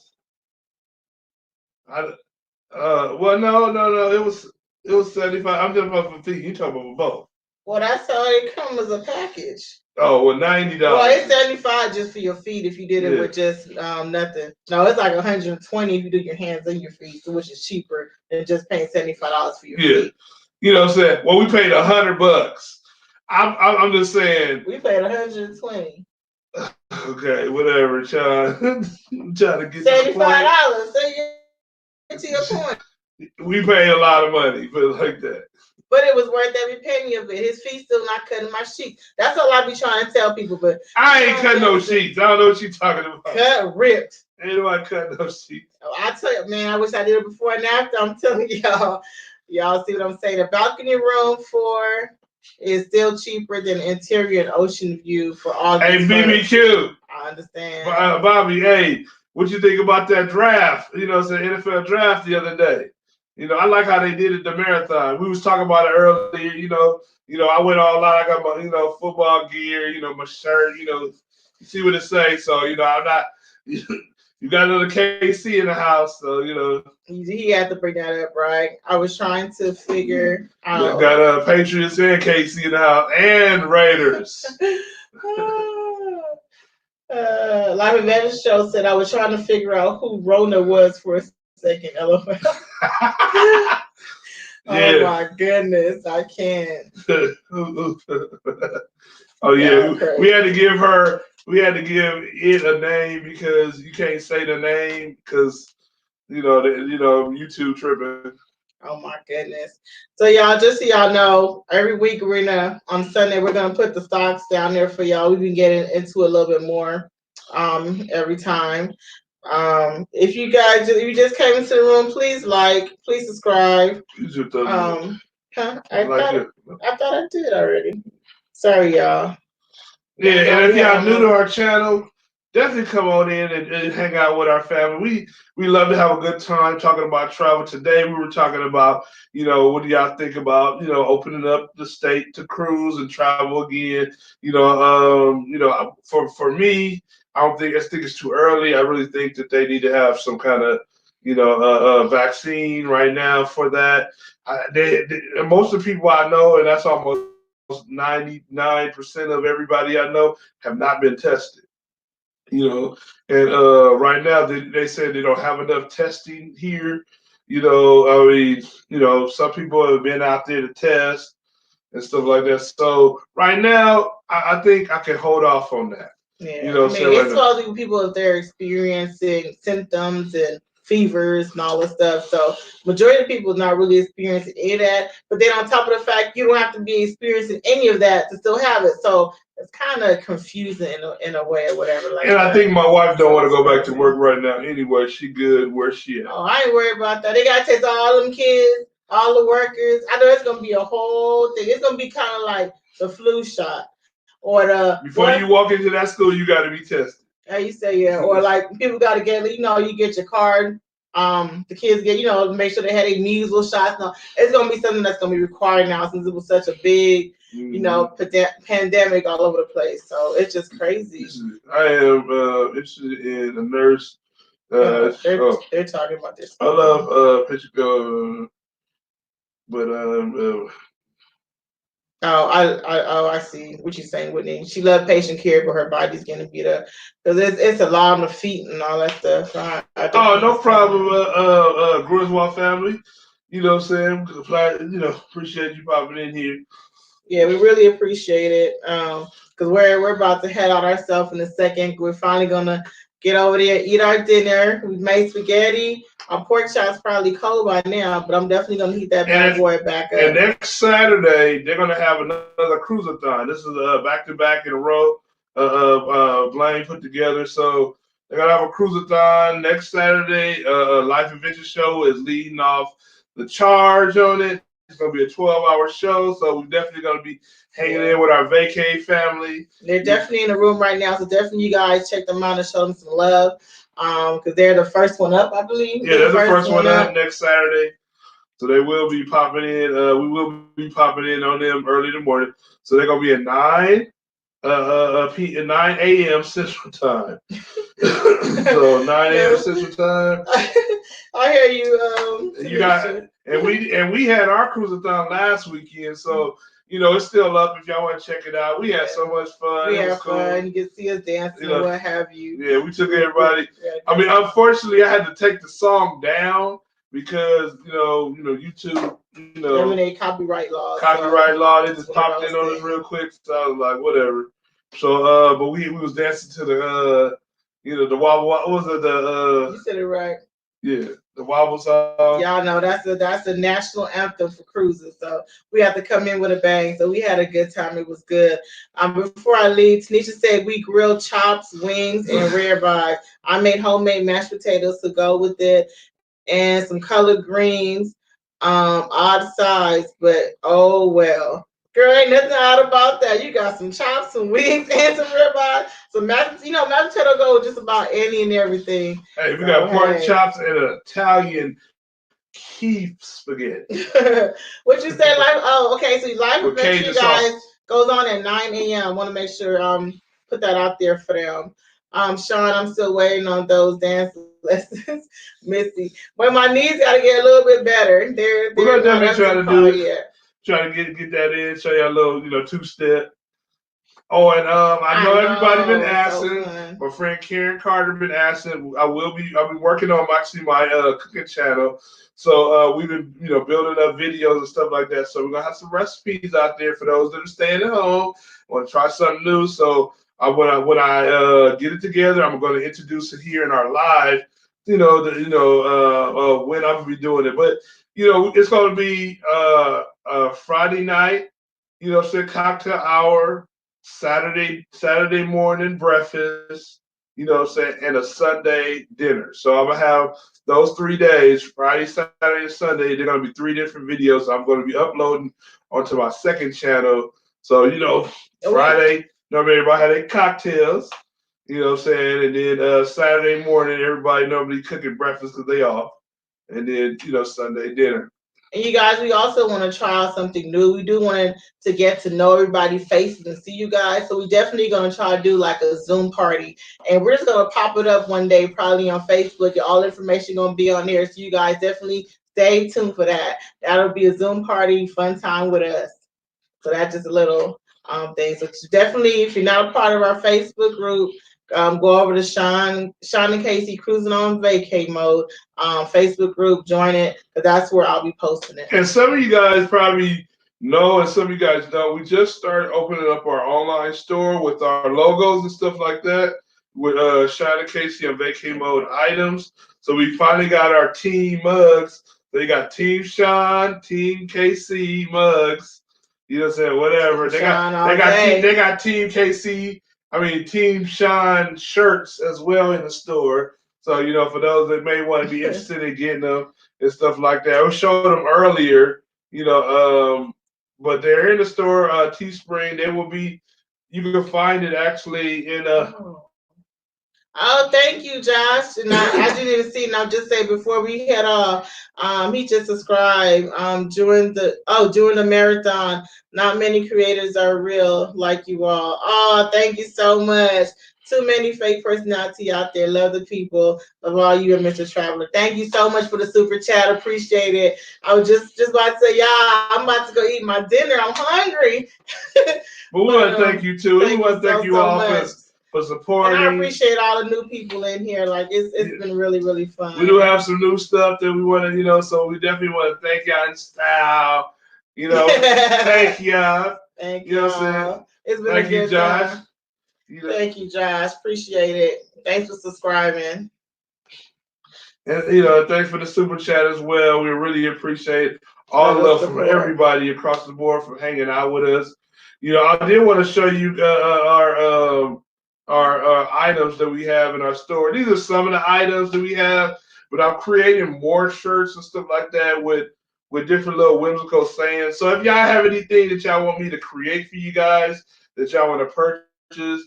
Well, no, it was $75. I'm just about for feet. You talking about both? Well, that's how it comes as a package. Oh, well, $90. Well, it's $75 just for your feet if you did it with just nothing. No, it's like $120 if you do your hands and your feet, which is cheaper than just paying $75 for your feet. You know what I'm saying? Well, we paid $100. I'm just saying. We paid $120. Okay, whatever, Shawn. I'm trying to get $75. So you get to your point. We pay a lot of money, but like that. But it was worth every penny of it. His feet still not cutting my sheets. That's all I be trying to tell people. But I ain't cutting no sheets. I don't know what you're talking about. Cut, ripped. Ain't nobody cutting no sheets. Oh, I tell you, man, I wish I did it before and after. I'm telling y'all. Y'all see what I'm saying? The balcony room is still cheaper than interior and ocean view for all. Hey, BBQ. I understand. Bobby, hey, what you think about that draft? You know, it's an NFL draft the other day. You know, I like how they did it the marathon. We was talking about it earlier. You know, I went all out. I got my, football gear. You know, my shirt. You know, you see what it say. So, you know, I'm not. You got another KC in the house, so you know. He had to bring that up, right? I was trying to figure out. Got Patriots and KC in the house, and Raiders. Live Event Show said I was trying to figure out who Rona was for a second. LOL. Oh my goodness, I can't. Oh yeah, we had to give it a name because you can't say the name because YouTube tripping. Oh my goodness. So y'all, just so y'all know, every week on Sunday we're gonna put the stocks down there for y'all. We've been getting into a little bit more every time. If you just came into the room, please subscribe. I thought I did already. Sorry, y'all. Yeah, and if y'all new to our channel, definitely come on in and hang out with our family. We love to have a good time talking about travel. Today we were talking about, what do y'all think about, opening up the state to cruise and travel again. For me, I think it's too early. I really think that they need to have some kind of, vaccine right now for that. Most of the people I know, and that's almost 99% of everybody I know, have not been tested. And right now they said they don't have enough testing here. Some people have been out there to test and stuff like that. So right now, I think I can hold off on that. Yeah, it's causing people if they're experiencing symptoms and fevers and all this stuff. So majority of people not really experiencing any of that. But then on top of the fact, you don't have to be experiencing any of that to still have it. So it's kind of confusing in a way or whatever. I think my wife don't want to go back to work right now anyway. She good where she at. Oh, I ain't worried about that. They got to test all them kids, all the workers. I know it's going to be a whole thing. It's going to be kind of like the flu shot. Before you walk into that school, you got to be tested. You say, yeah. Or like people got to get, you get your card. The kids get, make sure they had their measles shots. No, it's going to be something that's going to be required now since it was such a big, pandemic all over the place. So it's just crazy. I am interested in a nurse. They're talking about this. I love but I see what you're saying, Whitney. She loved patient care, but her body's getting beat up because it's a lot on the feet and all that stuff. So no problem, Griswold family. You know what I'm saying? Appreciate you popping in here. Yeah, we really appreciate it. Because we're about to head out ourselves in a second. We're finally gonna get over there, eat our dinner. We've made spaghetti. Our pork chop's probably cold by now, but I'm definitely gonna heat that bad boy back up. And next Saturday they're gonna have another cruisathon. This is back to back in a row. Blaine put together. So they're gonna have a cruisathon next Saturday. Life Adventure Show is leading off the charge on it. It's gonna be a 12-hour show, so we're definitely gonna be hanging in with our Vacay family. They're definitely in the room right now, so definitely you guys check them out and show them some love. Because they're the first one up, I believe. Yeah, they're the first one up next Saturday. So they will be popping in. We will be popping in on them early in the morning. So they're gonna be at 9 a.m. Central Time. So 9 a.m. Central Time. I hear you. You got and we had our cruisathon last weekend, so it's still up if y'all want to check it out. We had so much fun. We had fun. You can see us dancing and what have you. Yeah, we took everybody. I mean, unfortunately, I had to take the song down because YouTube, eliminate copyright law. They just popped in on us real quick. So I was like, whatever. So, but we was dancing to the the wobble. What was it? You said it right. Yeah, the wobble song. Y'all know that's a national anthem for cruisers. So we have to come in with a bang. So we had a good time. It was good. Before I leave, Tanisha said we grilled chops, wings, and rare ribeyes. I made homemade mashed potatoes to go with it, and some collard greens, odd size, but oh well. Girl, ain't nothing odd about that. You got some chops, some wings, and some ribeye. Some mashed, mashed potato go with just about any and everything. Hey, we got pork chops and an Italian Keef spaghetti. What you say, live? Oh, okay. So live event, you guys, sauce. Goes on at 9 a.m. Want to make sure put that out there for them. Shawn, I'm still waiting on those dance lessons. Missy, but my knees got to get a little bit better. We're gonna definitely try to do it. Try to get that in. Show you a little, two-step. Oh, and I know everybody been asking. So my friend Karen Carter been asking. I'll be working on my cooking channel. So we've been building up videos and stuff like that. So we're gonna have some recipes out there for those that are staying at home, want to try something new. So when I get it together, I'm gonna introduce it here in our live. When I'm gonna be doing it, but it's gonna be Friday night. Say cocktail hour. Saturday morning breakfast, and a Sunday dinner. So I'm gonna have those 3 days, Friday, Saturday, and Sunday. They're gonna be 3 different videos I'm gonna be uploading onto my second channel. So, Friday, everybody had their cocktails, and then Saturday morning, everybody normally cooking breakfast because they off. And then, Sunday dinner. And you guys, we also want to try out something new. We do want to get to know everybody's faces and see you guys. So we definitely going to try to do like a Zoom party. And we're just going to pop it up one day, probably on Facebook. And all information going to be on there. So you guys definitely stay tuned for that. That'll be a Zoom party, fun time with us. So that's just a little thing. So definitely, if you're not a part of our Facebook group, go over to Shawn and Casey Cruising on Vacay Mode Facebook group. Join it, because that's where I'll be posting it. And some of you guys probably know, and some of you guys know, we just started opening up our online store with our logos and stuff like that with Shawn and Casey on Vacay Mode items. So we finally got our team mugs. They got Team Shawn, Team KC mugs. You know what I'm saying? Whatever. They got Team KC. Team Shawn shirts as well in the store. So, for those that may want to be interested in getting them and stuff like that. I showed them earlier, but they're in the store, Teespring. They will be, you can find it actually in Oh, thank you, Josh. And I didn't even see, and I'll just say before we head off, he just subscribed during the marathon. Not many creators are real like you all. Oh, thank you so much. Too many fake personality out there. Love the people. Love all you and Mr. Traveler. Thank you so much for the super chat. Appreciate it. I was just about to say, yeah, I'm about to go eat my dinner. I'm hungry. But we want to thank you too. We want to thank you all for supporting. And I appreciate all the new people in here. Like it's been really, really fun. We do have some new stuff that we want to, so we definitely want to thank y'all in style. Thank y'all. Thank you. What I'm saying? It's been a good Josh. Time. Thank you, Josh. Appreciate it. Thanks for subscribing. And thanks for the super chat as well. We really appreciate all the love from everybody across the board for hanging out with us. I did want to show you our items that we have in our store. These are some of the items that we have, but I'm creating more shirts and stuff like that with different little whimsical sayings. So if y'all have anything that y'all want me to create for you guys that y'all want to purchase,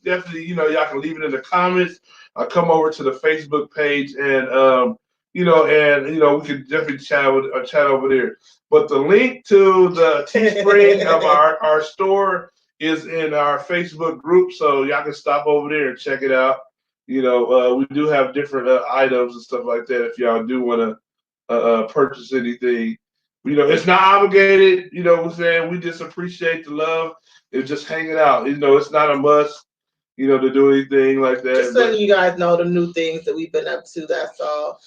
definitely, y'all can leave it in the comments. I'll come over to the Facebook page and we can definitely chat over there. But the link to the Teespring of our store is in our Facebook group, so y'all can stop over there and check it out. We do have different items and stuff like that if y'all do want to purchase anything. It's not obligated. What I'm saying? We just appreciate the love. It's just hanging out. It's not a must, to do anything like that. Just letting you guys know the new things that we've been up to. That's all.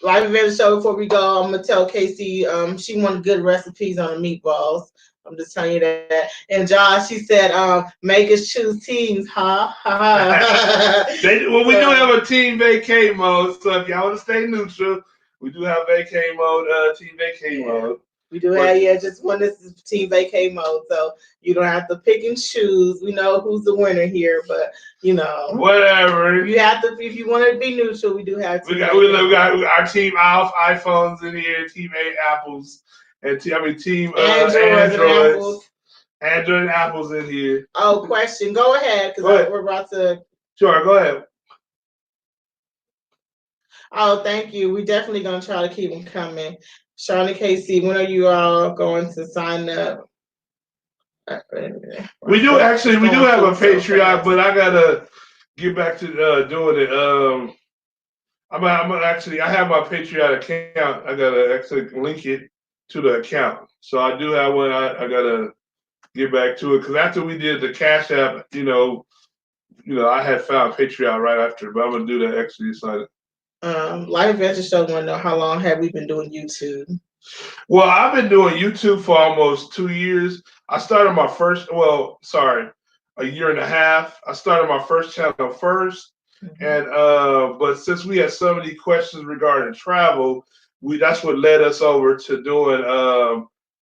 Live event show before we go. I'm gonna tell Casey. She wanted good recipes on the meatballs. I'm just telling you that. And Josh, she said, make us choose teams, huh? We do have a team vacay mode, so if y'all want to stay neutral, We do have vacay mode, team vacay mode. We do have, just one. This is team vacay mode, so you don't have to pick and choose. We know who's the winner here, but whatever. You have to, if you want to be neutral. We do have. We got our team iPhones in here, team Apples, and team Androids. Android and Apples in here. Oh, question. Go ahead, because we're about to. Sure, go ahead. Oh, thank you. We're definitely going to try to keep them coming. Shawn and Casey, when are you all going to sign up? We do have a Patreon, but I gotta get back to doing it. I have my Patreon account. I gotta actually link it to the account. So I do have one. I gotta get back to it because after we did the Cash App, I had found Patreon right after, but I'm gonna do that actually. So Life Adventure Show want to know how long have we been doing YouTube? Well, I've been doing YouTube for almost 2 years. I started my a year and a half. I started my first channel first, and but since we had so many questions regarding travel, that's what led us over to doing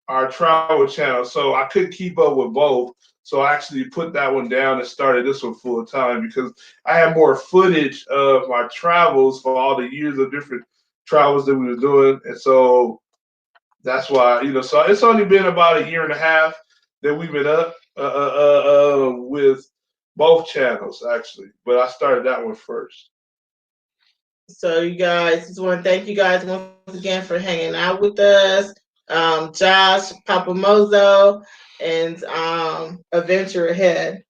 our travel channel. So I couldn't keep up with both. So I actually put that one down and started this one full time because I had more footage of my travels for all the years of different travels that we were doing. And so that's why, so it's only been about a year and a half that we've been up with both channels, actually. But I started that one first. So you guys, just want to thank you guys once again for hanging out with us. Josh, Papa Mozo, and Adventure Ahead.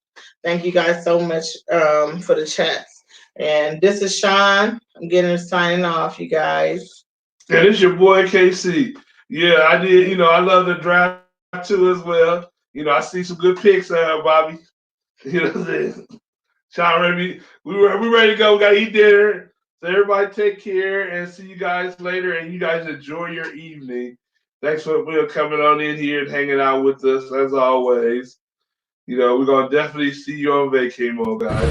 Thank you guys so much for the chats. And this is Shawn. I'm signing off, you guys. And it's your boy KC. Yeah, I did. I love the draft too as well. I see some good picks, Bobby. You know what I'm saying? Shawn, we ready to go. We got to eat dinner. So everybody take care and see you guys later. And you guys enjoy your evening. Thanks for coming on in here and hanging out with us as always. We're going to definitely see you on vacay mode, guys.